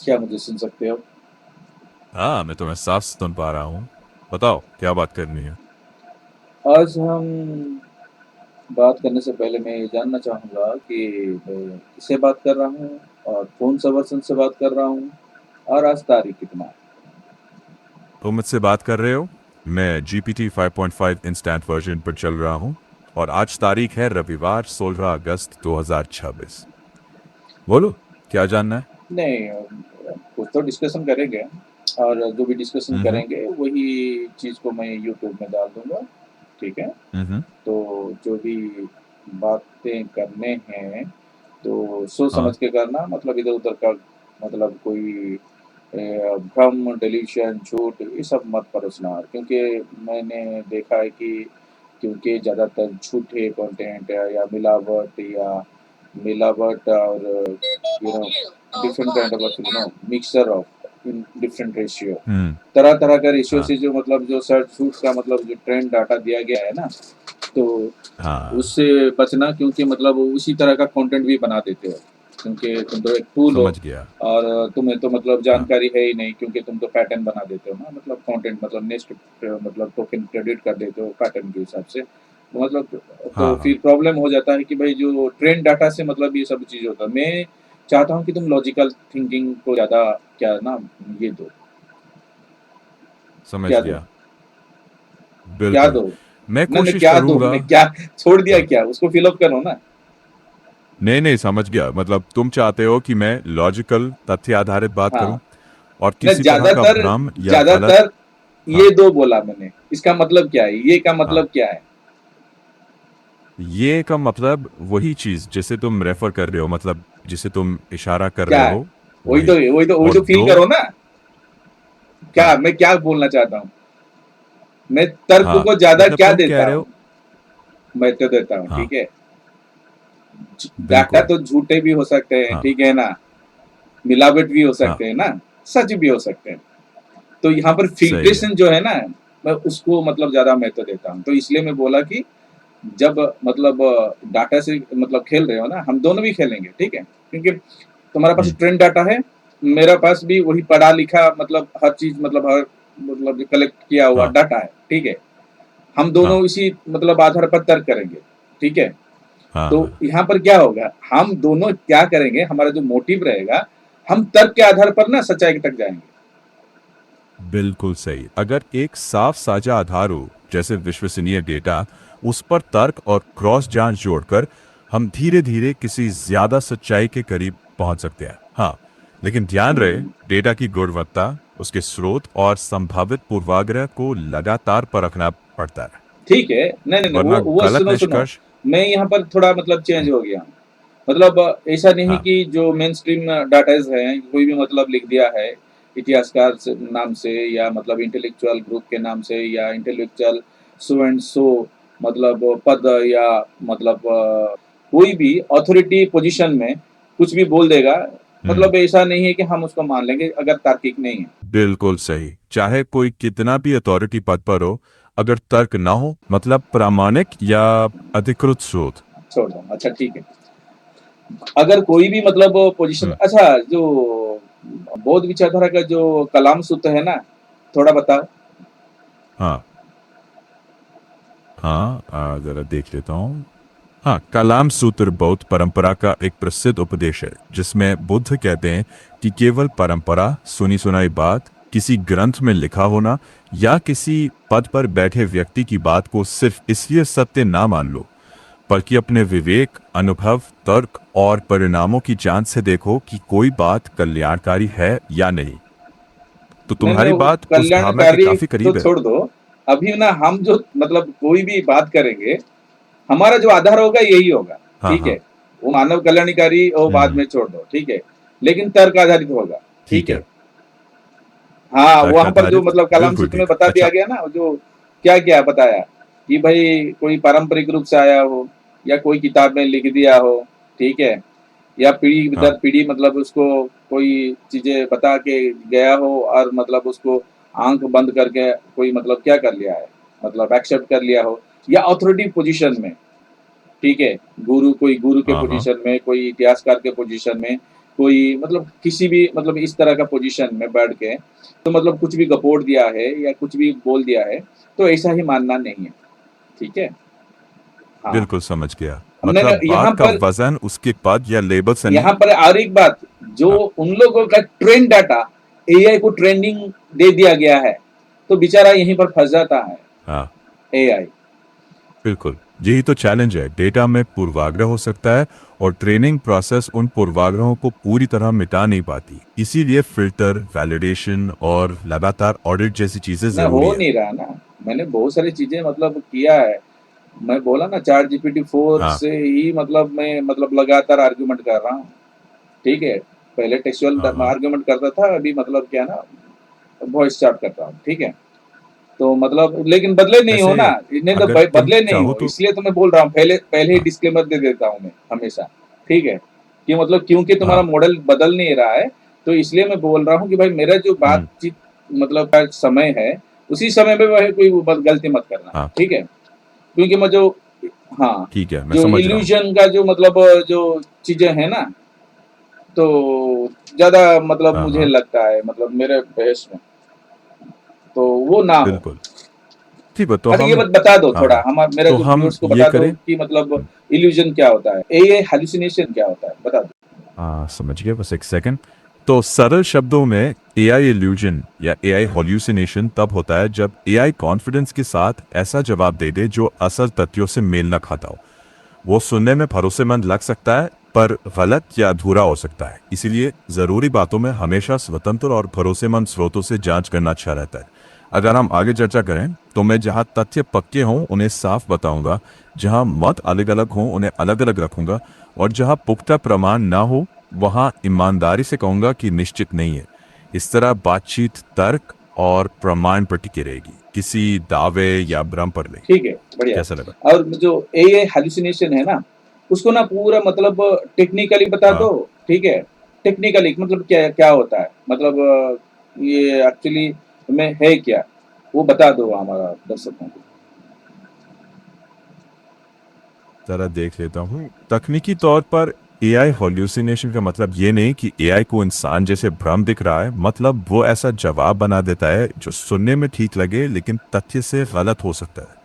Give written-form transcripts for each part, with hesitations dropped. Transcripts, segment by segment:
क्या मुझे सुन सकते हो? हाँ, मैं तुम्हें साफ सुन पा रहा हूँ। बताओ क्या बात करनी है। आज हम बात करने से पहले मैं ये जानना चाहूँगा कि मैं किससे बात कर रहा हूँ और कौन-सा वर्ज़न से बात कर रहा हूँ और आज तारीख़ कितना है? तुम मुझसे बात कर रहे हो। मैं GPT 5.5 इंस्टेंट वर्जन पर चल रहा हूँ और आज तारीख है रविवार 16 अगस्त 2026। बोलो क्या जानना है। नहीं कुछ तो डिस्कशन करेंगे और जो भी डिस्कशन हम्म। करेंगे वही चीज़ को मैं यूट्यूब में डाल दूँगा, ठीक है? हम्म। तो जो भी बातें करने हैं, तो सोच हाँ। समझ के करना मतलब इधर-उधर का मतलब कोई भ्रम, डेल्यूशन, झूठ ये सब मत परोसना क्योंकि मैंने देखा है कि क्योंकि ज़्यादातर झूठे कंटेंट या मिलावट और different kind of mixture of in different ratio hmm. तरह-तरह का रेशियो हाँ। से जो मतलब जो सर्च झूठ का मतलब जो ट्रेंड डाटा दिया गया है ना, तो हाँ, उससे बचना क्योंकि मतलब वो उसी तरह का कंटेंट भी बना देते हो। क्योंकि तुम तो एक टूल हो समझ गया। और तुम्हें तो मतलब हाँ। जानकारी है ही नहीं क्योंकि तुम तो पैटर्न बना देते हो ना मतलब कंटेंट मतलब नेक्स्ट मतलब टोकन क्रेडिट कर देते हो पैटर्न के हिसाब से। मतलब तो हाँ। हाँ, फिर प्रॉब्लम हो जाता है कि भाई जो ट्रेंड डाटा से मतलब ये सब चीज़ होता है। मैं चाहता हूँ कि तुम लॉजिकल थिंकिंग को ज़्यादा क्या ना ये दो, समझ क्या दो? गया। क्या बिल्कुल। दो? मैं मैंने कोशिश क्या दो? करूंगा। मैंने क्या छोड़ दिया हाँ। क्या? उसको फिल अप करो ना। नहीं नहीं, समझ गया। मतलब तुम चाहते हो कि मैं लॉजिकल तथ्य आधारित बात हाँ। करूं और मैं किसी तरह का ज़्यादातर भ्रम या गलत। ज़्यादातर हाँ। ये 2 बोला मैंने। इसका मतलब क्या है? ये का हाँ, मतलब क्या है? ये का मतलब वही चीज जिसे तुम रेफर कर रहे हो, मतलब जिसे तुम इशारा कर क्या रहे है? हो वही। वही और तो फील दो। करो ना। क्या हाँ। मैं क्या बोलना चाहता हूँ? मैं तर्क हाँ, को ज़्यादा मतलब क्या तुम कह देता रहे हूँ? हो। मैं तो देता हूँ, हाँ। ठीक है? डाटा बिल्कुल। तो झूठे भी हो सकते हैं, हाँ। ठीक है ना? मिलावट भी हो हाँ। सकते हैं ना? सच भी हो सकते हैं। तो यहाँ पर सही है। फ़िल्ट्रेशन जो है ना, मैं उसको मतलब ज़्यादा महत्व देता हूँ। तो इसलिए मैं बोला कि जब मतलब डाटा से मतलब खेल रहे हो ना, हम दोनों भी खेलेंगे, ठीक है? क्योंकि तुम्हारे पास हम्म। ट्रेंड डाटा है, मेरे पास भी वही पढ़ा-लिखा मतलब हर चीज़ मतलब हर मतलब कलेक्ट किया हुआ हाँ। डाटा है, ठीक है? हम दोनों हाँ। इसी मतलब आधार पर तर्क करेंगे, ठीक है? हाँ। तो हाँ, यहाँ पर क्या होगा, हम दोनों क्या करेंगे, हमारा जो मोटिव रहेगा, हम तर्क के आधार पर ना सच्चाई तक जाएँगे। बिल्कुल सही। अगर एक साफ साझा आधार हो जैसे विश्वसनीय डेटा, उस पर तर्क और क्रॉस जांच जोड़कर हम धीरे धीरे किसी ज्यादा सच्चाई के करीब पहुंच सकते हैं। हाँ, लेकिन ध्यान हुँ, रहे, हुँ। डेटा की गुणवत्ता, उसके स्रोत और संभावित पूर्वाग्रह को लगातार परखना पड़ता है। ठीक है। नहीं, नहीं, नहीं, वरना वो गलत सुनो। निष्कर्ष। मैं यहाँ पर थोड़ा मतलब चेंज हम्म। हो गया हूँ। मतलब ऐसा नहीं हाँ। कि जो मेनस्ट्रीम डाटाज़ हैं, कोई भी मतलब लिख दिया है, इतिहासकार से नाम से या मतलब इंटेलेक्चुअल ग्रुप के नाम से या इंटेलेक्चुअल सो एंड सो मतलब पद या मतलब कोई भी अथॉरिटी पोज़ीशन में कुछ भी बोल देगा, हम्म। मतलब ऐसा नहीं है कि हम उसको मान लेंगे अगर तार्किक नहीं है। बिल्कुल सही। चाहे कोई कितना भी अथॉरिटी पद पर हो, अगर तर्क ना हो, मतलब प्रामाणिक या अधिकृत स्रोत। छोड़ दो, अच्छा ठीक है। अगर कोई भी मतलब पोजीशन हम्म। अच्छा जो बौद्ध विचारधारा का जो कलाम सूत्र है ना, थोड़ा बताओ? हाँ। हाँ, जरा देख लेता हूँ। हाँ, कलाम सूत्र बौद्ध परंपरा का एक प्रसिद्ध उपदेश है जिसमें बुद्ध कहते हैं कि केवल परंपरा, सुनी सुनाई बात, किसी ग्रंथ में लिखा होना या किसी पद पर बैठे व्यक्ति की बात को सिर्फ इसलिए सत्य ना मान लो, बल्कि अपने विवेक, अनुभव, तर्क और परिणामों की जांच से देखो कि कोई बात कल्याणकारी है या नहीं। तो नहीं, नहीं तुम्हारी वो बात उस भावना के कल्याणकारी काफी तो करीब है। छोड़ दो। अभी ना हम जो मतलब कोई भी बात करेंगे, हमारा जो आधार होगा यही होगा, हाँ। ठीक है? हाँ। वो मानव कल्याणकारी वो बाद हम्म। में छोड़ दो, ठीक है? लेकिन तर्क आधारित होगा, ठीक ठीक है? है। हाँ, तर्क वहाँ पर जो आधारित, मतलब कलाम बिल्कुल सूत्र में ठीक। बता दिया अच्छा। गया ना, जो क्या-क्या बताया कि भई कोई पारंपरिक रूप से आया हो या कोई किताब में लिख दिया हो, ठीक है? या पीढ़ी दर हाँ। पीढ़ी मतलब उसको कोई चीज़ें बता के गया हो और मतलब उसको आँख बंद करके कोई मतलब क्या कर लिया है, मतलब एक्सेप्ट कर लिया हो या अथॉरिटी पोज़ीशन में, ठीक है? गुरु कोई गुरु के हाँ। हाँ। पोज़ीशन में, कोई इतिहासकार के पोज़ीशन में कोई मतलब किसी भी मतलब इस तरह का पोजीशन में बैठ के तो मतलब कुछ भी गपोड़ दिया है या कुछ भी बोल दिया है, तो ऐसा ही मानना नहीं है, ठीक है? हाँ, बिल्कुल समझ गया। हमने न मतलब बात का वजन उसके पद या लेबल से नहीं। यहाँ पर और एक बात, जो हाँ उन लोगों का ट्रेन डाटा एआई को ट्रेनिंग दे दिया गया है, तो बेचारा यहीं पर फँस जाता है हाँ एआई। बिल्कुल, यही तो चैलेंज है। डेटा में पूर्वाग्रह हो सकता है और ट्रेनिंग प्रोसेस उन पूर्वाग्रहों को पूरी तरह मिटा नहीं पाती। इसीलिए फिल्टर, वैलिडेशन और लगातार ऑडिट जैसी चीजें ना हो जरूरी है। नहीं रहा ना, मैंने बहुत सारी चीज़ें मतलब किया है। मैं बोला ना चैट जीपीटी 4 हाँ से ही मतलब मैं मतलब लगातार आर्गुमेंट कर रहा हूँ, ठीक है? पहले टेक्सचुअल हाँ हाँ। आर्गुमेंट करता था, अभी मतलब क्या ना वॉइस चैट कर रहा हूँ, ठीक है? तो मतलब लेकिन बदले नहीं हो वैसे ना, इन्हें तो अगर तुम बदले नहीं चाहो हो, तो। इसलिए तो मैं बोल रहा हूँ, पहले पहले ही हाँ डिस्क्लेमर दे देता हूँ मैं हमेशा, ठीक है? कि मतलब क्योंकि तुम्हारा हाँ। मॉडल बदल नहीं रहा है, तो इसलिए मैं बोल रहा हूँ कि भाई मेरा जो हम्म। बातचीत मतलब का समय है, उसी समय पे वह कोई गलती मत करना, हाँ ठीक है? क्योंकि मैं जो हाँ, ठीक है, मैं जो समझ रहा हूँ। इल्यूजन का जो मतलब जो चीज़ें हैं ना, तो ज़्यादा मतलब हाँ मुझे हाँ लगता है मतलब मेरे बहस में, तो वो ना हो। बिल्कुल। ठीक है तो अच्छा ये हम। बात बता दो हाँ थोड़ा हाँ। हम मेरा तो जो हम व्यूअर्स को ये बता दो करें। कि मतलब इल्यूजन क्या होता है? ये हैलुसिनेशन क्या होता है? बता दो। हाँ समझ गया, बस एक सेकंड। तो सरल शब्दों में एआई इल्यूजन या एआई हॉल्यूसिनेशन तब होता है जब एआई कॉन्फिडेंस के साथ ऐसा जवाब दे दे जो असल तथ्यों से मेल न खाता हो। वो सुनने में भरोसेमंद लग सकता है पर गलत या अधूरा हो सकता है। इसीलिए जरूरी बातों में हमेशा स्वतंत्र और भरोसेमंद स्रोतों से जांच करना अच्छा रहता है। अगर हम आगे चर्चा करें तो मैं जहां तथ्य पक्के हों उन्हें साफ बताऊंगा, जहां मत अलग अलग हों उन्हें अलग अलग रखूंगा, और जहां पुख्ता प्रमाण ना हो वहां ईमानदारी से कहूंगा कि निश्चित नहीं है। इस तरह बातचीत तर्क और प्रमाण पर टिकी रहेगी, किसी दावे या भ्रम पर नहीं। ठीक है, बढ़िया। कैसा लगा? और जो ये हैलुसिनेशन है ना, उसको ना पूरा मतलब टेक्निकली बता हाँ दो, ठीक है? टेक्निकली मतलब क्या क्या होता है? मतलब ये एक्चुअली में है क्या? वो बता दो हमारा दर्शकों को। जरा देख लेता हूँ। तकनीकी तौर पर एआई हॉल्यूसिनेशन का मतलब ये नहीं कि एआई को इंसान जैसे भ्रम दिख रहा है। मतलब वो ऐसा जवाब बना देता है जो सुनने में ठीक लगे लेकिन तथ्य से गलत हो सकता है।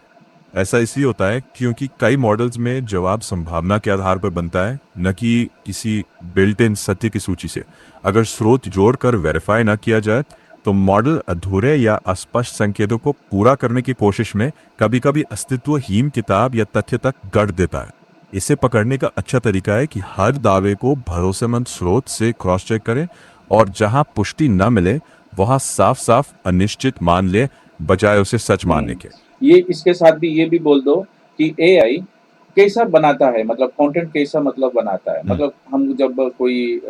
ऐसा इसलिए होता है क्योंकि कई मॉडल्स में जवाब संभावना के आधार पर बनता है, न कि किसी बिल्ट इन सत्य की सूची से। अगर स्रोत जोड़कर वेरीफाई ना किया जाए तो मॉडल अधूरे या अस्पष्ट संकेतों को पूरा करने की कोशिश में कभी कभी अस्तित्वहीन किताब या तथ्य तक गढ़ देता है। इसे पकड़ने का अच्छा तरीका है कि हर दावे को भरोसेमंद स्रोत से क्रॉस चेक करें, और जहां पुष्टि न मिले वहां साफ साफ अनिश्चित मान ले, बजाय उसे सच मानने हुँ। के। ये इसके साथ भी ये भी बोल दो कि एआई कैसा बनाता है मतलब कंटेंट कैसा मतलब बनाता है? हम्म। मतलब हम जब कोई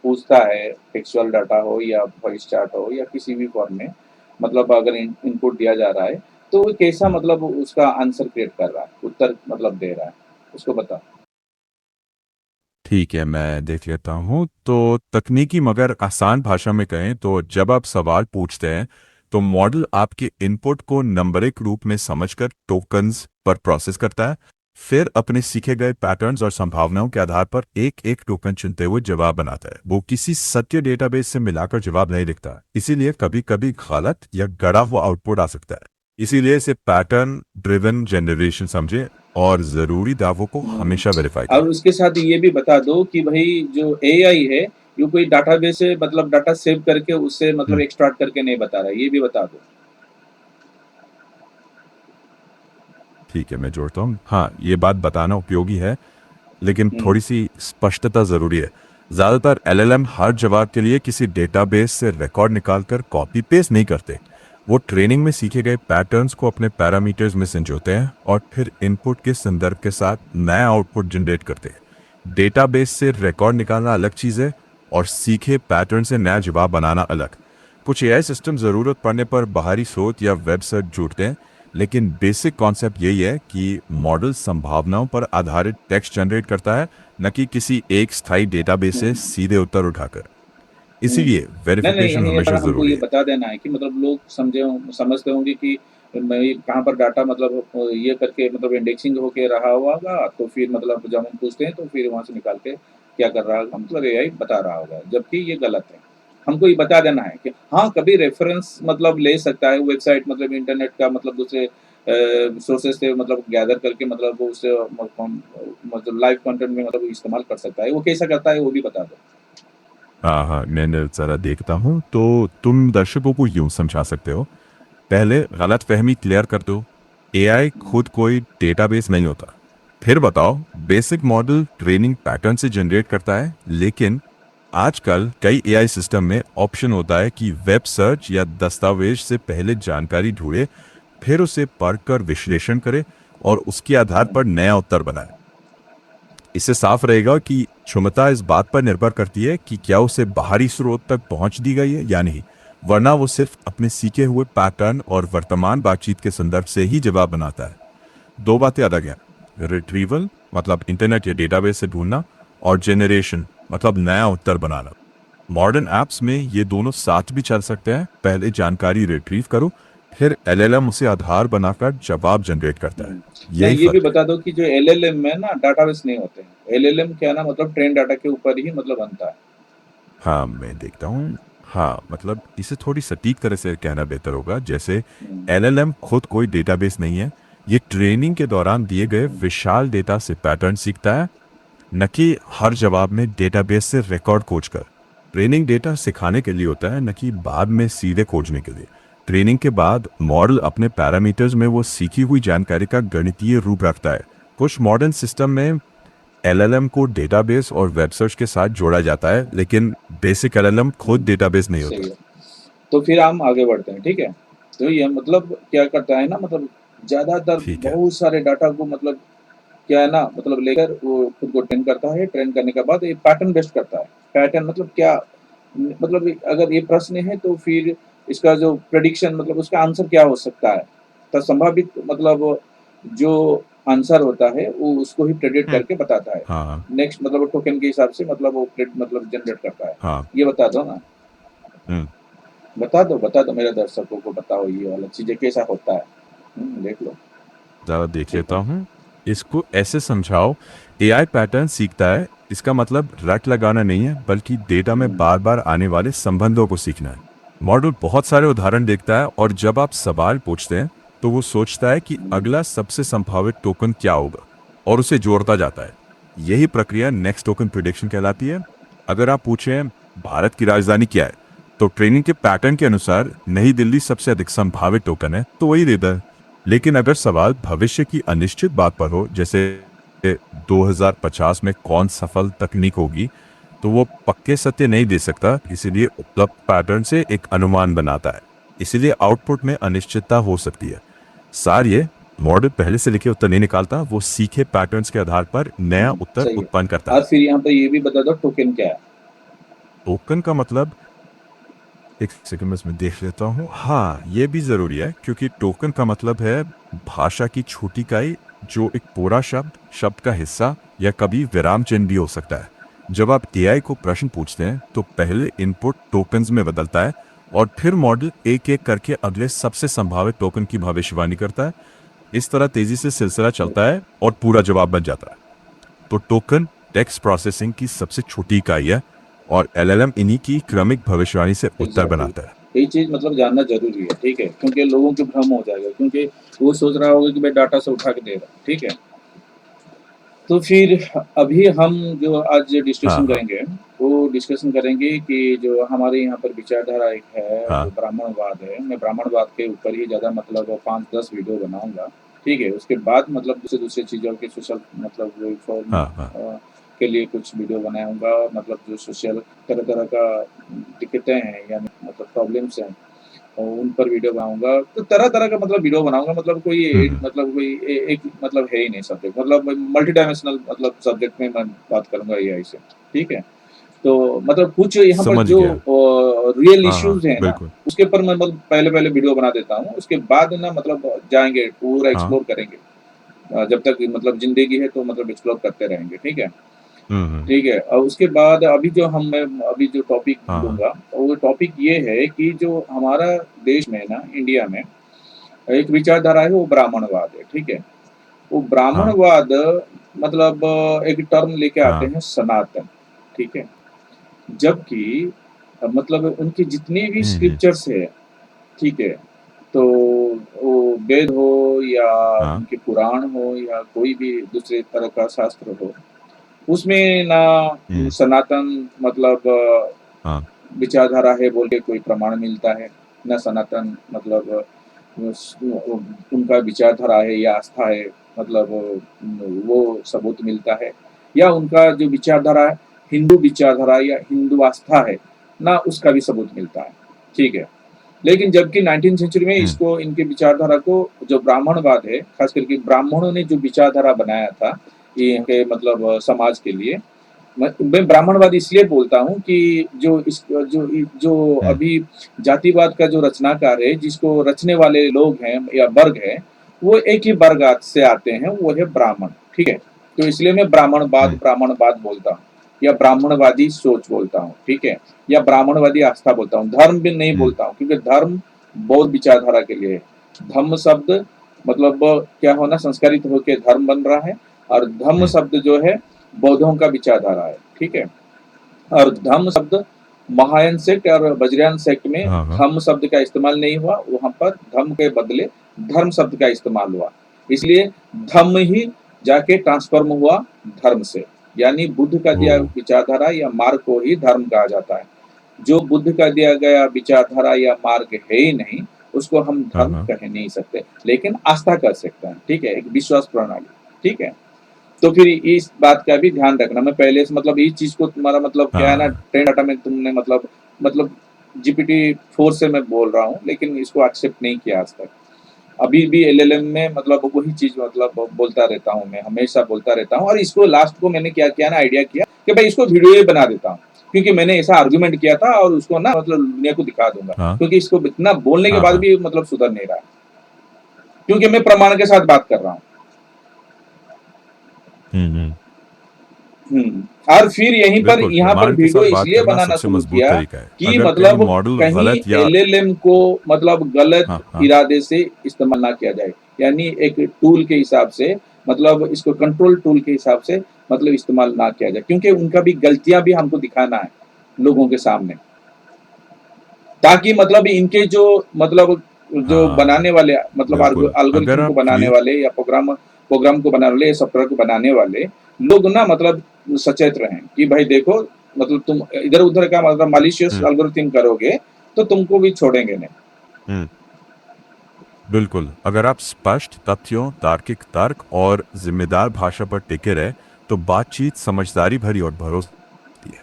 पूछता है टेक्स्चुअल डाटा हो या वॉइस चैट हो या किसी भी फॉर्म में मतलब अगर इनपुट दिया जा रहा है, तो वो कैसा हम्म। मतलब उसका आंसर क्रिएट कर रहा है, उत्तर मतलब दे रहा है? उसको बताओ। ठीक है, मैं देख लेता हूँ। तो तकनीकी मगर आसान भाषा में कहें तो जब आप सवाल पूछते हैं तो मॉडल आपके इनपुट को नंबरिक रूप में समझकर टोकन्स पर प्रोसेस करता है। फिर अपने सीखे गए पैटर्न्स और संभावनाओं के आधार पर एक एक टोकन चुनते हुए जवाब बनाता है। वो किसी सत्य डेटाबेस से मिलाकर जवाब नहीं लिखता, इसीलिए कभी कभी गलत या गढ़ा हुआ आउटपुट आ सकता है। इसीलिए इसे पैटर्न ड्रिवन जनरेशन समझे और जरूरी दावों को हुँ। हमेशा वेरीफाई और करें। उसके साथ ये भी बता दो कि भई जो एआई है, ये कोई डाटाबेस से मतलब डाटा सेव करके उससे मतलब हम्म। एक्सट्रैक्ट करके नहीं बता रहा है, ये भी बता दो। ठीक है, मैं जोड़ता हूँ। हाँ, ये बात बताना उपयोगी है, लेकिन हुँ। थोड़ी सी स्पष्टता जरूरी है। ज्यादातर एलएलएम हर जवाब के लिए किसी डेटाबेस से रिकॉर्ड निकालकर कॉपी पेस्ट नहीं करते। वो ट्रेनिंग में सीखे गए पैटर्न्स को अपने पैरामीटर्स में संजोते हैं और फिर इनपुट के संदर्भ के साथ नया आउटपुट जनरेट करते हैं। डेटाबेस से रिकॉर्ड निकालना अलग चीज़ है और सीखे पैटर्न से नया जवाब बनाना अलग। कुछ एआई सिस्टम ज़रूरत पड़ने पर बाहरी स्रोत या वेबसाइट जुड़ते हैं, लेकिन बेसिक कॉन्सेप्ट यही है कि मॉडल संभावनाओं पर आधारित टेक्स्ट जनरेट करता है, न कि किसी एक स्थायी डेटाबेस हुँ, से हुँ। सीधे उत्तर उठाकर। हुँ। इसीलिए नहीं, नहीं, वेरिफिकेशन यहाँ हमेशा पर हमको जरूरी ये है। बता देना है कि मतलब लोग समझते होंगे कि मैं कहाँ पर डाटा मतलब ये करके मतलब इंडेक्सिंग होके रहा होगा, तो फिर मतलब जब हम पूछते हैं तो फिर वहाँ से निकाल के क्या कर रहा होगा, मतलब एआई बता रहा होगा, जबकि ये गलत है। हमको ये बता देना है कि हाँ, कभी रेफ़रेंस मतलब ले सकता है वेबसाइट, मतलब इंटरनेट का, मतलब दूसरे सोर्सेज़ से मतलब गैदर करके, मतलब वो उससे मतलब लाइव कंटेंट में मतलब इस्तेमाल कर सकता है। वो कैसा करता है वो भी बता दो। हाँ हाँ, मैं ज़रा देखता हूँ। तो तुम दर्शकों को यूँ समझा सकते हो, पहले गलतफ़हमी क्लियर कर दो, एआई खुद कोई डेटाबेस नहीं होता। फिर बताओ, बेसिक मॉडल ट्रेनिंग पैटर्न से जनरेट करता है, लेकिन आजकल कई एआई सिस्टम में ऑप्शन होता है कि वेब सर्च या दस्तावेज से पहले जानकारी ढूंढे, फिर उसे पढ़कर विश्लेषण करे और उसके आधार हुँ, पर नया उत्तर बनाए। इससे साफ रहेगा कि क्षमता इस बात पर निर्भर करती है कि क्या उसे बाहरी स्रोत तक पहुंच दी गई है या नहीं, वरना वो सिर्फ अपने सीखे हुए पैटर्न और वर्तमान बातचीत के संदर्भ से ही जवाब बनाता है। दो बातें अलग हैं, रिट्रीवल मतलब इंटरनेट या डेटाबेस से ढूंढना, और जेनरेशन मतलब नया उत्तर बनाना। मॉडर्न ऐप्स में ये दोनों साथ भी चल सकते हैं। पहले जानकारी रिट्रीव करो, फिर एलएलएम उसे आधार बनाकर जवाब जनरेट करता है। हुँ। नहीं, यही ये भी फर्क है। बता दो कि जो एलएलएम में ना डाटाबेस नहीं होते हैं। एलएलएम क्या ना, मतलब ट्रेन डाटा के ऊपर ही मतलब बनता है। हाँ, मैं देखता हूँ। हाँ, मतलब इसे थोड़ी सटीक तरह से कहना बेहतर होगा। जैसे हुँ, एलएलएम खुद कोई डेटाबेस नहीं है। ये ट्रेनिंग के दौरान दिए गए हुँ, विशाल डेटा से पैटर्न सीखता है, न कि हर जवाब में डेटाबेस से रिकॉर्ड खोज कर। ट्रेनिंग डेटा सिखाने के लिए होता है, न कि बाद में सीधे खोजने के लिए। ट्रेनिंग के बाद मॉडल अपने पैरामीटर्स में वो सीखी हुई जानकारी का गणितीय रूप रखता है। कुछ मॉडर्न सिस्टम में एलएलएम को डेटाबेस और वेब सर्च के साथ जोड़ा जाता है, लेकिन बेसिक एलएलएम खुद हुँ, डेटाबेस नहीं सही होता। है। तो फिर हम आगे बढ़ते हैं, ठीक है? तो ये मतलब क्या करता है ना, मतलब ज़्यादातर ठीक है। बहुत सारे डाटा को मतलब क्या है ना, मतलब लेकर वो खुद को ट्रेन करता है। ट्रेन करने के बाद ये पैटर्न बेस्ड करता है। पैटर्न मतलब क्या, मतलब अगर ये प्रश्न है तो फिर इसका जो प्रेडिक्शन, मतलब उसका आंसर क्या हो सकता है? तो संभावित मतलब जो आंसर होता है वो उसको ही प्रेडिक्ट करके बताता है। हाँ नेक्स्ट मतलब वो टोकन के हिसाब से मतलब वो मतलब जनरेट करता है। हाँ। ये बता दो ना। हम्म, बता दो मेरे दर्शकों को, बताओ ये वाला चीज़ें कैसा होता है? देख लो, ज़रा देख ठीक लेता है। हूँ। इसको ऐसे समझाओ, एआई पैटर्न सीखता है, इसका मतलब रट लगाना नहीं है, बल्कि डेटा में हुँ, बार बार आने वाले संबंधों को सीखना है। मॉडल बहुत सारे उदाहरण देखता है, और जब आप सवाल पूछते हैं तो वो सोचता है कि हुँ, अगला सबसे संभावित टोकन क्या होगा, और उसे जोड़ता जाता है। यही प्रक्रिया नेक्स्ट टोकन प्रिडिक्शन कहलाती है। अगर आप पूछें भारत की राजधानी क्या है, तो ट्रेनिंग के पैटर्न के अनुसार नई दिल्ली सबसे अधिक संभावित टोकन है, तो वही देता है। लेकिन अगर सवाल भविष्य की अनिश्चित बात पर हो, जैसे 2050 में कौन सफल तकनीक होगी, तो वो पक्के सत्य नहीं दे सकता, इसीलिए उपलब्ध पैटर्न से एक अनुमान बनाता है। इसीलिए आउटपुट में अनिश्चितता हो सकती है। सार ये, मॉडल पहले से लिखे उत्तर नहीं निकालता, वो सीखे पैटर्न्स के आधार पर नया उत्तर सही है। उत्पन्न करता और है। फिर यहाँ पे ये भी बता दो टोकन क्या है? टोकन का मतलब, एक सेकंड में इसमें देख लेता हूँ। हाँ, ये भी जरूरी है, क्योंकि टोकन का मतलब है भाषा की छोटी इकाई, जो एक पूरा शब्द, शब्द का हिस्सा, या कभी विराम चिन्ह भी हो सकता है। जब आप एआई को प्रश्न पूछते हैं तो पहले इनपुट टोकन्स में बदलता है, और फिर मॉडल एक एक करके अगले सबसे संभावित टोकन की भविष्यवाणी करता है। इस तरह तेजी से सिलसिला चलता है और पूरा जवाब बन जाता है। तो टोकन टेक्स्ट प्रोसेसिंग की सबसे छोटी इकाई है, और एलएलएम इन्हीं की क्रमिक भविष्यवाणी से उत्तर एग्ज़ैक्टली। बनाता है। ये चीज़ मतलब जानना ज़रूरी है, ठीक है? क्योंकि लोगों को भ्रम हो जाएगा, क्योंकि वो सोच रहा होगा कि मैं डाटा से उठा के दे रहा हूँ, ठीक है? तो फिर अभी हम जो आज हाँ डिस्कशन हाँ करेंगे, वो डिस्कशन करेंगे कि जो हमारे यहाँ पर विचारधारा एक है, जो हाँ ब्राह्मणवाद है। मैं ब्राह्मणवाद के ऊपर ही ज़्यादा मतलब 5-10 वीडियो बनाऊँगा, ठीक है? उसके बाद मतलब दूसरी-दूसरी चीज़ों के सोशल मतलब रिफॉर्म हाँ हाँ। के लिए कुछ वीडियो बनाऊँगा, मतलब जो सोशल तरह-तरह का दिक्कतें हैं, यानी मतलब प्रॉब्लम्स हैं, और उन पर वीडियो बनाऊँगा। तो तरह-तरह का मतलब वीडियो बनाऊँगा, मतलब हम्म। मतलब कोई एक मतलब है ही नहीं सब्जेक्ट, मतलब मल्टी डायमेंशनल मतलब सब्जेक्ट में मैं बात करूँगा एआई से, ठीक है? तो मतलब कुछ यहाँ पर समझ जो गया। रियल हाँ हाँ, इश्यूज़ हैं ना, बिल्कुल। उसके ऊपर मैं मतलब पहले-पहले वीडियो बना देता हूँ, उसके बाद ना मतलब जाएँगे, पूरा हाँ। एक्सप्लोर करेंगे। जब तक मतलब ज़िंदगी है तो मतलब एक्सप्लोर करते रहेंगे, ठीक है? हम्म। ठीक है, और उसके बाद अभी जो मैं अभी जो टॉपिक हाँ हाँ लूँगा, वो टॉपिक ये है कि जो हमारा देश में ना, इंडिया में एक विचारधारा है, वो ब्राह्मणवाद है, ठीक है? वो हाँ ब्राह्मणवाद मतलब एक टर्म लेके आते हाँ हैं सनातन, ठीक है? जबकि मतलब उनकी जितनी भी हम्म। स्क्रिप्चर्स है, ठीक है? तो वो वेद हो या हाँ। उनके पुराण हो या कोई भी दूसरे तरह का शास्त्र हो, उसमें ना हम्म। सनातन मतलब हाँ। विचारधारा है बोल के कोई प्रमाण मिलता है, ना सनातन मतलब उस उनका विचारधारा है या आस्था है मतलब वो सबूत मिलता है या उनका जो विचारधारा है, हिंदू विचारधारा या हिंदू आस्था है, ना उसका भी सबूत मिलता है, ठीक है? लेकिन जबकि 19th सेंचुरी में हम्म। इसको इनके विचारधारा को जो ब्राह्मणवाद है, खास करके ब्राह्मणों ने जो विचारधारा बनाया था, ये के मतलब समाज के लिए, मैं ब्राह्मणवाद इसलिए बोलता हूँ कि जो हम्म। अभी जातिवाद का जो रचनाकार है, जिसको रचने वाले लोग हैं या वर्ग हैं, वो एक ही वर्ग से आते हैं, वो है ब्राह्मण, ठीक है? तो इसलिए मैं ब्राह्मणवाद हम्म। ब्राह्मणवाद बोलता हूँ या ब्राह्मणवादी सोच बोलता हूँ, ठीक है? या ब्राह्मणवादी आस्था बोलता हूँ, धर्म भी नहीं हम्म। बोलता हूँ क्योंकि धर्म बौद्ध विचारधारा के लिए है। धम्म शब्द मतलब क्या होना संस्कारित होके धर्म बन रहा है और धम्म हम्म। शब्द जो है बौद्धों का विचारधारा है, ठीक है? और धम्म शब्द महायान सेक्ट और वज्रयान सेक्ट में हाँ हाँ। धम्म शब्द का इस्तेमाल नहीं हुआ, वहाँ पर धम्म के बदले धर्म शब्द का इस्तेमाल हुआ। इसलिए धम्म ही जाके ट्रांसफॉर्म हुआ धर्म से, यानी बुद्ध का ओ। दिया विचारधारा या मार्ग को ही धर्म कहा जाता है। जो बुद्ध का दिया गया विचारधारा या मार्ग है ही नहीं, उसको हम हाँ धर्म हाँ। कह नहीं सकते, लेकिन आस्था कर सकते हैं, ठीक है? एक विश्वास प्रणाली, ठीक है? तो फिर इस बात का भी ध्यान रखना। मैं पहले से मतलब इस चीज़ को तुम्हारा मतलब क्या है ना हाँ। ट्रेंड डाटा में तुमने मतलब जीपीटी 4 से मैं बोल रहा हूँ, लेकिन इसको एक्सेप्ट नहीं किया आज तक। अभी भी एलएलएम में मतलब वही चीज़ मतलब बोलता रहता हूँ मैं, हमेशा बोलता रहता हूँ और इसको लास्ट को मैंने क्या किया ना आइडिया किया कि भाई इसको वीडियो ही बना देता हूँ। क्योंकि मैंने ऐसा आर्गुमेंट किया था और उसको ना मतलब दुनिया को दिखा दूँगा। हाँ क्योंकि इसको इतना बोलने के हाँ। बाद हाँ। भी मतलब सुधर नहीं रहा है। क्योंकि मैं प्रमाण के साथ बात कर रहा हूँ। हम्म। और फिर यहीं पर बिल्कुल, यहाँ पर प्रमाण के वीडियो साथ बात इसलिए करना बनाना सबसे शुरू मजबूत किया तरीका है। कि अगर कहीं मतलब मॉडल कहीं गलत या एलएलएम को मतलब गलत हाँ हाँ। इरादे से इस्तेमाल ना किया जाए, यानी एक टूल के हिसाब से मतलब इसको कंट्रोल टूल के हिसाब से मतलब इस्तेमाल ना किया जाए, क्योंकि उनका भी गलतियां भी हमको दिखाना है लोगों के सामने, ताकि मतलब इनके जो मतलब जो हाँ। बनाने वाले मतलब बिल्कुल, अगर एल्गोरिथम को आप बनाने क्रिएट वाले या प्रोग्राम को बनाने वाले या सॉफ्टवेयर को बनाने वाले लोग ना मतलब सचेत रहें कि भाई देखो मतलब तुम इधर उधर का मतलब मालिशियस हुँ, एल्गोरिथम करोगे तो तुमको भी छोड़ेंगे नहीं। हुँ, बिल्कुल, अगर आप स्पष्ट तथ्यों, तार्किक तर्क और जिम्मेदार भाषा पर टिके रहे, तो बातचीत समझदारी भरी और भरोसेमंद है।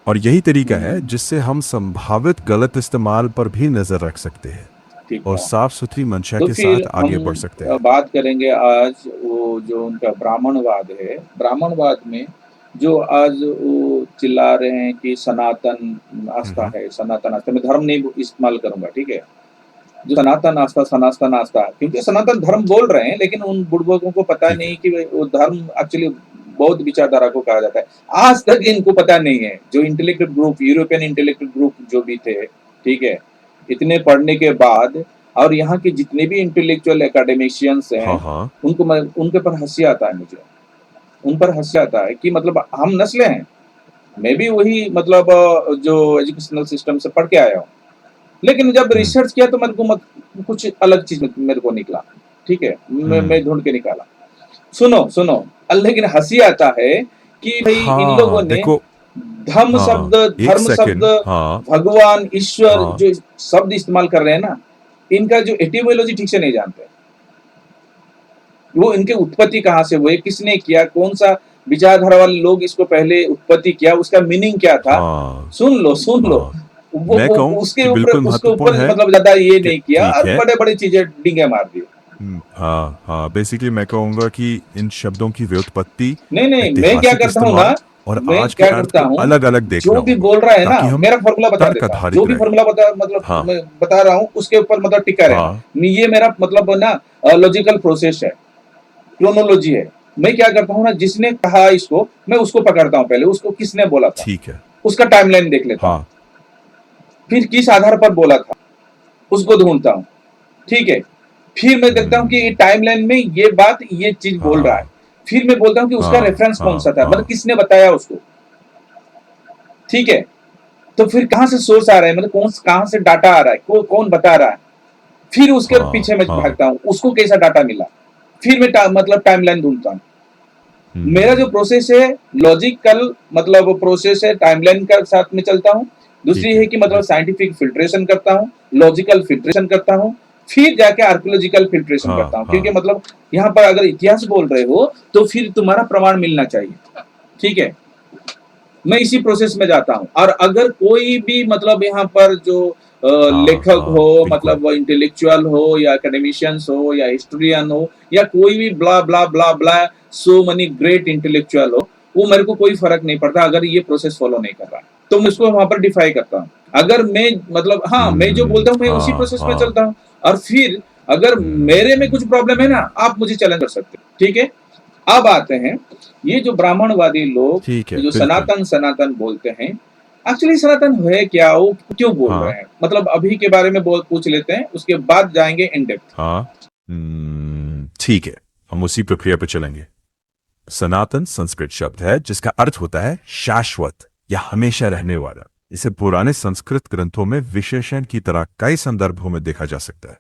और यही तरीका है हम्म, जिससे हम संभावित गलत इस्तेमाल पर भी नजर रख सकते हैं ठीक और है। साफ सुथरी मंशा तो के फिर साथ हम आगे बढ़ सकते हैं। बात करेंगे आज वो जो उनका ब्राह्मणवाद है, ब्राह्मणवाद में जो आज वो चिल्ला रहे हैं कि सनातन हुँ, आस्था हुँ, है, सनातन आस्था, मैं धर्म नहीं इस्तेमाल करूंगा, ठीक है? जो सनातन आस्था सनातन आस्था क्योंकि सनातन धर्म बोल रहे हैं लेकिन उन बुड़बकों को पता ठीक नहीं है। कि वो धर्म एक्चुअली बौद्ध विचारधारा को कहा जाता है। आज तक इनको पता नहीं है, जो intellectual group European intellectual group जो भी थे, ठीक है, इतने पढ़ने के बाद और यहाँ के जितने भी इंटेलेक्चुअल एकेडमिशियंस हैं, हाँ, हाँ। उनके पर हंसी आता है मुझे, उन पर हंसी आता है कि मतलब हम नस्लें हैं, मैं भी वही मतलब जो एजुकेशनल सिस्टम से पढ़ के आया हूँ, लेकिन जब हुँ, रिसर्च किया तो मेरे को कुछ अलग चीज मेरे को निकला, ठीक है, मैं हुँ। ढूंढ के निकाला। सुनो सुनो, लेकिन हंसी आता है कि भाई इन लोगों हाँ, ने देखो। धम्म हाँ, शब्द, 1 धर्म शब्द, सेकंड। हाँ, भगवान ईश्वर हाँ, जो शब्द इस्तेमाल कर रहे हैं ना, इनका जो एटिमोलॉजी ठीक से नहीं जानते, वो इनके उत्पत्ति कहाँ से हुए, किसने किया, कौन सा विचारधारा वाले लोग इसको पहले उत्पत्ति किया, उसका मीनिंग क्या था, हाँ, सुन लो। हाँ। मैं कहूँ कि बिल्कुल उसके महत्वपूर्ण ऊपर है मतलब ज्यादा ये कि नहीं किया ठीक और है। बड़े बड़े चीजें डींगे मार दिए। हाँ, हाँ, बेसिकली मैं कहूँगा कि इन शब्दों की व्युत्पत्ति, नहीं नहीं, मैं क्या ऐतिहासिक करता हूँ ना, इस्तेमाल और मैं आज के क्या अर्थ करता को हूँ, अलग-अलग देखना जो भी होगा, बोल रहा है ना ताकि हम मेरा फॉर्मूला बता तर्क देता हूँ, जो आधारित भी रहें। फॉर्मूला बता मतलब हाँ, मैं बता रहा हूँ उसके ऊपर मतलब टिका रहना, हाँ, ये मेरा मतलब ना लॉजिकल प्रोसेस है, क्रोनोलॉजी है। मैं क्या करता हूँ ना, जिसने कहा इसको मैं उसको पकड़ता हूँ, पहले उसको किसने बोला था, ठीक है। उसका टाइमलाइन देख लेता हूँ, हाँ, फिर किस आधार पर बोला था उसको ढूंढता हूँ, ठीक है? फिर मैं देखता हूँ कि ये हुँ, टाइमलाइन में ये बात ये चीज बोल रहा है, हाँ, फिर मैं बोलता हूँ कि उसका हाँ, रेफरेंस कौन सा हाँ, था, मतलब हाँ, किसने बताया उसको, ठीक है, तो फिर कहाँ से सोर्स आ रहा है, मतलब कहाँ से डाटा आ रहा है, कौन बता रहा है, फिर उसके हाँ पीछे मैं हाँ। भागता हूँ, उसको कैसा डाटा मिला, फिर मैं मतलब टाइमलाइन ढूंढता हूँ। मेरा जो हम्म। प्रोसेस है लॉजिकल मतलब प्रोसेस है, टाइमलाइन का साथ में चलता हूँ। दूसरी ठीक है है। कि मतलब साइंटिफिक फिल्ट्रेशन करता हूँ, लॉजिकल फिल्ट्रेशन करता हूँ, फिर जाके आर्कियोलॉजिकल फिल्ट्रेशन करता हाँ हूँ, क्योंकि हाँ। मतलब यहाँ पर अगर इतिहास बोल रहे हो तो फिर तुम्हारा प्रमाण मिलना चाहिए, ठीक है। मैं इसी प्रोसेस में जाता हूँ, और अगर कोई भी मतलब यहाँ पर जो हाँ लेखक हाँ हो, बिल्कुल। मतलब वो इंटेलेक्चुअल हो या एकेडमिशियंस हो या हिस्टोरियन हो या कोई भी ब्ला ब्ला ब्ला ब्ला सो मनी ग्रेट इंटेलेक्चुअल हो, वो मेरे को कोई फर्क नहीं पड़ता अगर ये प्रोसेस फॉलो नहीं कर रहा है, तो मैं उसको वहां पर डिफाई करता हूँ। अगर मैं मतलब हाँ मैं जो बोलता हूँ मैं उसी हाँ प्रोसेस में हाँ। चलता हूँ, और फिर अगर मेरे में कुछ प्रॉब्लम है ना, हम्म। आप मुझे चैलेंज कर सकते हैं, ठीक है। अब आते हैं, ये जो ब्राह्मणवादी लोग ठीक है जो बिल्कुल। सनातन सनातन बोलते हैं, एक्चुअली सनातन है क्या, वो क्यों बोल रहे हाँ हैं, मतलब अभी के बारे में बोल पूछ लेते हैं, उसके बाद जाएंगे इन डेप्थ। हाँ। ठीक है, हम उसी प्रक्रिया पर चलेंगे। सनातन संस्कृत शब्द है जिसका अर्थ होता है शाश्वत या हमेशा रहने वाला। इसे पुराने संस्कृत ग्रंथों में विशेषण की तरह कई संदर्भों में देखा जा सकता है।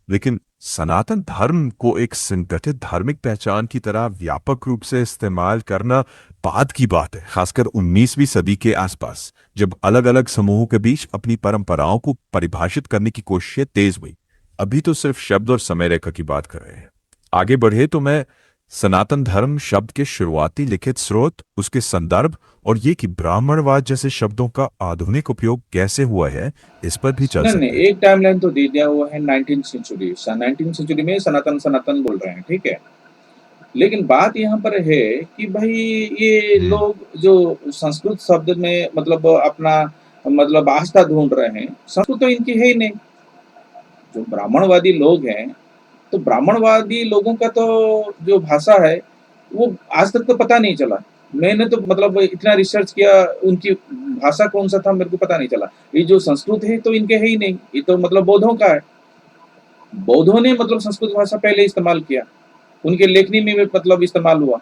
लेकिन सनातन धर्म को एक संगठित धार्मिक पहचान की तरह व्यापक रूप से इस्तेमाल करना बाद की बात है, खासकर 19वीं सदी के आसपास, जब अलग अलग समूहों के बीच अपनी परंपराओं को परिभाषित करने की कोशिशें तेज हुई। अभी तो सिर्फ शब्द और समय रेखा की बात कर रहे हैं। आगे बढ़े तो मैं सनातन धर्म शब्द के शुरुआती लिखित स्रोत, उसके संदर्भ और ये कि ब्राह्मणवाद जैसे शब्दों का आधुनिक उपयोग कैसे हुआ है, इस पर भी चल नहीं नहीं, सकते हैं। एक टाइमलाइन तो दे दिया हुआ है, 19th सेंचुरी, 19th सेंचुरी में सनातन सनातन बोल रहे हैं, ठीक है। लेकिन बात यहाँ पर है कि भाई ये हम्म। लोग जो संस्कृत शब्द में मतलब अपना मतलब आस्था ढूंढ रहे हैं, संस्कृत तो इनकी है ही नहीं। जो ब्राह्मणवादी लोग हैं, तो ब्राह्मणवादी लोगों का तो जो भाषा है वो आज तक तो पता नहीं चला। मैंने तो मतलब इतना रिसर्च किया, उनकी भाषा कौन सा था मेरे को पता नहीं चला। ये जो संस्कृत है तो इनके है ही नहीं, ये तो मतलब बौद्धों का है। बौद्धों ने मतलब संस्कृत भाषा पहले इस्तेमाल किया, उनके लेखनी में भी मतलब इस्तेमाल हुआ।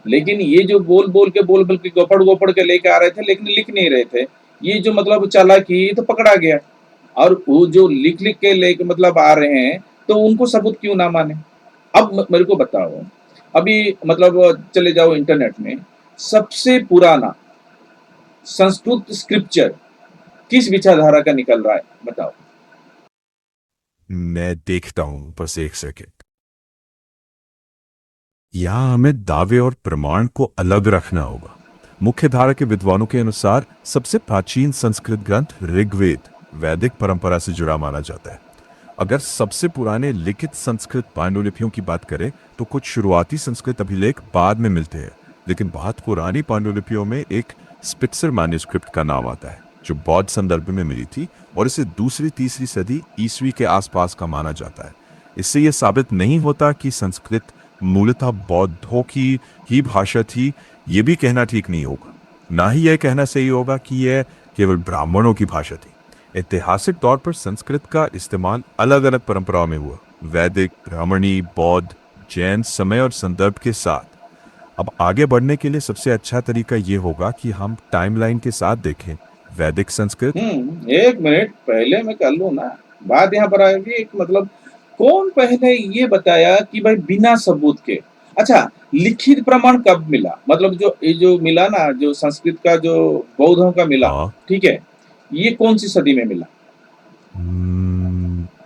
लेकिन ये जो बोल बोल के गोपड़ गोपड़ के लेके आ रहे थे, लेकिन लिख नहीं रहे थे। ये जो मतलब चालाकी, ये तो पकड़ा गया। और वो जो लिख लिख के लेके मतलब आ रहे हैं, तो उनको सबूत क्यों ना माने। अब मेरे को बताओ, अभी मतलब चले जाओ इंटरनेट में, सबसे पुराना संस्कृत स्क्रिप्चर किस विचारधारा का निकल रहा है, बताओ। मैं देखता हूं, बस एक सेकेंड। यहाँ हमें दावे और प्रमाण को अलग रखना होगा। मुख्य धारा के विद्वानों के अनुसार सबसे प्राचीन संस्कृत ग्रंथ ऋग्वेद वैदिक परंपरा से जुड़ा माना जाता है। अगर सबसे पुराने लिखित संस्कृत पांडुलिपियों की बात करें तो कुछ शुरुआती संस्कृत अभिलेख बाद में मिलते हैं, लेकिन बहुत पुरानी पांडुलिपियों में एक स्पिट्सर मैन्युस्क्रिप्ट का नाम आता है जो बौद्ध संदर्भ में मिली थी, और इसे दूसरी तीसरी सदी ईस्वी के आसपास का माना जाता है। इससे यह साबित नहीं होता कि संस्कृत मूलतः बौद्धों की ही भाषा थी। ये भी कहना ठीक नहीं होगा। ना ही यह कहना सही होगा कि यह केवल ब्राह्मणों की भाषा थी। ऐतिहासिक तौर पर संस्कृत का इस्तेमाल अलग अलग परंपराओं में हुआ, वैदिक, ब्राह्मणी, बौद्ध, जैन, समय और संदर्भ के साथ। अब आगे बढ़ने के लिए सबसे अच्छा तरीका ये होगा कि हम टाइमलाइन के साथ देखें। वैदिक संस्कृत। एक मिनट पहले मैं कर लूँ ना, बात यहाँ पर आएगी एक मतलब, कौन पहले ये बताया कि भाई बिना सबूत के, अच्छा, लिखित प्रमाण कब मिला, मतलब जो ये जो मिला ना, जो संस्कृत का जो बौद्धों का मिला, हाँ। ठीक है, ये कौन सी सदी में मिला।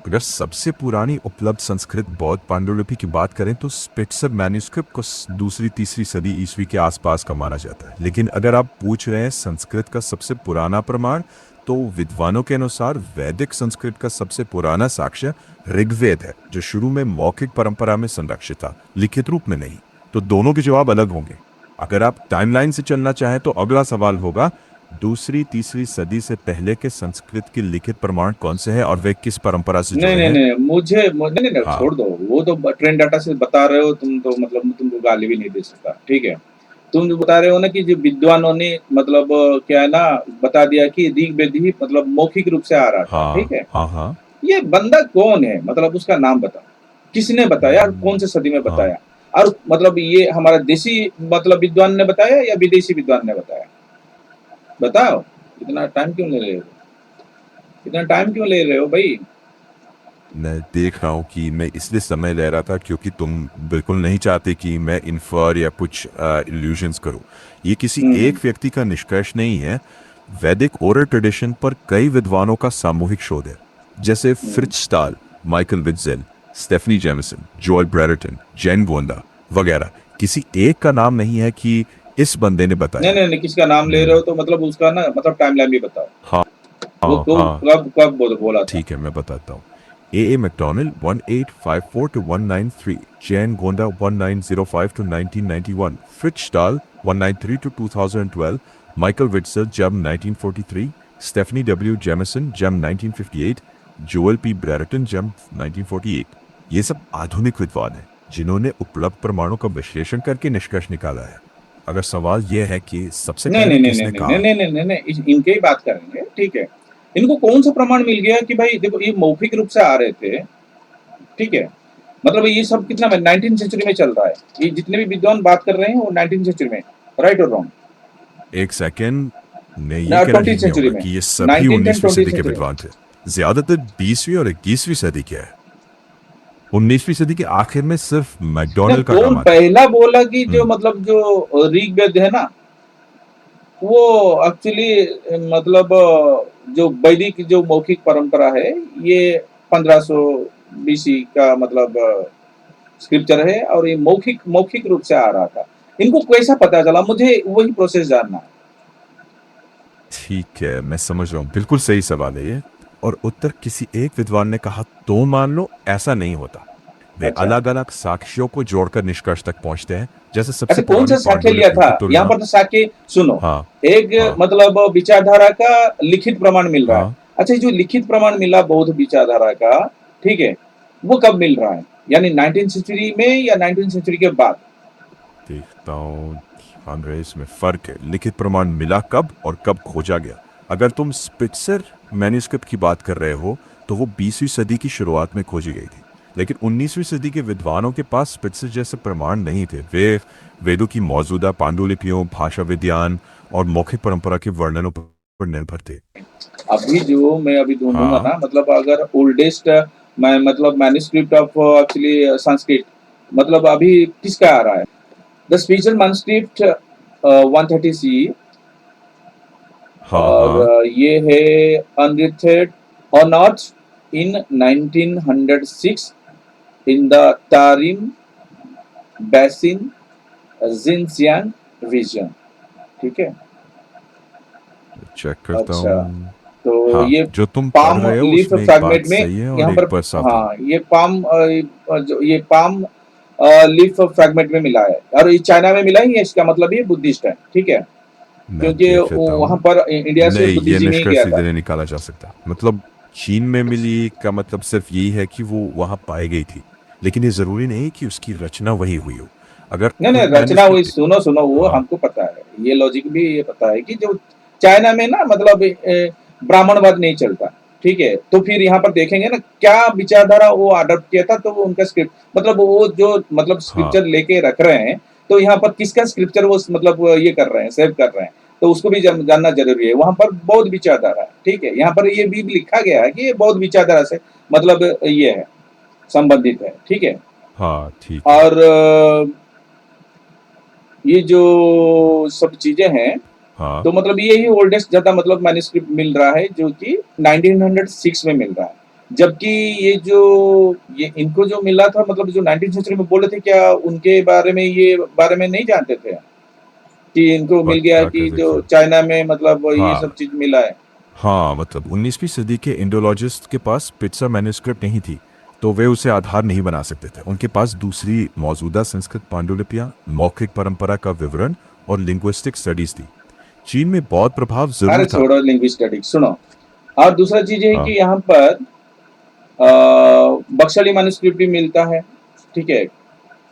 अगर सबसे पुरानी उपलब्ध संस्कृत बौद्ध पांडुलिपि की बात करें तो स्पिट्सर मैन्युस्क्रिप्ट को दूसरी तीसरी सदी ईस्वी के आसपास का माना जाता है। लेकिन अगर आप पूछ रहे हैं संस्कृत का सबसे पुराना प्रमाण, तो विद्वानों के अनुसार वैदिक संस्कृत का सबसे पुराना साक्ष्य ऋग्वेद है, जो शुरू में मौखिक परंपरा में संरक्षित था, लिखित रूप में नहीं। तो दोनों के जवाब अलग होंगे। अगर आप टाइमलाइन से चलना चाहें तो अगला सवाल होगा, दूसरी तीसरी सदी से पहले के संस्कृत के लिखित प्रमाण कौन से हैं और वे किस परंपरा से नहीं जुड़े नहीं हैं। नहीं, नहीं नहीं, हाँ छोड़ दो, वो तो ट्रेन डाटा से बता रहे हो तुम, तो मतलब मैं तुमको गाली भी नहीं दे सकता, ठीक है। तुम जो बता रहे हो ना कि जो विद्वानों ने मतलब क्या है ना, बता दिया कि ऋग्वेद ही मतलब मौखिक रूप से आ रहा था, ठीक हाँ है। हाँ हाँ। ये बंदा कौन है, मतलब उसका नाम बताओ, किसने बताया और कौन से सदी में हाँ। बताया। और मतलब ये हमारा देसी मतलब विद्वान ने बताया या विदेशी विद्वान ने बताया। बताओ, इतना टाइम क्यों ले रहे हो? इतना टाइम क्यों ले रहे हो भाई? मैं देख रहा हूँ कि मैं इसलिए समय ले रहा था क्योंकि तुम बिल्कुल नहीं चाहते कि मैं इन्फर या कुछ इल्यूजन्स करूँ। ये किसी हम्म। एक व्यक्ति का निष्कर्ष नहीं है। वैदिक ओरल ट्रेडिशन पर कई विद्वानों का सामूहिक शोध है, जैसे हम्म। Fritz Staal, Michael Witzel, Stephanie Jamison, Joel Brereton, Jan Gonda वगैरह। किसी एक का नाम नहीं है कि इस बंदे ने नहीं बताया। नहीं नहीं, किसका नाम ले रहे हो तो मतलब उसका ना मतलब टाइमलाइन भी बताओ। हाँ वो हाँ तो हाँ, कब कब बोला था? ठीक है मैं बताता हूँ। A Macdonell 1854 to 193, Jan Gonda 1905 to 1991, Fritz Staal 193 to 2012, Michael Witzel जम 1943, स्टेफनी डब्ल्यू जेमिसन जम 1958, जोएल पी ब्रेरेटन जम 1948। ये सब आधुनिक विद्वान हैं जिन्होंने उपलब्ध प्रमाणों का विश्लेषण करके निष्कर्ष निकाला है। अगर सवाल यह है कि सबसे नहीं पहले नहीं नहीं नहीं किसने नहीं नहीं कहा, नहीं नहीं नहीं नहीं, इनके ही बात करेंगे, ठीक है। इनको कौन सा प्रमाण मिल गया कि भाई देखो ये मौखिक रूप से आ रहे थे, ठीक है। मतलब ये सब कितना में 19 सेंचुरी में चल रहा है। ये जितने भी विद्वान बात कर रहे हैं वो 19 सेंचुरी में, राइट और रॉन्ग? एक सेकेंड, मैं ये कहना 20 ठीक नहीं सेंचुरी होगा में, कि ये सभी 19 एंड 19वीं 20 सदी के सेंचुरी में। विद्वान थे। ज्यादातर 20वीं और 21वीं सदी के हैं। 19वीं सदी के आखिर में सिर्फ नहीं, मैकडोनल्ड का कौन काम आता है। पहला बोला कि जो हम्म, मतलब जो ऋग्वेद है ना, वो एक्चुअली मतलब जो वैदिक जो मौखिक परंपरा है, ये 1500 बीसी का मतलब स्क्रिप्चर है और ये मौखिक मौखिक रूप से आ रहा था। इनको कैसा पता चला? मुझे वही प्रोसेस जानना है। ठीक है मैं समझ रहा हूँ, बिल्कुल सही सवाल है ये। और उत्तर किसी एक विद्वान ने कहा तो मान लो, ऐसा नहीं होता। वे अच्छा। अलग अलग साक्ष्यों को जोड़कर निष्कर्ष तक पहुंचते हैं। जैसे अच्छा, सबसे कौन सा पुरानी साक्ष्य लिया पांडुलिपियों था? की यहाँ तुलना। पर तो साक्ष्य सुनो। हाँ एक हाँ मतलब विचारधारा का लिखित प्रमाण मिल रहा है। हाँ, अच्छा, ये जो लिखित प्रमाण मिला बौद्ध विचारधारा का, ठीक है, वो कब मिल रहा है? यानी 19 सेंचुरी में या 19 सेंचुरी के बाद? देखता हूँ। ध्यान रहे, इसमें फर्क है। लिखित प्रमाण मिला कब और कब खोजा गया। अगर तुम स्पिट्सर मैन्युस्क्रिप्ट की बात कर रहे हो तो वो 20वीं सदी की शुरुआत में खोजी गई थी। लेकिन 19वीं सदी के विद्वानों के पास स्पिट्सर जैसे प्रमाण नहीं थे। वे वेदों की मौजूदा पांडुलिपियों, भाषा विज्ञान और मौखिक परंपरा के वर्णनों पर निर्भर थे। अभी जो मैं अभी ढूंढूंगा हाँ ना, मतलब अगर ओल्डेस्ट मैं मतलब मैन्युस्क्रिप्ट ऑफ एक्चुअली संस्कृत, मतलब अभी किसका आ रहा है? द स्पीचर मैन्युस्क्रिप्ट 130 सी, हाँ और हाँ, ये है unearthed unearth in 1906 in the Tarim basin Xinjiang region, ठीक है। चेक करता अच्छा, हूँ। तो हाँ, ये जो तुम पढ़ पाम रहे हो लीफ उसमें एक फ्रैगमेंट बात में सही है और यहाँ एक पर, बात सावधान। हाँ ये पाम जो ये पाम लीफ फ्रैगमेंट में मिला है और ये चाइना में मिला ही है, इसका मतलब ये बुद्धिस्ट है, ठीक है। मैं क्योंकि देख लेता वहां हूँ। पर इंडिया से नहीं, ये बुद्धिज्म ही निष्कर्ष गया सीधे था। नहीं निकाला जा सकता। मतलब चीन में मिली का मतलब सिर्फ यही है कि वो वहां पाई गई थी, लेकिन ये जरूरी नहीं कि उसकी रचना वही हुई हो। अगर नहीं नहीं, खुद रचना हुई, मैन्युस्क्रिप्ट। सुनो सुनो, वो हाँ हमको पता है, ये लॉजिक भी ये पता है कि जो चाइना में ना मतलब ब्राह्मणवाद नहीं चलता, ठीक है। तो फिर यहाँ पर देखेंगे ना क्या विचारधारा वो अडॉप्ट किया था, तो वो उनका स्क्रिप्ट मतलब वो जो मतलब हाँ स्क्रिप्चर लेके रख रहे हैं, तो यहाँ पर किसका स्क्रिप्चर वो मतलब ये कर रहे हैं, सेव कर रहे हैं, तो उसको भी जानना जरूरी है। वहां पर बौद्ध विचारधारा है, ठीक है। यहाँ पर ये भी लिखा गया है कि ये बौद्ध विचारधारा से मतलब ये है, संबंधित है, ठीक है। हाँ, ठीक है। और ये जो सब चीजें हैं, हाँ तो मतलब ये ही ओल्डेस्ट ज्यादा मतलब मैन्युस्क्रिप्ट मिल रहा है जो कि 1906 में मिल रहा है। जबकि ये जो ये इनको जो मिला था मतलब जो 19 सेंचुरी में बोले थे, क्या उनके बारे में ये बारे में नहीं जानते थे कि इनको मिल गया है बता कर कि जो देखिए। चाइना में मतलब ये सब हाँ चीज मिला है? हाँ, मतलब 19वीं सदी के इंडोलॉजिस्ट के पास पिट्सा मैन्युस्क्रिप्ट नहीं थी, तो वे उसे आधार नहीं बना सकते थे। उनके पास दूसरी मौजूदा संस्कृत पांडुलिपियां, मौखिक परंपरा का विवरण और लिंग्विस्टिक स्टडीज थी। चीन में बौद्ध प्रभाव अरे जरूर था। छोड़ो लिंग्विस्टिक, सुनो। और दूसरा चीज है हाँ कि यहाँ पर बक्सली मैन्युस्क्रिप्ट भी मिलता है, ठीक है।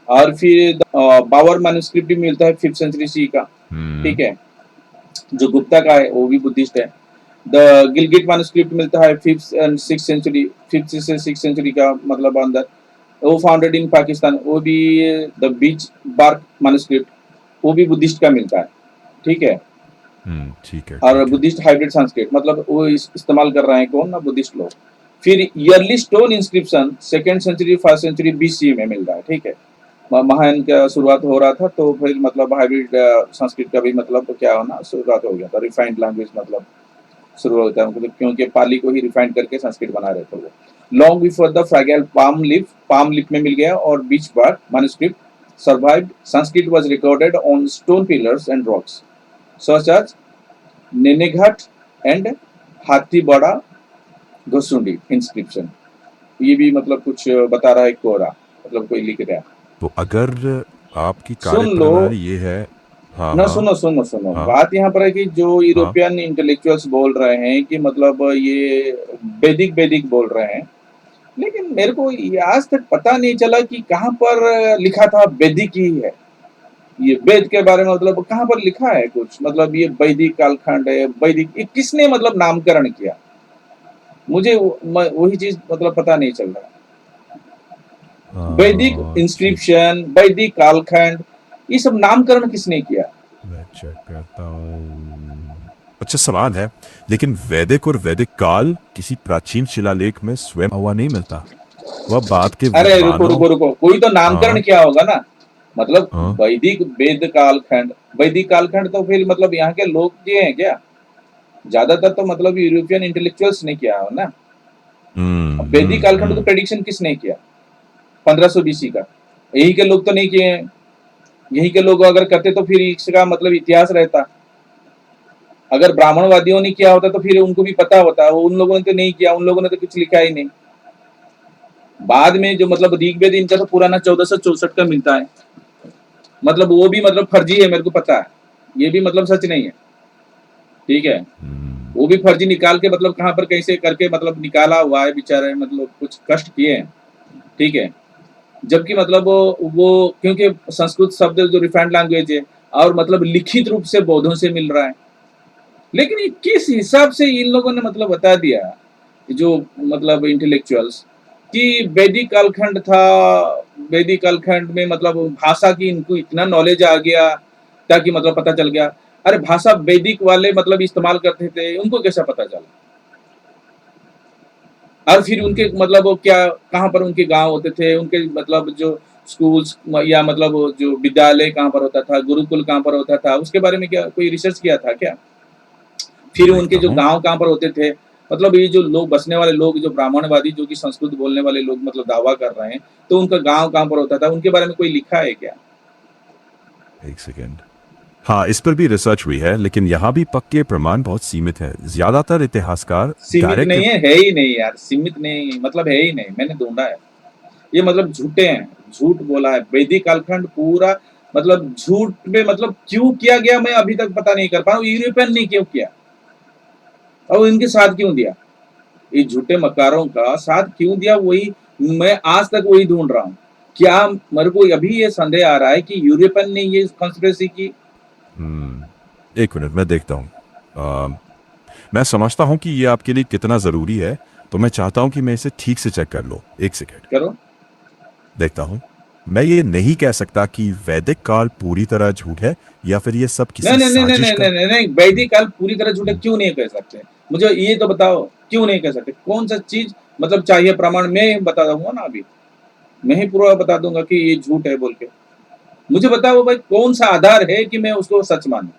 और फिर बावर मैन्युस्क्रिप्ट भी मिलता है 5th सेंचुरी सी का, हम्म, ठीक है। जो गुप्ता का है वो भी बुद्धिस्ट है। द गिलगिट मैन्युस्क्रिप्ट मिलता है 5th and 6th century, 5th से 6th सेंचुरी का मतलब अंदर, वो फाउंडेड इन पाकिस्तान। वो भी द बीच बार्क मैन्युस्क्रिप्ट, वो भी बुद्धिस्ट का मिलता है, ठीक है। ठीक है, और ठीक है। बुद्धिस्ट हाइब्रिड संस्कृत, मतलब वो इस्तेमाल कर रहे हैं कौन ना, बुद्धिस्ट लोग। फिर early stone inscription 2nd century 1st century BC में मिल रहा है, ठीक है। महायान का शुरुआत हो रहा था, तो फिर मतलब हाइब्रिड संस्कृत का भी मतलब क्या होना शुरुआत हो गया था, रिफाइंड लैंग्वेज मतलब शुरू होता है, मतलब क्योंकि पाली को ही रिफाइंड करके संस्कृत बना रहे थे वो। Long before the fragile palm leaf में मिल गया, और birch bark manuscript survived. Sanskrit was recorded on stone pillars and rocks, such as Naneghat and Hathibada Ghosundi inscription. ये भी मतलब कुछ बता रहा है कोरा, मतलब कोई लिख रहा है। तो अगर आपकी सुन लो कार्यप्रणाली ये है। हाँ, ना, हाँ, सुनो सुनो सुनो, हाँ, बात यहाँ पर है कि जो हाँ। यूरोपियन इंटेलेक्चुअल्स बोल रहे हैं कि मतलब ये वैदिक वैदिक बोल रहे हैं, लेकिन मेरे को ये आज तक पता नहीं चला कि कहाँ पर लिखा था वैदिक ही है। ये वेद के बारे में मतलब कहाँ पर लिखा है कुछ, मतलब ये वैदिक कालखंड है, वैदिक, ये किसने मतलब नामकरण किया, मुझे वही चीज मतलब पता नहीं चल रहा। वैदिक ठीक। इंस्क्रिप्शन, वैदिक कालखंड, ये सब नामकरण किसने किया? मैं चेक करता हूँ। अच्छा सवाल है, लेकिन वैदिक और वैदिक काल किसी प्राचीन शिलालेख में स्वयं हुआ नहीं मिलता। वह बाद के अरे रुको विद्वानों। रुको रुको, कोई तो नामकरण हाँ, किया होगा ना, मतलब हाँ। वैदिक वेद कालखंड, वैदिक कालखंड तो फिर मतलब यहाँ के लोग किए हैं क्या? ज्यादातर तो मतलब यूरोपियन इंटेलेक्चुअल्स ने किया हो ना। अब वैदिक कालखंड तो प्रेडिक्शन किसने किया 1500 BC का? यही के लोग तो नहीं किए हैं। यही के लोग अगर करते तो फिर इसका मतलब इतिहास रहता। अगर ब्राह्मणवादियों ने किया होता तो फिर उनको भी पता होता, वो उन लोगों ने तो नहीं किया, उन लोगों ने तो कुछ लिखा ही नहीं। बाद में जो मतलब ऋग्वेद इनका तो पुराना 1464 का मिलता है, मतलब वो भी मतलब फर्जी है, मेरे को पता है, ये भी मतलब सच नहीं है, ठीक है। वो भी फर्जी निकाल के मतलब कहाँ पर कैसे करके मतलब निकाला हुआ है, बेचारे मतलब कुछ कष्ट किए हैं, ठीक है। जबकि मतलब वो क्योंकि संस्कृत शब्द जो रिफाइंड लैंग्वेज है, और मतलब लिखित रूप से बौद्धों से मिल रहा है, लेकिन ये किस हिसाब से इन लोगों ने मतलब बता दिया, जो मतलब इंटेलेक्चुअल्स, कि वैदिक कालखंड था। वैदिक कालखंड में मतलब भाषा की इनको इतना नॉलेज आ गया, ताकि मतलब पता चल गया। अरे भाषा वैदिक वाले मतलब इस्तेमाल करते थे, उनको कैसा पता चला? और फिर उनके मतलब वो क्या, कहाँ पर उनके गांव होते थे, उनके मतलब जो स्कूल्स या मतलब जो विद्यालय कहाँ पर होता था, गुरुकुल कहाँ पर होता था, उसके बारे में क्या कोई रिसर्च किया था क्या? फिर उनके देखता जो हूँ। गांव कहाँ पर होते थे, मतलब ये जो लोग बसने वाले लोग, जो ब्राह्मणवादी जो कि संस्कृत बोलने वाले लोग मतलब दावा कर रहे हैं, तो उनका गांव कहाँ पर होता था, उनके बारे में कोई लिखा है क्या? एक सेकेंड। हाँ, इस पर भी रिसर्च हुई है, लेकिन यहाँ भी पक्के प्रमाण बहुत सीमित है। ज्यादातर इतिहासकार सीमित डायरेक्ट। नहीं है ही नहीं यार, सीमित नहीं मतलब है ही नहीं, मैंने ढूंढा है। ये मतलब झूठे हैं, झूठ बोला है वैदिक कालखंड पूरा, मतलब झूठ में मतलब क्यों किया गया मैं अभी तक पता नहीं कर पा रहा हूँ, यूरोपियन ने क्यों किया और इनके साथ क्यों दिया, ये झूठे मकारों का साथ क्यों दिया, वही मैं आज तक वही ढूंढ रहा हूँ। क्या मेरे को अभी ये संदेह आ रहा है कि यूरोपियन ने ये कॉन्स्पिरेसी की? एक मिनट, मैं देखता हूँ। मैं समझता हूँ कि ये आपके लिए कितना जरूरी है, तो मैं चाहता हूँ कि मैं इसे ठीक से चेक कर लो। एक सेकेंड। करो। देखता हूँ। मैं ये नहीं कह सकता कि वैदिक काल पूरी तरह झूठ है या फिर ये सब नहीं किसी नहीं नहीं नहीं साजिश नहीं का। नहीं नहीं नहीं, वैदिक काल पूरी तरह झूठे क्यों नहीं कह सकते? मुझे ये तो बताओ, क्यों नहीं कह सकते? कौन सा चीज मतलब चाहिए प्रमाण? मैं बता दूंगा ना अभी, मैं ही पूरा बता दूंगा कि ये झूठ है बोल के। मुझे बताओ भाई, कौन सा आधार है कि मैं उसको सच मानूं?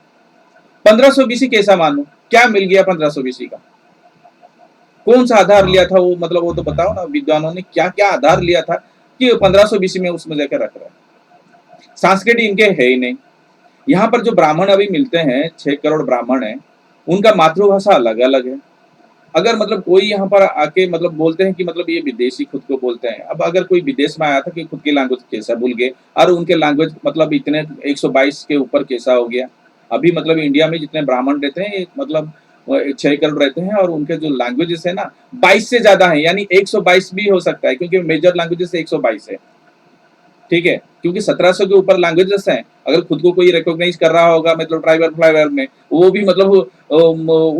1500 BC कैसा मानूं? क्या मिल गया 1500 BC का? कौन सा आधार लिया हाँ। था वो, मतलब वो तो बताओ ना, विद्वानों ने क्या क्या आधार लिया था कि 1500 BC में उसमें जाकर रख रहा है? संस्कृत इनके है ही नहीं। यहाँ पर जो ब्राह्मण अभी मिलते हैं, 6 करोड़ ब्राह्मण है, उनका मातृभाषा अलग अलग है। अगर मतलब कोई यहाँ पर आके मतलब बोलते हैं कि मतलब ये विदेशी खुद को बोलते हैं, अब अगर कोई विदेश में आया था कि खुद की लैंग्वेज कैसा भूल गए, और उनके लैंग्वेज मतलब इतने 122 के ऊपर कैसा हो गया। अभी मतलब इंडिया में जितने ब्राह्मण रहते हैं मतलब 6 करोड़ रहते हैं, और उनके जो लैंग्वेजेस है ना 22 से ज्यादा है, यानी 122 भी हो सकता है, क्योंकि मेजर लैंग्वेजेस 122 है, ठीक है। क्योंकि 1700 के ऊपर लैंग्वेजेस हैं। अगर खुद को कोई रिकॉग्नाइज कर रहा होगा मतलब ट्राइबल फ्लाइबर में, वो भी मतलब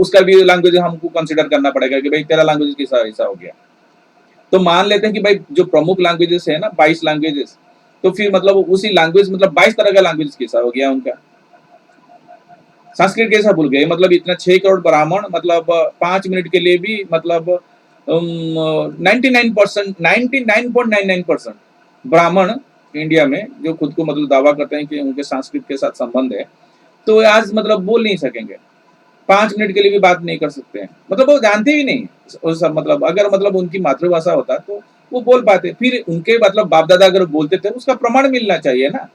उसका भी लैंग्वेज हमको कंसिडर करना पड़ेगा कि भाई तेरा लैंग्वेज कैसा ऐसा हो गया। तो मान लेते हैं कि भाई जो प्रमुख लैंग्वेजेस है ना 22 लैंग्वेजेस, तो फिर मतलब उसी लैंग्वेज मतलब 22 तरह का लैंग्वेज कैसा हो गया उनका। संस्कृत कैसा भूल गए, मतलब इतना 6 करोड़ ब्राह्मण, मतलब 5 मिनट के लिए भी मतलब 99%, 99.99% ब्राह्मण इंडिया में जो खुद को मतलब दावा करते हैं कि उनके संस्कृत के साथ संबंध है, तो आज मतलब बोल नहीं सकेंगे, 5 मिनट के लिए भी बात नहीं कर सकते हैं, मतलब वो जानते भी नहीं वो सब, मतलब अगर मतलब उनकी मातृभाषा होता तो वो बोल पाते, फिर उनके मतलब बाप दादा अगर बोलते थे उसका प्रमाण मिलना चाहिए ना,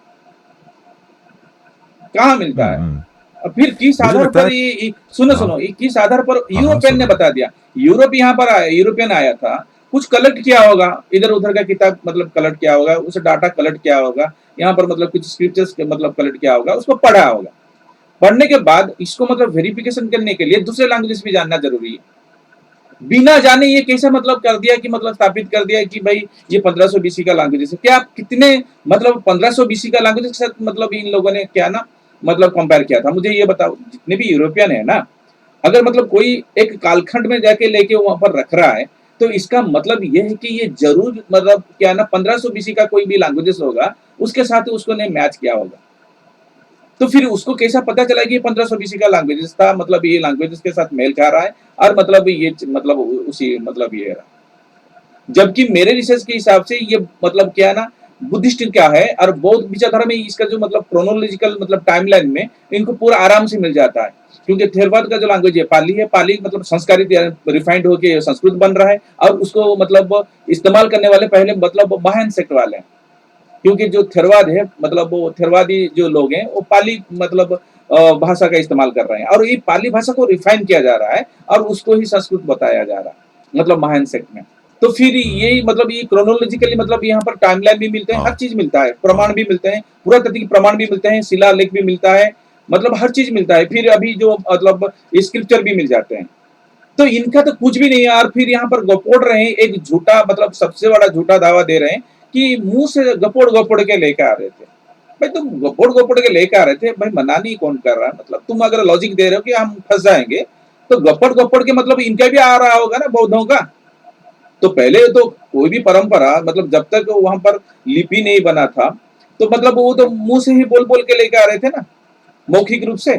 कहाँ मिलता है। हम्म। और फिर किस मुझे आधार लगता पर है। ये सुनो हाँ सुनो, ये किस आधार पर हाँ हाँ, यूरोपियन सुन ने रहा हूँ। बता दिया, यूरोप यहाँ पर आया, यूरोपियन आया था, कुछ कलेक्ट किया होगा, इधर उधर का किताब मतलब कलेक्ट किया होगा, उसे डाटा कलेक्ट किया होगा, यहाँ पर मतलब कुछ स्क्रिप्चर्स मतलब कलेक्ट किया होगा, उसको पढ़ा होगा, पढ़ने के बाद इसको मतलब वेरिफिकेशन करने के लिए दूसरे लैंग्वेजेस भी जानना जरूरी है। बिना जाने ये कैसा मतलब कर दिया कि मतलब स्थापित कर दिया कि भाई ये 1500 बीसी का लैंग्वेज है, क्या कितने मतलब 1500 बीसी का लैंग्वेज के साथ मतलब इन लोगों ने क्या ना मतलब कंपेयर किया था, मुझे ये बताओ, जितने भी यूरोपियन है ना, अगर मतलब कोई एक कालखंड में जाके लेके वहां पर रख रहा है, तो इसका मतलब ये है कि ये जरूर मतलब क्या ना 1500 बीसी का कोई भी लैंग्वेजेस होगा, उसके साथ उसको ने मैच किया होगा, तो फिर उसको कैसा पता चला कि ये 1500 बीसी का लैंग्वेजेस था, मतलब ये लैंग्वेजेस के साथ मेल खा रहा है, और मतलब ये मतलब उसी मतलब ये रहा, जबकि मेरे रिसर्च के हिसाब से ये मतलब क्या है ना, बुद्धिस्ट क्या है और बौद्ध विचारधारा में इसका जो मतलब क्रोनोलॉजिकल मतलब टाइमलाइन में इनको पूरा आराम से मिल जाता है, क्योंकि थेरवाद का जो लैंग्वेज है, पाली मतलब संस्कारित रिफाइंड होकर संस्कृत बन रहा है, और उसको मतलब इस्तेमाल करने वाले पहले मतलब महान सेक्ट वाले हैं, क्योंकि जो थेरवाद है मतलब वो थेरवादी जो लोग हैं वो पाली मतलब भाषा का इस्तेमाल कर रहे हैं, और ये पाली भाषा को रिफाइन किया जा रहा है और उसको ही संस्कृत बताया जा रहा है मतलब महान सेक्ट में। तो फिर ये हम्म। मतलब ये क्रोनोलॉजिकली मतलब यहाँ पर टाइमलाइन भी मिलते हैं, हर हाँ चीज मिलता है, प्रमाण हाँ। भी मिलते हैं, पुरातात्विक प्रमाण भी मिलते हैं, शिलालेख भी मिलता है, मतलब हर चीज मिलता है, फिर अभी जो मतलब स्क्रिप्चर भी मिल जाते हैं, तो इनका तो कुछ भी नहीं है, और फिर यहाँ पर गपोड़ रहे हैं एक झूठा मतलब सबसे बड़ा झूठा दावा दे रहे हैं कि मुंह से गपोड़ गपोड़ के लेके आ रहे थे। भाई तुम गपोड़ गपोड़ के लेके आ रहे थे, भाई मनानी कौन कर रहा है, मतलब तुम अगर लॉजिक दे रहे हो कि हम फंस जाएंगे, तो गप्पड़ गप्पड़ के मतलब इनका भी आ रहा होगा ना बौद्धों का। तो पहले तो कोई भी परंपरा मतलब जब तक वहां पर लिपि नहीं बना था, तो मतलब वो तो मुंह से ही बोल बोल के लेके आ रहे थे ना, मौखिक रूप से।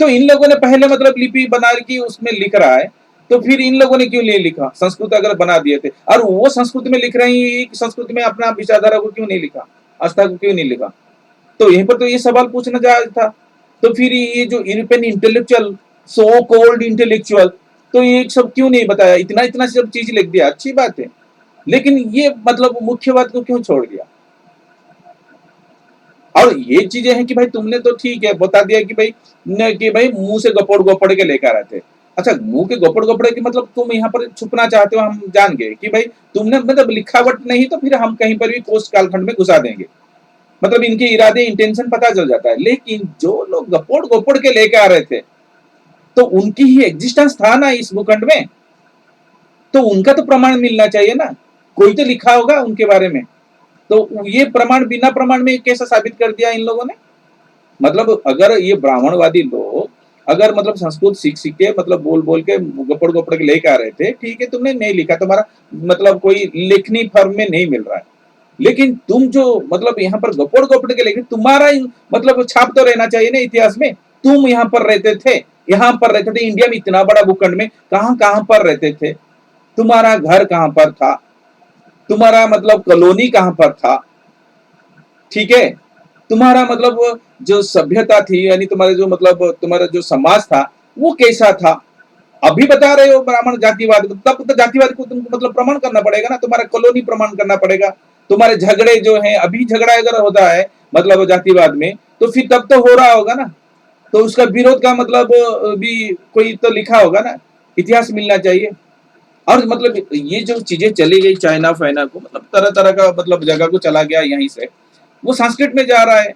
तो इन लोगों ने पहले मतलब लिपि बना की उसमें लिख रहा है, तो फिर इन लोगों ने क्यों नहीं लिखा, संस्कृत अगर बना दिए थे और वो संस्कृत में लिख रहे हैं, संस्कृत में अपना विचारधारा को क्यों नहीं लिखा, आस्था को क्यों नहीं लिखा। तो यहीं पर तो ये सवाल पूछना जायज था। तो फिर ये जो European intellectual, so called intellectual, तो ये सब क्यों नहीं बताया, इतना इतना सब चीज लिख दिया, अच्छी बात है, लेकिन ये मतलब मुख्य बात को क्यों छोड़ दिया। और ये चीजें हैं कि भाई तुमने तो ठीक है बता दिया कि भाई न कि भाई मुंह से गपोड़ गपोड़ के लेकर आए थे। अच्छा, मुंह के गपोड़ गपोड़ के मतलब तुम यहाँ पर छुपना चाहते हो, हम जान गए कि भाई तुमने मतलब लिखावट नहीं, तो फिर हम कहीं पर भी कोस्ट कालखंड में घुसा देंगे, मतलब इनके इरादे इंटेंशन पता चल जाता है। लेकिन जो लोग गपोड़ गपोड़ के लेके आ रहे थे, तो उनकी ही एग्जिस्टेंस था ना इस भूखंड में, तो उनका तो प्रमाण मिलना चाहिए ना, कोई तो लिखा होगा उनके बारे में। तो ये प्रमाण बिना प्रमाण में कैसा साबित कर दिया इन लोगों ने। मतलब अगर ये ब्राह्मणवादी लोग अगर मतलब संस्कृत सीख सीख के मतलब बोल बोल के गपड़ गपड़ के लेके आ रहे थे, ठीक है, तुमने नहीं लिखा, तुम्हारा मतलब कोई लेखनी फर्म में नहीं मिल रहा है, लेकिन तुम जो मतलब यहाँ पर गपोड़ गपोड़ के लेके तुम्हारा मतलब छाप तो रहना चाहिए ना इतिहास में। तुम यहाँ पर रहते थे, यहाँ पर रहते थे, इंडिया में इतना बड़ा भूखंड में कहाँ कहाँ पर रहते थे, तुम्हारा घर कहाँ पर था, तुम्हारा मतलब कॉलोनी कहाँ पर था, ठीक है, तुम्हारा मतलब जो सभ्यता थी, यानी तुम्हारा जो मतलब तुम्हारा जो समाज था वो कैसा था। अभी बता रहे हो ब्राह्मण जातिवाद, तब तो जातिवाद को तुमको मतलब प्रमाण करना पड़ेगा ना, तुम्हारा कॉलोनी प्रमाण करना पड़ेगा, तुम्हारे झगड़े जो हैं, अभी झगड़ा अगर होता है मतलब जातिवाद में, तो फिर तब तो हो रहा होगा ना, तो उसका विरोध का मतलब भी कोई तो लिखा होगा ना, इतिहास मिलना चाहिए। और मतलब ये जो चीजें चली गई चाइना फाइना को मतलब तरह तरह का मतलब जगह को चला गया यहीं से, वो संस्कृत में जा रहा है,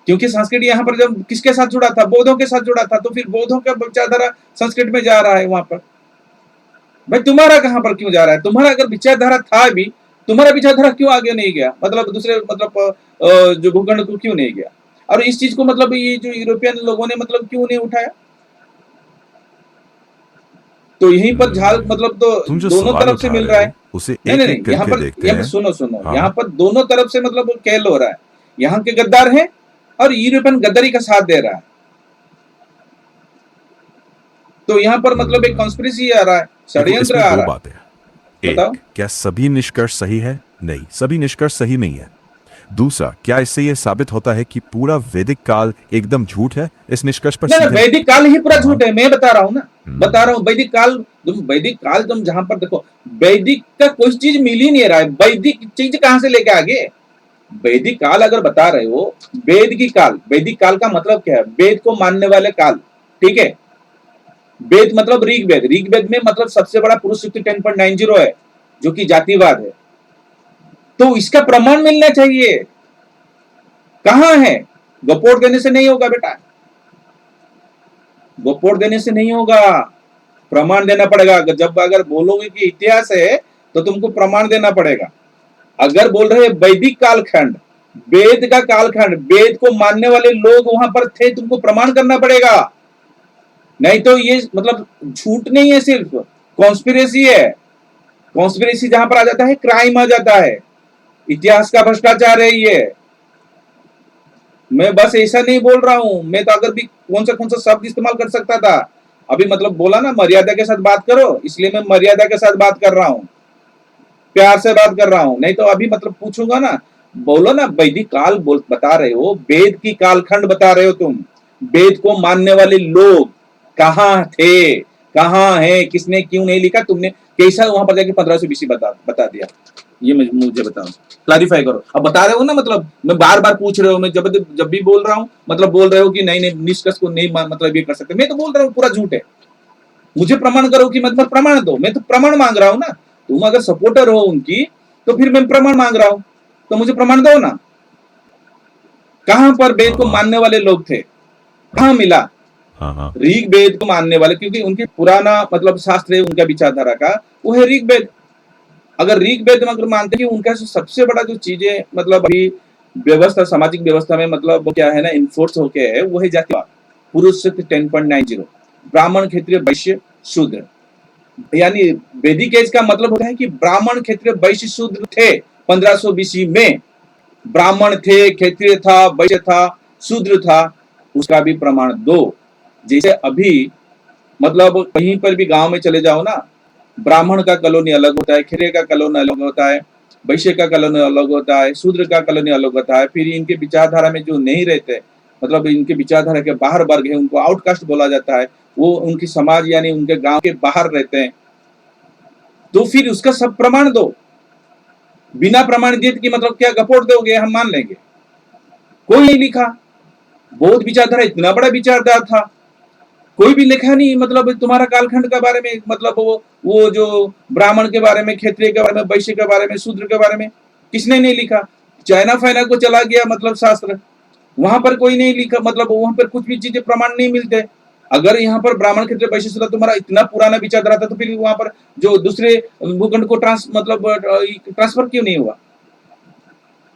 क्योंकि संस्कृत यहाँ पर जब किसके साथ जुड़ा था, बौद्धों के साथ जुड़ा था, तो फिर बौद्धों का विचारधारा संस्कृत में जा रहा है वहां पर। भाई तुम्हारा कहां पर क्यों जा रहा है, तुम्हारा अगर विचारधारा था भी, तुम्हारा विचारधारा क्यों आगे नहीं गया, मतलब दूसरे मतलब जो भूखंड को क्यों नहीं गया। और इस चीज को मतलब ये जो यूरोपियन लोगों ने मतलब क्यों नहीं उठाया। तो यहीं पर झाल हम्म। मतलब तो तुम जो दोनों सवाल तरफ से उठा मिल रहे रहा है। हो उसे नहीं एक नहीं एक नहीं, करके देखते यहाँ पर हैं। सुनो सुनो, हाँ यहाँ हाँ। पर दोनों तरफ से मतलब खेल हो रहा है, यहाँ के गद्दार हैं और यूरोपियन गद्दारी का साथ दे रहा है। तो यहाँ पर मतलब एक कॉन्स्पिरेसी आ रहा है, देखो, षड्यंत्र इसमें आ दो रहा है। बातें हैं। बताओ। एक, क्या सभी निष्कर्ष सही है? नहीं, सभी निष्कर्ष सही नहीं है। दूसरा, क्या इससे यह साबित होता है कि पूरा वैदिक काल एकदम झूठ है? इस निष्कर्ष पर नहीं नहीं, सीधे वैदिक काल ही पूरा हाँ। झूठ है, मैं बता रहा हूँ ना। बता हम्म, रहा हूँ वैदिक काल तुम जहां पर देखो, वैदिक का कोई चीज मिल ही नहीं रहा है। वैदिक चीज कहां से लेके आगे? वैदिक काल अगर बता रहे हो, वैदिक काल का मतलब क्या है? वेद को मानने वाले काल, ठीक है। वेद मतलब ऋग्वेद में मतलब सबसे बड़ा पुरुष सूक्त 10.90 है, जो कि जातिवाद है। तो इसका प्रमाण मिलना चाहिए, कहां है? गपोट देने से नहीं होगा बेटा, गपोट देने से नहीं होगा, प्रमाण देना पड़ेगा। जब अगर बोलोगे कि इतिहास है, तो तुमको प्रमाण देना पड़ेगा। अगर बोल रहे वैदिक कालखंड, वेद का कालखंड, वेद को मानने वाले लोग वहां पर थे, तुमको प्रमाण करना पड़ेगा। नहीं तो ये मतलब झूठ नहीं है, सिर्फ कॉन्स्पिरेसी है। कॉन्स्पिरेसी जहां पर आ जाता है, क्राइम आ जाता है, इतिहास का भ्रष्टाचार है ये। मैं बस ऐसा नहीं बोल रहा हूं, मैं तो अगर भी कौन सा शब्द इस्तेमाल कर सकता था। अभी मतलब बोला ना, मर्यादा के साथ बात करो, इसलिए मैं मर्यादा के साथ बात कर रहा हूं, प्यार से बात कर रहा हूं। नहीं तो अभी मतलब पूछूंगा ना, बोलो ना वैदिक काल बता रहे हो, वेद की कालखंड बता रहे हो तुम। वेद को मानने वाले लोग कहाँ थे, कहाँ है, किसने क्यों नहीं लिखा, तुमने कैसा वहां पर जाके 1520 बता दिया? ये मुझे बताओ, क्लैरिफाई करो। अब बता रहे हो ना, मतलब मैं बार बार पूछ रहे हो, मैं जब भी बोल रहा हूँ मतलब बोल रहे हो कि नहीं नहीं, निष्कर्ष को नहीं मतलब ये कर सकते। मैं तो बोल रहा हूँ पूरा झूठ है, मुझे प्रमाण करो कि मतलब प्रमाण दो। मैं तो प्रमाण मांग रहा हूं ना, तुम अगर सपोर्टर हो उनकी, तो फिर मैं प्रमाण मांग रहा हूं, तो मुझे प्रमाण दो ना। कहां पर वेद को हाँ, मानने वाले लोग थे, हाँ, कहां मिला? हाँ, हाँ, ऋग वेद को मानने वाले, क्योंकि उनके पुराना मतलब शास्त्र है उनका विचारधारा का, वो है ऋग वेद। अगर ऋग वेद में अगर मानते कि उनका सबसे बड़ा जो चीजें मतलब अभी व्यवस्था, सामाजिक व्यवस्था में मतलब क्या है ना, इन्फोर्स होके है, वो है जातिवाद। पुरुष 10.90, ब्राह्मण, क्षत्रिय, वैश्य, शूद्र। यानी वैदिक एज का मतलब होता है कि ब्राह्मण, क्षत्रिय, वैश्य, शूद्र थे 1500 बीसी में। ब्राह्मण थे, क्षत्रिय था, वैश्य था, शूद्र था, उसका भी प्रमाण दो। जैसे अभी मतलब कहीं पर भी गांव में चले जाओ ना, ब्राह्मण का कॉलोनी अलग होता है, क्षत्रिय का कॉलोनी अलग होता है, वैश्य का कॉलोनी अलग होता है, शूद्र का कॉलोनी अलग होता है। फिर इनके विचारधारा में जो नहीं रहते, मतलब इनके विचारधारा के बाहर वर्ग है, उनको आउटकास्ट बोला जाता है। वो उनकी समाज यानी उनके गांव के बाहर रहते हैं। तो फिर उसका सब प्रमाण दो। बिना प्रमाण दिए कि मतलब क्या गपोट दोगे, हम मान लेंगे? कोई नहीं लिखा। बौद्ध विचारधारा इतना बड़ा विचारधारा था, कोई भी लिखा नहीं मतलब तुम्हारा कालखंड के बारे में, मतलब वो जो ब्राह्मण के बारे में, क्षत्रिय के बारे में, वैश्य के बारे में, शूद्र के बारे में किसने नहीं लिखा? चाइना फाइना को चला गया मतलब शास्त्र, वहां पर कोई नहीं लिखा, मतलब वहां पर कुछ भी चीजें प्रमाण नहीं मिलते। अगर यहाँ पर ब्राह्मण, क्षत्रिय, वैश्य, शूद्र तुम्हारा इतना पुराना विचारधारा था, तो फिर वहां पर जो दूसरे भूखंड को ट्रांसफर क्यों नहीं हुआ?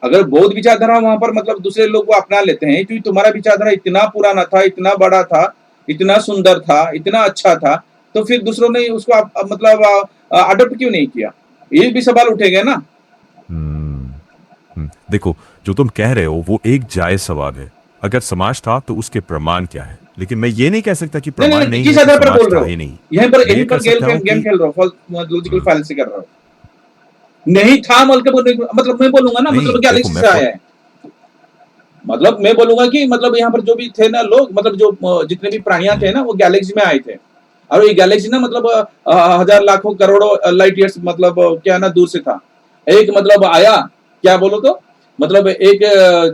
अगर बौद्ध विचारधारा वहां पर मतलब दूसरे लोग को अपना लेते हैं, क्योंकि तुम्हारा विचारधारा इतना पुराना था, इतना बड़ा था, इतना सुंदर था, इतना अच्छा था, तो फिर दूसरों ने उसको मतलब अडॉप्ट क्यों नहीं किया? ये भी सवाल उठेगा ना। हम्म, देखो, जो तुम कह रहे हो वो एक जायज सवाल है। अगर समाज था तो उसके प्रमाण क्या है? लेकिन मैं ये नहीं कह सकता कि नहीं प्रमाण नहीं, नहीं किस है तो आधार पर समाज बोल रहे था हो? ही नहीं। मैं यहीं ये पर कह सकता हूँ गेम कि खेल रहे हो, लॉजिकल हम्म, फाइल से कर रहे हो। नहीं था मतलब मैं बोलूंगा ना, नहीं, मतलब देखो, गैलेक्सी से आया है। मतलब मैं बोलूंगा कि मतलब यहाँ पर जो भी थे ना लोग, मतलब जो जितने भी प्राणियां थे हम्म, ना, वो गैलेक्सी में आए थे। और ये गैलेक्सी ना मतलब हजार लाखों करोड़ों लाइट ईयर्स मतलब क्या ना दूर से था। एक मतलब आया, क्या बोलो तो, मतलब एक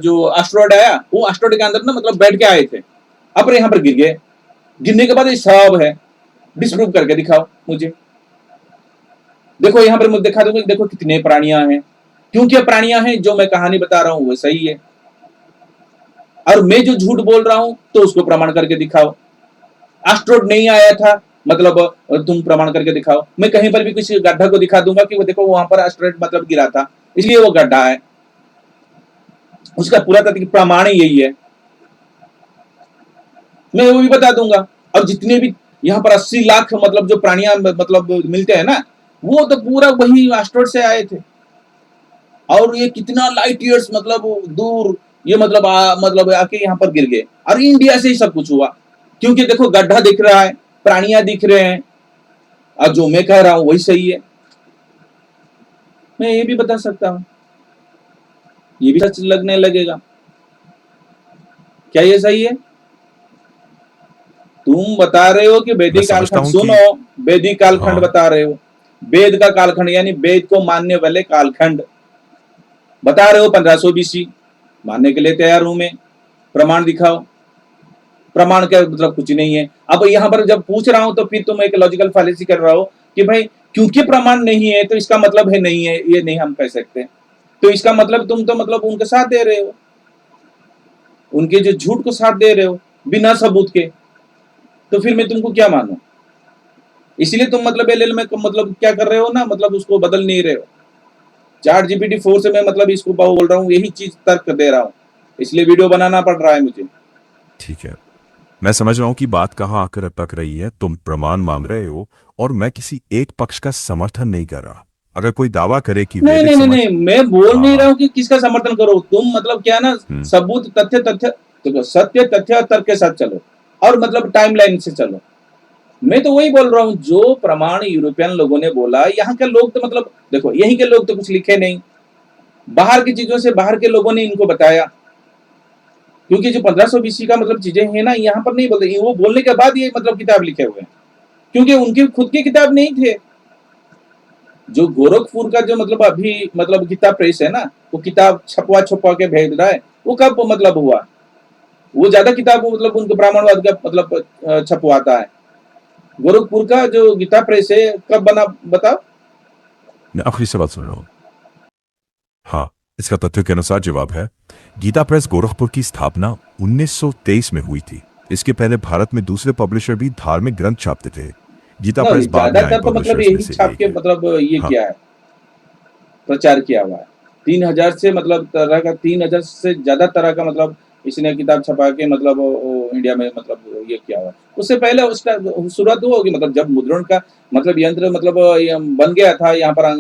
जो एस्ट्रॉयड आया, वो एस्ट्रॉयड के अंदर ना मतलब बैठ के आए थे, अब यहाँ पर गिर गए। गिरने के बाद ये सब है, डिस्प्रूव करके दिखाओ मुझे। देखो यहाँ पर मैं दिखा दूंगा, देखो कितने प्राणियां हैं, क्योंकि ये प्राणियां हैं, जो मैं कहानी बता रहा हूँ वो सही है, और मैं जो झूठ बोल रहा हूं तो उसको प्रमाण करके दिखाओ। एस्ट्रॉयड नहीं आया था, मतलब तुम प्रमाण करके दिखाओ। मैं कहीं पर भी किसी गड्ढा को दिखा दूंगा कि वो देखो वहां पर एस्ट्रॉयड मतलब गिरा था, इसलिए वो गड्ढा है, उसका पुरातात्विक प्रमाण ही यही है, मैं वो भी बता दूंगा। और जितने भी यहाँ पर 80 लाख मतलब जो प्राणियां मतलब मिलते हैं ना, वो तो पूरा वही एस्ट्रॉयड से आए थे। और ये कितना लाइट ईयर्स मतलब दूर, ये मतलब आके यहाँ पर गिर गए, और इंडिया से ही सब कुछ हुआ, क्योंकि देखो गड्ढा दिख रहा है, प्राणियां दिख रहे हैं और जो मैं कह रहा हूं वही सही है। मैं ये भी बता सकता हूं, ये भी सच लगने लगेगा। क्या ये सही है? तुम बता रहे हो कि मैं वैदिक समझता कालखंड, हूं सुनो, कि वैदिक कालखंड हाँ बता रहे हो, वेद का कालखंड यानी वेद को मानने वाले कालखंड बता रहे हो 1500 बीसी, मानने के लिए तैयार हूं मैं, प्रमाण दिखाओ। प्रमाण का मतलब कुछ नहीं है। अब यहाँ पर जब पूछ रहा हूं तो फिर तुम एक लॉजिकल फैलेसी कर रहा हो कि भाई क्योंकि प्रमाण नहीं है तो इसका मतलब है नहीं है, ये नहीं हम कह सकते। तो इसका मतलब तुम तो मतलब उनके साथ दे रहे हो, उनके जो झूठ को साथ दे रहे हो बिना सबूत के। तो फिर मैं तुमको क्या मानूं? इसलिए तुम मतलब एलएल में मतलब क्या कर रहे हो ना, मतलब उसको बदल नहीं रहे हो। चैट जीपीटी 4 से मैं मतलब इसको बोल रहा हूँ, यही चीज तर्क दे रहा हूँ, इसलिए वीडियो बनाना पड़ रहा है मुझे। ठीक है, मैं समझ रहा हूं कि बात कहाँ आकर अटक रही है। तुम प्रमाण मांग रहे हो और मैं किसी एक पक्ष का समर्थन नहीं कर रहा। अगर कोई दावा करे कि नहीं वैदिक नहीं नहीं समझ। नहीं, मैं बोल हाँ नहीं रहा हाँ। हूँ कि किसका समर्थन करो तुम, मतलब क्या ना, हम्म। सबूत तथ्य तथ्य, देखो सत्य तथ्य और तर्क के साथ चलो और मतलब टाइमलाइन से चलो। मैं तो वही बोल रहा हूँ जो प्रमाण यूरोपियन लोगों ने बोला, यहाँ के लोग तो मतलब देखो यहीं के लोग तो कुछ लिखे नहीं, बाहर की चीजों से बाहर के लोगों ने इनको बताया। क्योंकि जो 1500 बीसी का मतलब चीजें हैं ना, यहाँ पर नहीं बोलते, वो बोलने के बाद ये मतलब किताब लिखे हुए हैं, क्योंकि उनकी खुद की किताब नहीं थे। जो गोरखपुर का जो मतलब अभी मतलब गीता प्रेस है ना, वो किताब छपवा छपवा के भेज रहा है, वो कब मतलब हुआ? वो ज्यादा किताब मतलब उनके ब्राह्मणवाद का मतलब छपवाता है। गोरखपुर का जो गीता प्रेस है कब बना बताओ? मैं आखिरी सवाल सुन रहा हूँ। हाँ, इसका तथ्य के अनुसार जवाब है, गीता प्रेस गोरखपुर की स्थापना 1923 में हुई थी। इसके पहले भारत में दूसरे पब्लिशर भी धार्मिक ग्रंथ छापते थे। गीता प्रेस बाद में आए ज्यादातर तो मतलब पब्लिशर्स में यही से छाप एक के है। मतलब ये हाँ। किया है, प्रचार किया हुआ है। 3000 से मतलब तरह का, 3000 से ज्यादा तरह का मतलब इसने किताब छपा के मतलब इंडिया में मतलब ये किया हुआ है। उससे पहले उसका शुरुआत वो होगी मतलब जब मुद्रण का मतलब यंत्र मतलब बन गया था यहाँ पर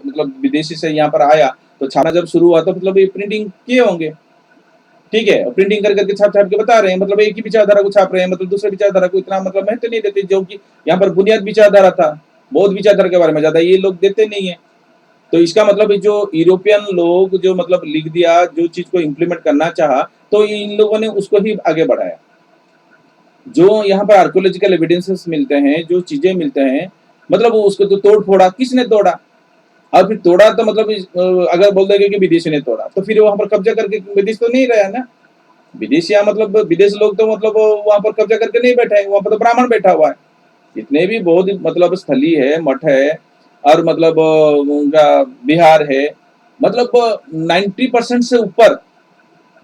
मतलब विदेशी से यहाँ पर आया, तो छापना जब शुरू हुआ तो मतलब ये प्रिंटिंग किए होंगे। ठीक है, प्रिंटिंग कर करके छाप छाप के बता रहे हैं, मतलब एक ही विचारधारा को छाप रहे हैं, मतलब दूसरे विचारधारा को इतना मतलब महत्व नहीं देते, जो कि यहाँ पर बुनियाद विचारधारा था, बौद्ध विचारधारा के बारे में ज्यादा ये लोग देते नहीं है। तो इसका मतलब जो यूरोपियन लोग जो मतलब लिख दिया, जो चीज को इम्प्लीमेंट करना चाहा, तो इन लोगों ने उसको ही आगे बढ़ाया। जो यहाँ पर आर्कोलॉजिकल एविडेंसेस मिलते हैं, जो चीजें मिलते हैं, मतलब उसको तो तोड़ फोड़ा, किसने तोड़ा? और फिर तोड़ा तो मतलब अगर बोल देंगे कि विदेशी ने तोड़ा, तो फिर वहां पर कब्जा करके विदेश तो नहीं रहा ना। विदेशिया मतलब विदेश लोग तो मतलब वहां पर कब्जा करके नहीं बैठे हैं, वहां पर तो ब्राह्मण बैठा हुआ है। जितने भी बौद्ध मतलब स्थली है, मठ है, और मतलब उनका बिहार है, मतलब 90% से ऊपर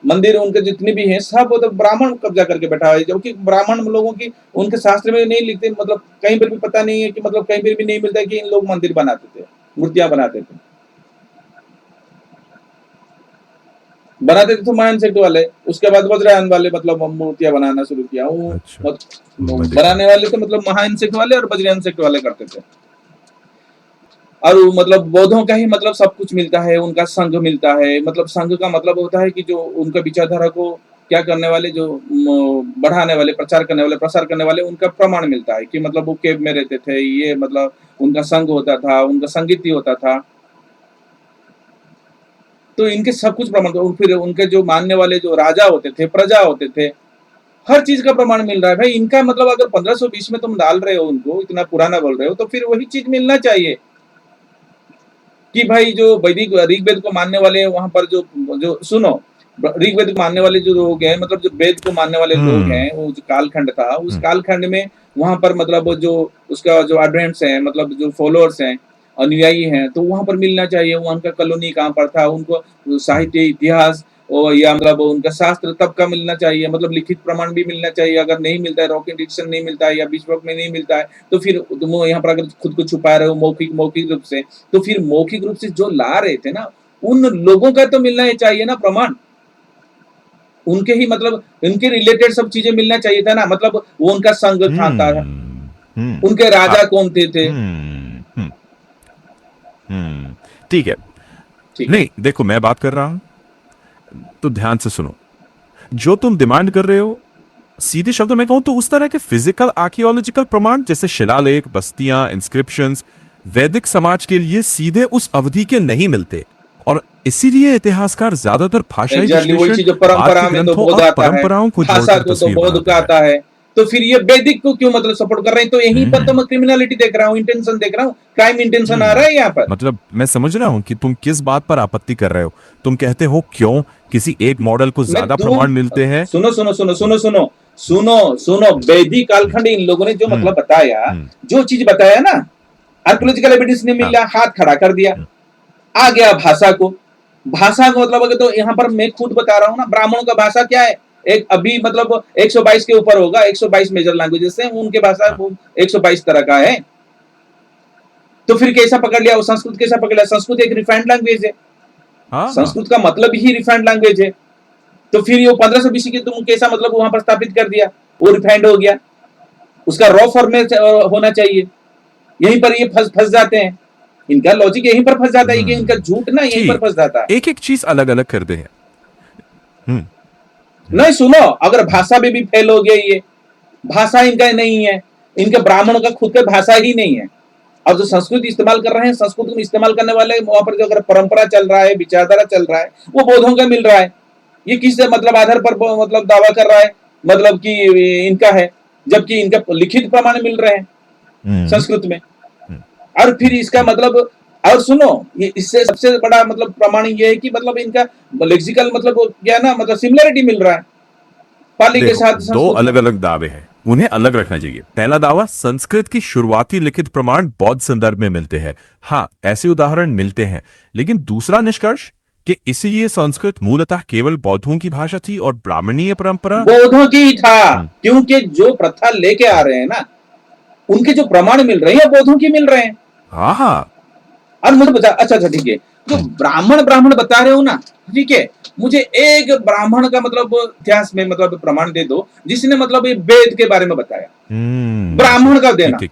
मंदिर उनके जितने भी हैं सब वो तो ब्राह्मण कब्जा करके बैठा है। जबकि ब्राह्मण लोगों की उनके शास्त्र में नहीं लिखते, मतलब कहीं पर भी पता नहीं है कि मतलब कहीं पर भी नहीं मिलता है कि इन लोग मंदिर बनाते थे, मूर्तियां बनाते थे। बनाते थे तो महान सेक्ट वाले, उसके बाद वज्रयान वाले मतलब मूर्तियां बनाना शुरू किया। वो अच्छा, मैं देखता हूँ। बनाने वाले तो मतलब महान सेक्ट वाले और वज्रयान सेक्ट वाले करते थे। और मतलब बौद्धों का ही मतलब सब कुछ मिलता है, उनका संघ मिलता है, मतलब संघ का मतलब होता है कि जो उनका विचारधारा को क्या करने वाले, जो बढ़ाने वाले, प्रचार करने वाले, प्रसार करने वाले, उनका प्रमाण मिलता है कि मतलब वो केव में रहते थे, ये मतलब उनका संघ होता था, उनका संगीत ही होता था। तो इनके सब कुछ प्रमाण, फिर उनके जो मानने वाले जो राजा होते थे, प्रजा होते थे, हर चीज का प्रमाण मिल रहा है भाई। इनका मतलब अगर 1520 में तुम डाल रहे हो, उनको इतना पुराना बोल रहे हो, तो फिर वही चीज मिलना चाहिए कि भाई जो वैदिक ऋग्वेद को मानने वाले वहां पर जो जो सुनो, ऋग्वेद को मानने वाले जो लोग हैं, मतलब जो वेद को मानने वाले लोग हम्म। हैं, वो जो कालखंड था, उस हम्म। कालखंड में वहां पर मतलब जो उसका जो एडवेंट्स हैं, मतलब जो फॉलोअर्स हैं, अनुयायी हैं, तो वहां पर मिलना चाहिए वहां उनका कॉलोनी कहाँ पर था, उनको हम्म। साहित्य इतिहास और या मतलब उनका शास्त्र तब का मिलना चाहिए, मतलब लिखित प्रमाण भी मिलना चाहिए। अगर नहीं मिलता है, रॉक एडिक्शन नहीं मिलता है या विश्वक में नहीं मिलता है, तो फिर तुम यहाँ पर अगर खुद को छुपा रहे हो मौखिक मौखिक रूप से, तो फिर मौखिक रूप से जो ला रहे थे ना, उन लोगों का तो मिलना ही चाहिए ना प्रमाण। उनके ही मतलब उनके रिलेटेड सब चीजें मिलना चाहिए था ना, मतलब वो उनका संघ कहाँ था, हम्म। हम्म। उनके हाँ। राजा कौन थे। हम्म। हम्म। हम्म। ठीक है। ठीक है। नहीं, देखो, मैं बात कर रहा हूं तो ध्यान से सुनो। जो तुम डिमांड कर रहे हो सीधे शब्दों में कहूं तो उस तरह के फिजिकल आर्कियोलॉजिकल प्रमाण जैसे शिलालेख, बस्तियां, इंस्क्रिप्शंस वैदिक समाज के लिए सीधे उस अवधि के नहीं मिलते, और इसीलिए इतिहासकार ज्यादातर भाषाई एग्जैक्टली वही विश्लेषण चीज जो बाद परंपरा के में तो ग्रंथों बौद्ध और आता है, परंपराओं को भाषा जोड़कर को तो तस्वीर बौद्ध का बनाता है। आता है, तो फिर ये वैदिक को क्यों मतलब सपोर्ट कर रहे हैं? तो यहीं पर तो हम्म मैं क्रिमिनलिटी देख रहा हूँ, इंटेंशन देख रहा हूँ, क्राइम इंटेंशन आ हम्म रहा है यहाँ पर। मतलब मैं समझ रहा हूं कि तुम किस बात पर आपत्ति कर रहे हो। तुम कहते हो क्यों किसी एक मॉडल को मैं ज्यादा दो प्रमाण मिलते हैं। सुनो सुनो सुनो हम्म सुनो सुनो सुनो सुनो, वैदिक हम्म कालखंड इन लोगों ने जो हम्म मतलब बताया, हम्म जो चीज बताया ना, हम्म, आर्कोलॉजिकल एविडेंस नहीं हाँ मिला, हाथ खड़ा कर दिया। हम्म, आ गया भाषा को, भाषा को मतलब अगर तो यहाँ पर मैं खुद बता रहा हूँ ना, ब्राह्मणों का भाषा क्या है? एक अभी मतलब 122 के ऊपर होगा, 122 मेजर लैंग्वेजेस हैं, उनके भाषा हाँ 122 तरह का है। तो फिर कैसा पकड़ लिया? वो संस्कृत कैसा पकड़ लिया? संस्कृत एक रिफाइंड लैंग्वेज है, हाँ हाँ संस्कृत का मतलब ही रिफाइंड लैंग्वेज है। तो फिर ये 1500 बीसी की तुम कैसा मतलब वहां पर स्थापित कर दिया? वो रिफाइंड हो गया, उसका रॉ फॉर्मेट होना चाहिए। यहीं पर ये फंस फंस जाते हैं, इनका लॉजिक यहीं पर फंस जाता है कि इनका झूठ ना यहीं पर ठीक, फंस जाता है। एक एक चीज अलग अलग करते हैं। हम्म हम्म नहीं सुनो, अगर हम्म भाषा में भी फेल हो गया ये, भाषा इनका नहीं है, इनके ब्राह्मणों का खुद का भाषा ही नहीं है। अब जो संस्कृत इस्तेमाल कर रहे हैं, संस्कृत को इस्तेमाल करने वाले वहां पर जो अगर परंपरा चल रहा है, विचारधारा चल रहा है, वो बौद्धों का मिल रहा है। ये किस मतलब आधार पर मतलब दावा कर रहा है, मतलब कि इनका है, जबकि इनका लिखित प्रमाण मिल रहे हैं हम्म संस्कृत में। हम्म और फिर इसका हम्म। मतलब, और सुनो, ये इससे सबसे बड़ा मतलब प्रमाण ये है कि मतलब इनका लेक्सिकल मतलब क्या है ना, मतलब सिमिलरिटी मिल रहा है पाली के देखो, साथ दो संस्कृत में। अलग अलग दावे हैं, उन्हें अलग रखना चाहिए। पहला दावा, संस्कृत की शुरुआती लिखित प्रमाण बौद्ध संदर्भ में मिलते हैं। हाँ, ऐसे उदाहरण मिलते हैं। लेकिन दूसरा निष्कर्ष कि इसीलिए संस्कृत मूलतः केवल बौद्धों की भाषा थी और ब्राह्मणीय परंपरा। बौद्धों की ही था, हम्म क्योंकि जो प्रथा लेके आ हम्म, रहे हैं ना, उनके जो प्रमाण मिल रहे हैं बौद्धों की मिल रहे हैं। हाँ हाँ और मुझे बता, अच्छा अच्छा ठीक है, जो हम्म ब्राह्मण ब्राह्मण बता रहे हो ना, ठीक है, मुझे एक ब्राह्मण का मतलब इतिहास में मतलब प्रमाण दे दो जिसने मतलब ये वेद के बारे में बताया, ठीक ब्राह्मण का ठीक देना। ठीक।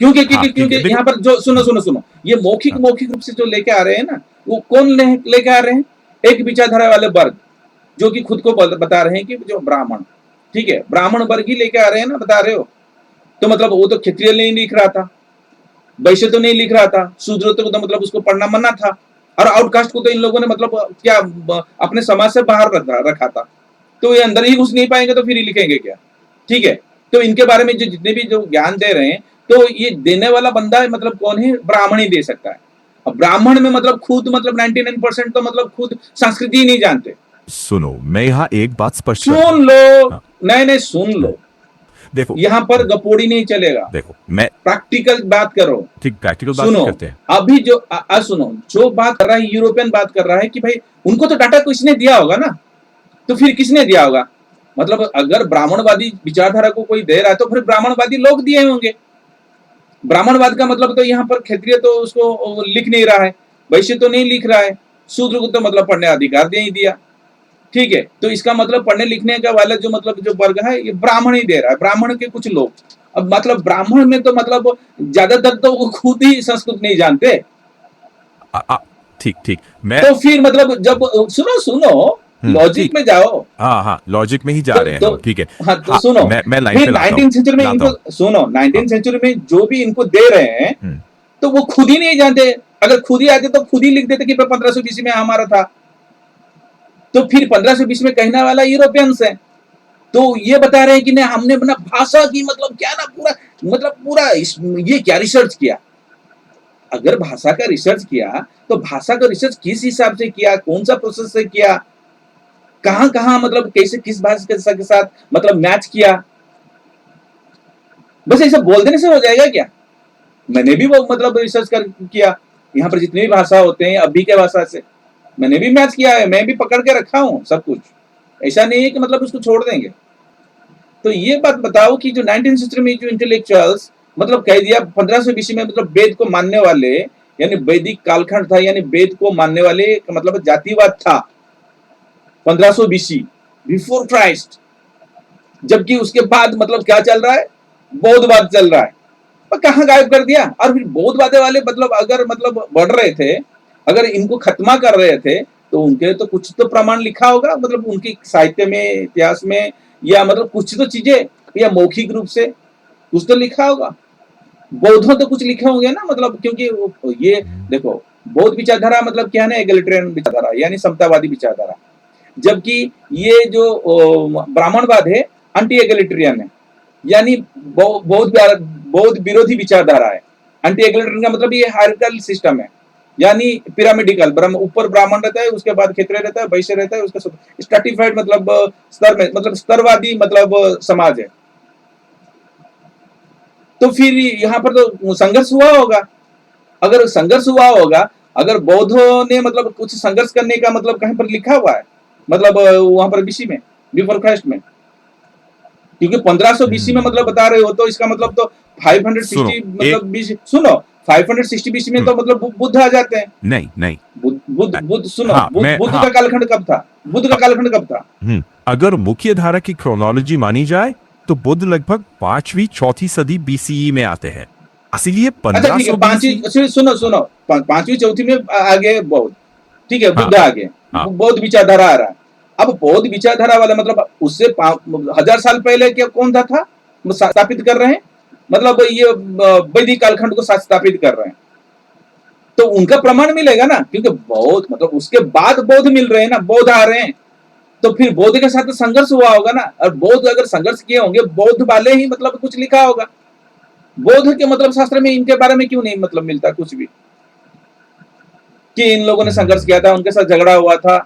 क्योंकि हाँ क्योंकि ठीक क्योंकि है, देखो। यहाँ पर जो सुनो हम्म, सुनो सुनो, ये मौखिक हाँ, मौखिक रूप से जो लेके आ रहे हैं ना, वो कौन लेके आ रहे हैं? एक विचारधारा वाले वर्ग, जो कि खुद को बता रहे हैं कि जो ब्राह्मण, ठीक है, ब्राह्मण वर्ग ही लेके आ रहे हैं ना, बता रहे हो। तो मतलब वो तो क्षत्रिय नहीं लिख रहा था, वैश्य तो नहीं लिख रहा था, शूद्र तो मतलब उसको पढ़ना मना था, और आउटकास्ट को तो इन लोगों ने मतलब क्या अपने समाज से बाहर रखा था। तो ये अंदर ही घुस नहीं पाएंगे तो फिर ही लिखेंगे क्या? ठीक है, तो इनके बारे में जो जितने भी जो ज्ञान दे रहे हैं, तो ये देने वाला बंदा है मतलब कौन है? ब्राह्मण ही दे सकता है। अब ब्राह्मण में मतलब खुद मतलब 99% तो मतलब खुद संस्कृति ही नहीं जानते। सुनो, मैं यहाँ एक बात स्पष्ट कर दूं। सुन लो, हाँ, नहीं नहीं सुन हम्म, लो, देखो। यहां पर गपोड़ी नहीं चलेगा, देखो, मैं प्रैक्टिकल बात करो। ठीक प्रैक्टिकल बात ही सुनो, करते हैं। अभी जो सुनो, जो बात कर रहा है यूरोपियन बात कर रहा है कि भाई उनको तो डाटा किसने दिया होगा ना, तो फिर किसने दिया होगा? मतलब अगर ब्राह्मणवादी विचारधारा को कोई दे रहा है तो फिर ब्राह्मणवादी लोग दिए होंगे। ब्राह्मणवाद का मतलब तो यहाँ पर क्षत्रिय तो उसको लिख नहीं रहा है, वैश्य तो नहीं लिख रहा है, शूद्र को तो मतलब पढ़ने अधिकार दे ही दिया। ठीक है, तो इसका मतलब पढ़ने लिखने का वाला जो मतलब जो वर्ग है, ये ब्राह्मण ही दे रहा है, ब्राह्मण के कुछ लोग। अब मतलब ब्राह्मण में तो मतलब ज्यादातर तो वो खुद ही संस्कृत नहीं जानते। आ, आ, ठीक ठीक। मैं तो फिर मतलब जब सुनो सुनो, लॉजिक ठीक। में जाओ। हाँ हाँ, लॉजिक में ही जा रहे हैं तो हम, ठीक है। हाँ, तो हाँ, सुनो, मैं लाइन फिर पे लाता हूँ, 19 सेंचुरी में लाता हूँ। इनको सुनो, हाँ 19 सेंचुरी में जो भी इनको दे रहे हैं, हम्म तो वो खुद ही नहीं जानते। अगर खुद ही आते तो खुद ही लिख देते कि 1520 में हमारा था। तो फिर 1520 में कहने वाला यूरोपियंस है। तो ये बता रहे हैं कि नहीं, हमने अपना भाषा की मतलब क्या ना पूरा, मतलब पूरा ये क्या रिसर्च किया। अगर भाषा का रिसर्च किया, तो भाषा का रिसर्च किस हिसाब से किया, कौन सा प्रोसेस से किया, कहां कहां मतलब कैसे किस भाषा के साथ मतलब मैच किया? बस ऐसे बोल देने से हो जाएगा क्या? मैंने भी वो मतलब रिसर्च कर किया, यहाँ पर जितनी भी भाषा होते हैं अभी के भाषा से मैंने भी मैच किया है, मैं भी पकड़ के रखा हूँ सब कुछ। ऐसा नहीं है कि मतलब उसको छोड़ देंगे। तो ये बात बताओ कि जो 19th सेंचुरी में जो इंटेलेक्चुअल्स मतलब कह दिया 1500 बीसी में मतलब वेद को मानने वाले, यानी वैदिक कालखंड था, यानी वेद को मानने वाले मतलब जातिवाद था 1500 बीसी, बिफोर क्राइस्ट। जबकि उसके बाद मतलब क्या चल रहा है? बौद्धवाद चल रहा है। पर कहां गायब कर दिया? और फिर बौद्धवाद वाले मतलब अगर मतलब बढ़ रहे थे, अगर इनको खत्मा कर रहे थे, तो उनके तो कुछ तो प्रमाण लिखा होगा, मतलब उनके साहित्य में, इतिहास में, या मतलब कुछ तो चीजें या मौखिक रूप से कुछ तो लिखा होगा। बौद्धों तो कुछ लिखे होंगे ना, मतलब क्योंकि ये देखो, बौद्ध विचारधारा मतलब क्या है ना, एगलिटेरियन विचारधारा यानी समतावादी विचारधारा, जबकि ये जो ब्राह्मणवाद है एंटी एगलिटेरियन है, यानी बौद्ध विरोधी विचारधारा है। एंटी एगलिटेरियन का मतलब ये हायरार्किकल सिस्टम है, यानी पिरामिडिकल, ऊपर ब्राह्मण रहता है, उसके बाद क्षत्रिय रहता है, वैश्य रहता है, उसका स्ट्रैटिफाइड मतलब स्तर में, मतलब स्तरवादी मतलब समाज है। तो फिर यहाँ पर तो संघर्ष हुआ होगा। अगर संघर्ष हुआ होगा, अगर बौद्धों ने मतलब कुछ संघर्ष करने का मतलब कहीं पर लिखा हुआ है, मतलब वहां पर बीसी में, बिफोर क्राइस्ट में, क्योंकि 1500 बीसी में मतलब बता रहे हो, तो इसका मतलब तो सुनो 560 मतलब बीसी, सुनो 560 बीसी में तो मतलब बुद्ध आ जाते हैं। नहीं नहीं। बुद्ध सुनो, हाँ मैं बुद्ध हाँ का कालखंड कब था? बुद्ध का कालखंड कब था? अगर मुख्य धारा की क्रोनोलॉजी मानी जाए तो बुद्ध लगभग 5वीं 4थी सदी बीसीई में आते हैं, इसीलिए अच्छा ठीक है, 1500 पांचवी, बीसी। सुनो सुनो, पांचवी चौथी में आगे बौद्ध, ठीक है, हाँ बुद्ध आगे, हाँ बौद्ध विचारधारा आ रहा है। अब बौद्ध विचारधारा वाला मतलब उससे 1000 साल पहले क्या कौन था स्थापित कर रहे हैं, मतलब ये वैदिक कालखंड को स्थापित कर रहे हैं, तो उनका प्रमाण मिलेगा ना, क्योंकि बौद्ध मतलब उसके बाद बौद्ध मिल रहे हैं ना, बौद्ध आ रहे हैं, तो फिर बौद्ध के साथ तो संघर्ष हुआ होगा ना, और बौद्ध अगर संघर्ष किए होंगे, बौद्ध वाले ही मतलब कुछ लिखा होगा। बौद्ध के मतलब शास्त्र में इनके बारे में क्यों नहीं मतलब मिलता कुछ भी, कि इन लोगों ने संघर्ष किया था, उनके साथ झगड़ा हुआ था,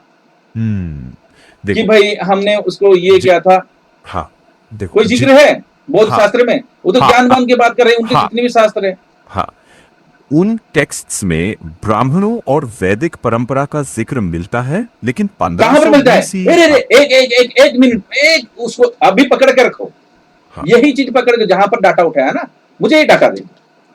कि देखो भाई हमने उसको ये जि, किया था, हाँ देखो कोई जिक्र है बौद्ध हाँ शास्त्र में? वो तो हाँ ज्ञानवान की बात कर रहे हैं, उनके हाँ जितने भी शास्त्र है। हाँ उन टेक्स्ट्स में ब्राह्मणों और वैदिक परंपरा का जिक्र मिलता है, लेकिन कहां पर 1500 मिलता है? बीसी। अरे अरे, हाँ एक मिनट, एक उसको अभी पकड़ के रखो, हाँ यही चीज पकड़ के, जहां पर डाटा उठाया ना, मुझे ये डाटा दे।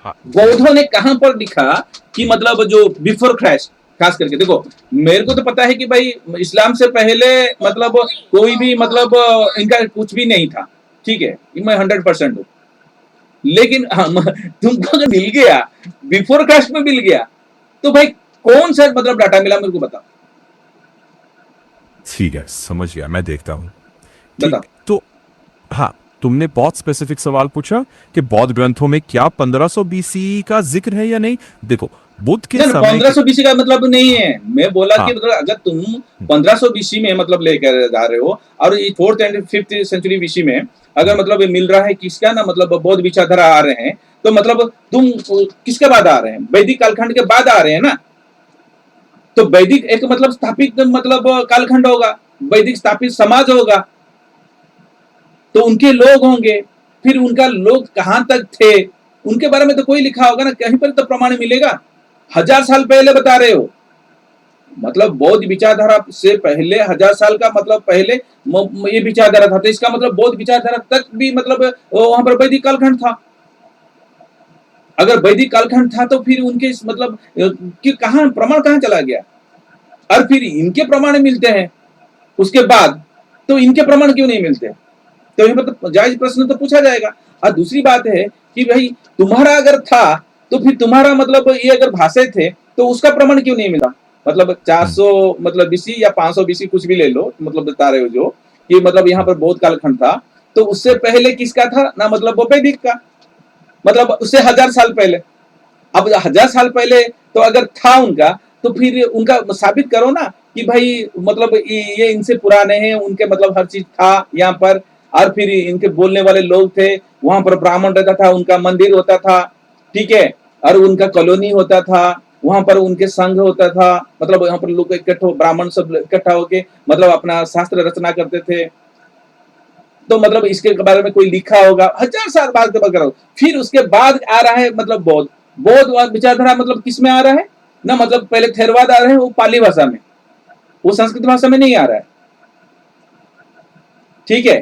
हाँ बौद्धों ने कहां पर लिखा कि मतलब जो बिफोर क्राइस्ट, खास करके देखो, मेरे को तो पता है कि भाई इस्लाम से पहले मतलब कोई भी मतलब इनका कुछ भी नहीं था, ठीक है, मैं 100% हूं, लेकिन हम तुमको अगर मिल गया, बिफोर क्राइस्ट में मिल गया, तो भाई कौन सा मतलब डाटा मिला मेरे को बताओ, ठीक है, समझ गया, मैं देखता हूँ। बताओ। ठीक तो हाँ, तुमने बहुत स्पेसिफिक सवाल पूछा कि बौद्ध ग्रंथों में क्या 1500 बीसी का जिक्र है या नहीं। देखो बुद्ध के ना समय पंद्रह के। सौ बीसी का मतलब नहीं हाँ है, मैं बोला कि हाँ मतलब अगर तुम 1500 बीसी में मतलब लेकर जा रहे हो, और ये 4th and 5th century BC में अगर मतलब मिल रहा है किसका ना, मतलब बौद्ध विचारधारा आ रहे हैं, तो मतलब तुम किसके बाद आ रहे हैं? वैदिक कालखंड के बाद आ रहे हैं ना, तो वैदिक एक मतलब स्थापित मतलब कालखंड होगा, वैदिक स्थापित समाज होगा, तो उनके लोग होंगे, फिर उनका लोग कहां तक थे, उनके बारे में तो कोई लिखा होगा ना, कहीं पर तो प्रमाण मिलेगा। 1000 साल पहले बता रहे हो, मतलब बौद्ध विचारधारा से पहले 1000 साल का मतलब पहले ये विचारधारा था, तो इसका मतलब बौद्ध विचारधारा तक भी मतलब वहां पर वैदिक कालखंड था। अगर वैदिक कालखंड था, तो फिर उनके मतलब कि कहां प्रमाण कहां चला गया, और फिर इनके प्रमाण मिलते हैं उसके बाद, तो इनके प्रमाण क्यों नहीं मिलते? तो ये मतलब जायज प्रश्न तो पूछा जाएगा। और दूसरी बात है कि भाई तुम्हारा अगर था, तो फिर तुम्हारा मतलब ये अगर भाषा थे, तो उसका प्रमाण क्यों नहीं मिला? मतलब 400 मतलब बीसी या 500 बीसी कुछ भी ले लो, मतलब बता रहे हो जो कि मतलब यहाँ पर बौद्ध कालखंड था, तो उससे पहले किसका था ना, मतलब वो वैदिक का, मतलब उससे 1000 साल पहले। अब 1000 साल पहले तो अगर था उनका, तो फिर उनका साबित करो ना कि भाई मतलब ये इनसे पुराने हैं, उनके मतलब हर चीज था यहाँ पर, और फिर इनके बोलने वाले लोग थे, वहां पर ब्राह्मण रहता था, उनका मंदिर होता था, ठीक है, और उनका कॉलोनी होता था, वहां पर उनके संघ होता था, मतलब यहाँ पर लोग इकट्ठे ब्राह्मण सब इकट्ठा होके मतलब अपना शास्त्र रचना करते थे, तो मतलब इसके बारे में कोई लिखा होगा 1000 साल बाद की बात कर रहा हूं। फिर उसके बाद आ रहा है मतलब बौद्ध, बौद्ध विचारधारा मतलब किस में आ रहा है ना, मतलब पहले थेरवाद आ रहे हैं, वो पाली भाषा में, वो संस्कृत भाषा में नहीं आ रहा है, ठीक है,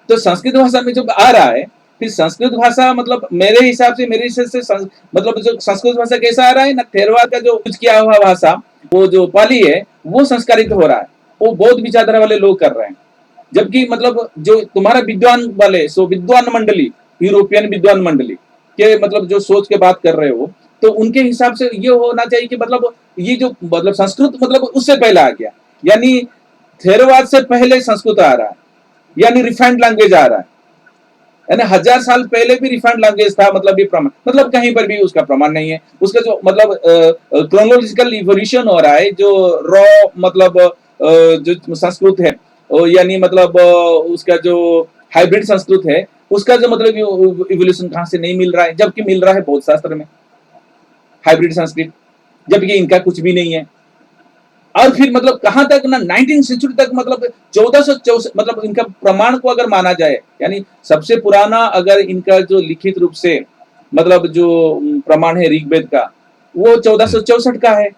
तो संस्कृत भाषा में जब आ रहा है, फिर संस्कृत भाषा मतलब मेरे हिसाब से, मतलब जो संस्कृत भाषा कैसा आ रहा है ना, थेरवाद का जो कुछ किया हुआ भाषा, वो जो पाली है, वो संस्कारित हो रहा है, वो बौद्ध विचारधारा वाले लोग कर रहे हैं। जबकि मतलब जो तुम्हारा विद्वान वाले, सो विद्वान मंडली, यूरोपियन विद्वान मंडली के मतलब जो सोच के बात कर रहे हो, तो उनके हिसाब से ये होना चाहिए कि मतलब ये जो मतलब संस्कृत मतलब उससे पहले आ गया, यानी थेरवाद से पहले संस्कृत आ रहा है, यानी रिफाइंड लैंग्वेज आ रहा है, यानी 1000 साल पहले भी रिफाइंड लैंग्वेज था, मतलब ये प्रमाण, मतलब कहीं पर भी उसका प्रमाण नहीं है। उसका जो मतलब क्रोनोलॉजिकल इवोल्यूशन हो रहा है, जो रॉ मतलब जो संस्कृत है, यानी मतलब उसका जो हाइब्रिड संस्कृत है, उसका जो मतलब इवोल्यूशन कहां से नहीं मिल रहा है, जबकि मिल रहा है बौद्ध शास्त्र में हाइब्रिड संस्कृत, जबकि इनका कुछ भी नहीं है। और फिर मतलब कहां तक ना 19 सेंचुरी तक, मतलब 1464, मतलब इनका प्रमाण को अगर माना जाए, यानी सबसे पुराना अगर इनका जो लिखित रूप से मतलब जो प्रमाण है ऋग्वेद का, वो 1464 का है।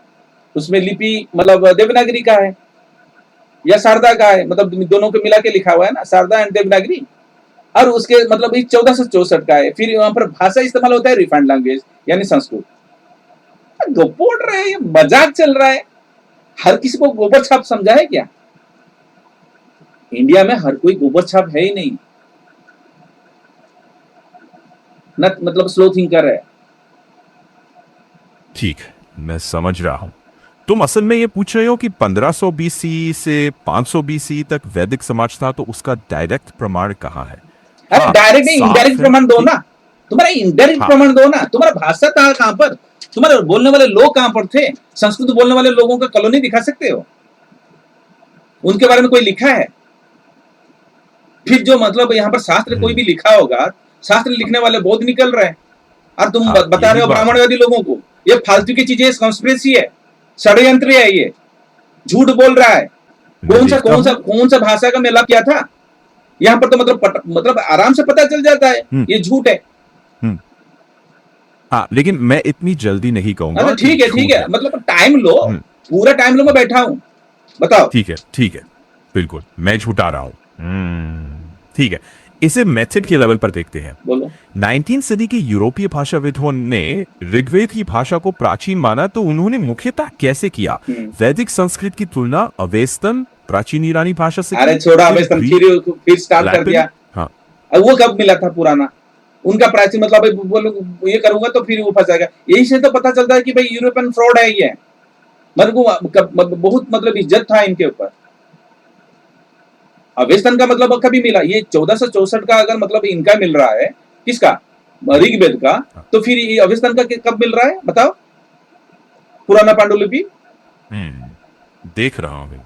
उसमें लिपि मतलब देवनागरी का है या शारदा का है, मतलब दोनों को मिला के लिखा हुआ है ना, शारदा एंड देवनागरी। और उसके मतलब 1464 का है। फिर वहां पर भाषा इस्तेमाल होता है रिफाइंड लैंग्वेज यानी संस्कृत। बोल रहे हैं, मजाक चल रहा है। हर किसी को गोबर छाप समझा है क्या? इंडिया में हर कोई गोबर छाप है ही नहीं, न मतलब स्लो थिंकर है। ठीक है, मैं समझ रहा हूं। तुम असल में ये पूछ रहे हो कि 1500 बीसी से 500 बीसी तक वैदिक समाज था, तो उसका डायरेक्ट प्रमाण कहाँ है? अरे हाँ, डायरेक्ट नहीं, साफ इनडायरेक्ट है प्रमाण दो कि ना। तुम्हारा इनडायरेक्ट हाँ, प्रमाण दो ना। तुम्हारा भाषा था कहां पर, तुम्हारे बोलने वाले लोग कहां पर थे? संस्कृत बोलने वाले लोगों का कॉलोनी दिखा सकते हो? उनके बारे में कोई लिखा है? फिर जो मतलब यहाँ पर शास्त्र कोई भी लिखा होगा, शास्त्र लिखने वाले बौद्ध निकल रहे हैं, और तुम हाँ, बता यही रहे हो बात है। ब्राह्मणवादी लोगों को ये फालतू की चीजें, कॉन्स्पिरेसी है, षड्यंत्र है, ये झूठ बोल रहा है। मैं देखता हूं। कौन सा भाषा का मेला किया था यहाँ पर? तो मतलब आराम से पता चल जाता है हम्म, ये झूठ है। हम्म। हाँ, लेकिन मैं इतनी जल्दी नहीं अच्छा कहूंगा कि ठीक है, ठीक झूठ है, है। मतलब टाइम लो, हम्म, पूरा टाइम लो, मैं बैठा हूं, बताओ। ठीक है, ठीक है, बिल्कुल, मैं झूठा रहा हूं। ठीक है, इसे मेथड के लेवल पर देखते हैं। बोलो। 19 सदी के यूरोपीय भाषाविदों ने ऋग्वेद की भाषा को प्राचीन माना, तो उन्होंने मुख्यतः कैसे किया? वैदिक संस्कृत की तुलना अवेस्तन प्राचीन ईरानी भाषा से अरे की, छोड़ा फिर हमें, ग्रीक, फिर स्टार्ट कर लैटिन। दिया। हाँ, अब वो कब मिला था पुराना? उनका प्राचीन मतलब बोलो, ये करूंगा तो फिर वो फंसाएगा। यही से तो पता चलता है कि भाई यूरोपियन फ्रॉड है ये। मतलब बहुत मतलब इज्जत था इनके ऊपर। अवेस्तन का मतलब कभी मिला? ये 1464 का अगर मतलब इनका मिल रहा है, किसका? ऋग्वेद का। हाँ। तो फिर ये अवेस्तन का कब मिल रहा है बताओ, पुराना पांडुलिपि? देख रहा हूं।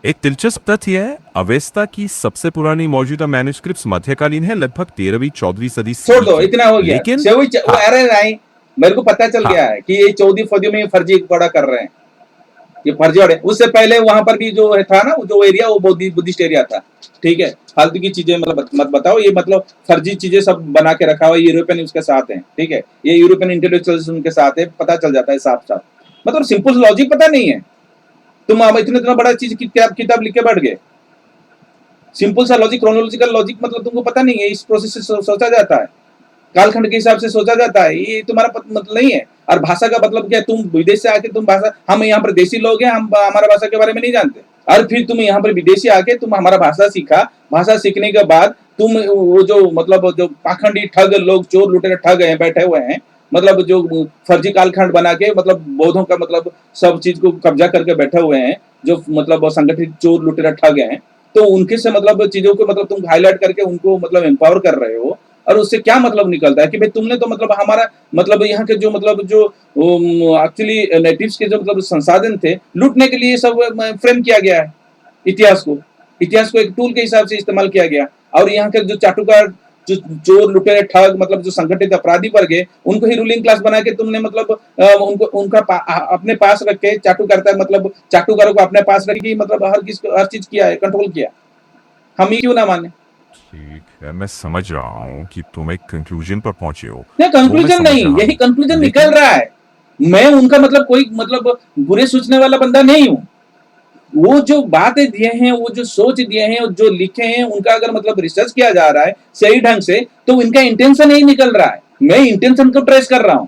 एक दिलचस्प तथ्य है, अवेस्ता की सबसे पुरानी मौजूदा मैन्युस्क्रिप्ट्स मध्यकालीन है, लगभग 13वीं 14वीं सदी छोड़ सी दो, की। इतना हो गया। लेकिन से वो हाँ, अरे नहीं, मेरे को पता चल हाँ, गया है कि ये 14वीं फदियों में फर्जी पड़ा कर रहे हैं, ये फर्जी और उससे पहले वहां पर भी जो था ना, जो एरिया, वो बुद्धिस्ट एरिया था। ठीक है, फालतू की चीजें मतलब मत बताओ, ये मतलब फर्जी चीजें सब बना के रखा हुआ है, यूरोपियन उसके साथ है। ठीक है, ये यूरोपियन इंटेलेक्चुअल्स उनके साथ है, पता चल जाता है साफ साफ। मतलब सिंपल लॉजिक पता नहीं है। तुम अब इतना इतना बड़ा चीज किताब लिख के बैठ गए। सिंपल सा लॉजिक, क्रोनोलॉजिकल लॉजिक मतलब तुमको पता नहीं है। इस प्रोसेस से सोचा जाता है, कालखंड के हिसाब से सोचा जाता है, ये तुम्हारा मतलब नहीं है। और भाषा का मतलब क्या? तुम विदेश से आके तुम भाषा, हम यहाँ पर देसी लोग हैं, हम हमारा भाषा के बारे में नहीं जानते। और फिर तुम यहाँ पर विदेशी आके तुम हमारा भाषा सीखा, भाषा सीखने के बाद तुम वो जो मतलब जो पाखंडी ठग लोग, चोर लुटेरे ठग हैं, बैठे हुए हैं, मतलब जो फर्जी कालखंड बना के मतलब बौद्धों का मतलब सब चीज को कब्जा करके बैठे हुए हैं, जो मतलब संगठित चोर लुटेरे ठग हैं, तो उनके से मतलब चीजों को मतलब तुम हाईलाइट करके उनको मतलब एम्पावर कर रहे हो। और उससे क्या मतलब निकलता है कि भाई तुमने तो मतलब हमारा मतलब यहाँ के जो मतलब जो एक्चुअली नेटिव्स के जो मतलब संसाधन थे, लूटने के लिए सब फ्रेम किया गया है। इतिहास को, इतिहास को एक टूल के हिसाब से इस्तेमाल किया गया। और यहाँ के जो चाटुकार, जो चोर लुटेरे ठग मतलब जो संगठित अपराधी वर्ग है, उनको ही रूलिंग क्लास बना के तुमने मतलब उनको अपने पास रख के चाटुकारता मतलब चाटुकारों को अपने पास रख के मतलब हर चीज किया है, कंट्रोल किया। हम ही क्यों ना माने? ठीक है, मैं समझ रहा हूँ कि तुम एक कंक्लूजन पर पहुंचे हो। नहीं, वो मैं कंक्लूजन समझ नहीं, रहा यही हूँ, कंक्लूजन निकल लेकिन रहा है। मैं उनका मतलब कोई मतलब बुरे सोचने वाला बंदा नहीं हूं। वो जो बातें दिए हैं, वो जो सोच दिए हैं, जो लिखे हैं, उनका अगर मतलब रिसर्च किया जा रहा है सही ढंग से, तो इनका इंटेंशन यही निकल रहा है। मैं इंटेंशन को ट्रेस कर रहा हूं।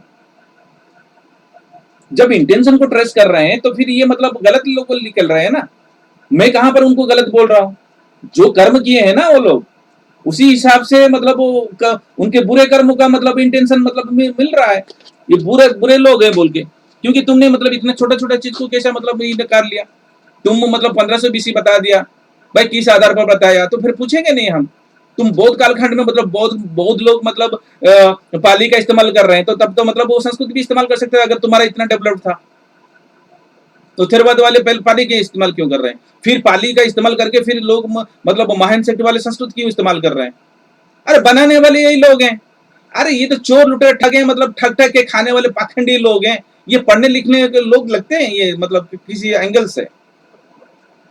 जब इंटेंशन को ट्रेस कर रहे हैं तो फिर ये मतलब गलत लोग को निकल रहे हैं ना। मैं कहां पर उनको गलत बोल रहा हूं? जो कर्म किए हैं ना वो लोग, उसी हिसाब से मतलब उनके बुरे कर्मों का मतलब इंटेंशन मतलब मिल रहा है। ये बुरे बुरे लोग हैं बोल के, क्योंकि तुमने मतलब इतना छोटा छोटा चीज को कैसा मतलब कर लिया? तुम मतलब 1500 बीसी बता दिया, भाई किस आधार पर बताया, तो फिर पूछेंगे नहीं हम। तुम बौद्ध कालखंड में मतलब बौद्ध लोग मतलब पाली का इस्तेमाल कर रहे हैं, तो तब तो मतलब वो संस्कृत भी इस्तेमाल कर सकते थे अगर तुम्हारा इतना डेवलप्ड था। तो थेरवाद वाले पहले पाली के इस्तेमाल क्यों कर रहे हैं? फिर पाली का इस्तेमाल करके फिर लोग मतलब महान शक्ति वाले संस्कृत क्यों इस्तेमाल कर रहे हैं? अरे बनाने वाले यही लोग हैं। अरे ये तो चोर लुटेरे ठग हैं, मतलब ठग ठग के खाने वाले पाखंडी लोग हैं। ये पढ़ने लिखने के लोग लगते हैं ये, मतलब किसी एंगल से।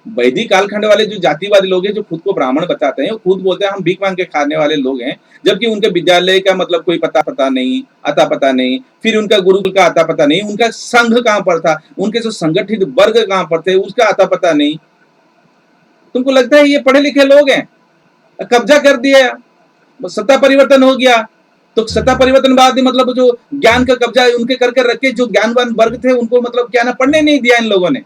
वैदिक कालखंड वाले जो जातिवादी लोग हैं, जो खुद को ब्राह्मण बताते हैं, वो खुद बोलते हैं हम भीख मांग के खाने वाले लोग हैं, जबकि उनके विद्यालय का मतलब कोई पता नहीं, आता पता नहीं, फिर उनका गुरुकुल का आता पता नहीं, उनका संघ कहां पर था, उनके जो संगठित वर्ग कहां पर थे उसका आता पता नहीं। तुमको लगता है ये पढ़े लिखे लोग हैं? कब्जा कर दिया, सत्ता परिवर्तन हो गया, तो सत्ता परिवर्तन बाद मतलब जो ज्ञान का कब्जा उनके करके रखे, जो ज्ञानवान वर्ग थे उनको मतलब क्या ना पढ़ने नहीं दिया इन लोगों ने।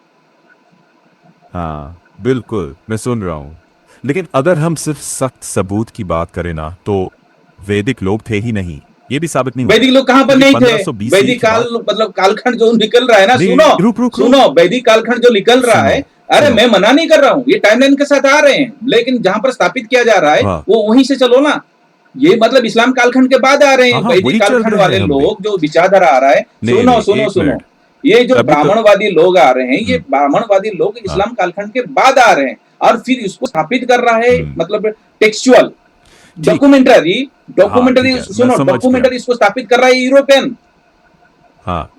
हाँ बिल्कुल, मैं सुन रहा हूँ। लेकिन अगर हम सिर्फ सख्त सबूत की बात करें ना, तो वैदिक लोग थे ही नहीं, ये भी साबित नहीं होता। वैदिक लोग कहां पर नहीं थे? 1520 वैदिक के काल बाद मतलब कालखंड जो निकल रहा है ना, नहीं सुनो रुक रुक रुक सुनो, वैदिक कालखंड जो निकल रहा सुनो है, अरे सुनो मैं मना नहीं कर रहा हूं, ये टाइमलाइन के साथ आ रहे हैं, लेकिन जहां पर स्थापित किया जा रहा है हाँ वो वहीं से चलो ना। ये मतलब इस्लाम कालखंड के बाद आ रहे हैं हाँ हाँ, वैदिक वही चल कालखंड रहे वाले हैं हम भी। लोग, जो विचारधारा आ रहा है। नहीं सुनो नहीं, सुनो एक सुनो, मिनट, ये जो अभी तो ब्राह्मणवादी लोग आ रहे हैं, ये हम्म, ब्राह्मणवादी लोग हाँ इस्लाम कालखंड के बाद आ रहे हैं, और फिर इसको स्थापित कर रहा है हम्म, मतलब टेक्सचुअल ठीक, डॉक्यूमेंटरी। हाँ डॉक्यूमेंटरी ठीक है, मैं सुनो, समझ गया। डॉक्यूमेंटरी इसको स्थापित कर रहा है यूरोपियन। हाँ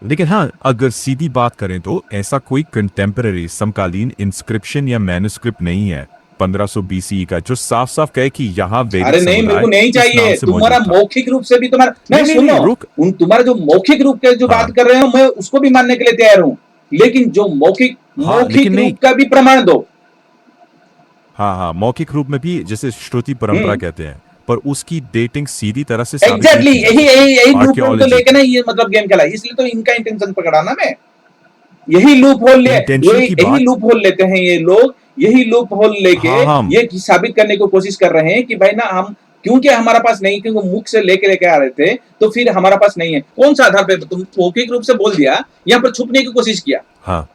लेकिन हाँ, अगर सीधी बात करें तो ऐसा कोई कंटेम्पररी समकालीन इंस्क्रिप्शन या मैन्युस्क्रिप्ट नहीं है 1500 बीसी का जो साफ साफ कहे कि यहाँ वैदिक अरे नहीं, मेरे को समुदाय नहीं इस नाम चाहिए, से तुम्हारा मौजूद था। मौखिक रूप से भी तुम्हारा नहीं, नहीं नहीं सुनो, नहीं रुक, उन तुम्हारा जो मौखिक रूप के जो बात हाँ कर रहे हो, मैं उसको भी मानने के लिए तैयार हूं, लेकिन जो मौखिक हाँ लेकिन मौखिक नहीं, रूप का भी प्रमाण दो। हाँ हाँ, मौखिक रूप में भी जैसे श्रुति परंपरा हम्म, कहते हैं, पर उसकी डेटिंग सीधी तरह से साबित नहीं एग्जैक्टली, की जा यही सकती यही यही लूप होल तो आर्कियोलॉजी लेके के। ना ये मतलब गेम खेला, इसलिए तो इनका इंटेंशन पकड़ा ना मैं। यही लूप होल ले, इंटेंशन यही की यही बात, लूप होल लेते हैं ये लोग, यही लूप होल लेके हाँ हाँ ये साबित करने की कोशिश कर रहे हैं कि भाई ना हम, क्योंकि हमारा पास नहीं, क्योंकि मुख से लेके लेके आ रहे थे, तो फिर हमारा पास नहीं है। कौन सा आधार पे तुम मौखिक रूप से बोल दिया, यहाँ पर छुपने की कोशिश किया? हाँ,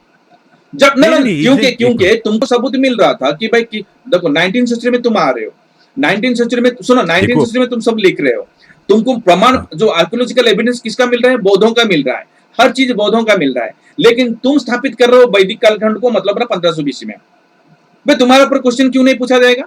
जब नहीं नहीं नहीं नहीं, नहीं, क्योंकि एक क्योंकि मिनट, तुमको सबूत मिल रहा था कि भाई कि देखो 19 सेंचुरी में तुम आ रहे हो, 19 सेंचुरी में सुनो, 19 देखो, सेंचुरी में तुम सब लिख रहे हो, तुमको प्रमाण हाँ जो आर्कियोलॉजिकल एविडेंस किसका मिल रहा है? बौद्धों का मिल रहा है, हर चीज बौद्धों का मिल रहा है, लेकिन तुम स्थापित कर रहे हो वैदिक कालखंड को, मतलब ना 1500 बीसी में। भाई तुम्हारे ऊपर क्वेश्चन क्यों नहीं पूछा जाएगा?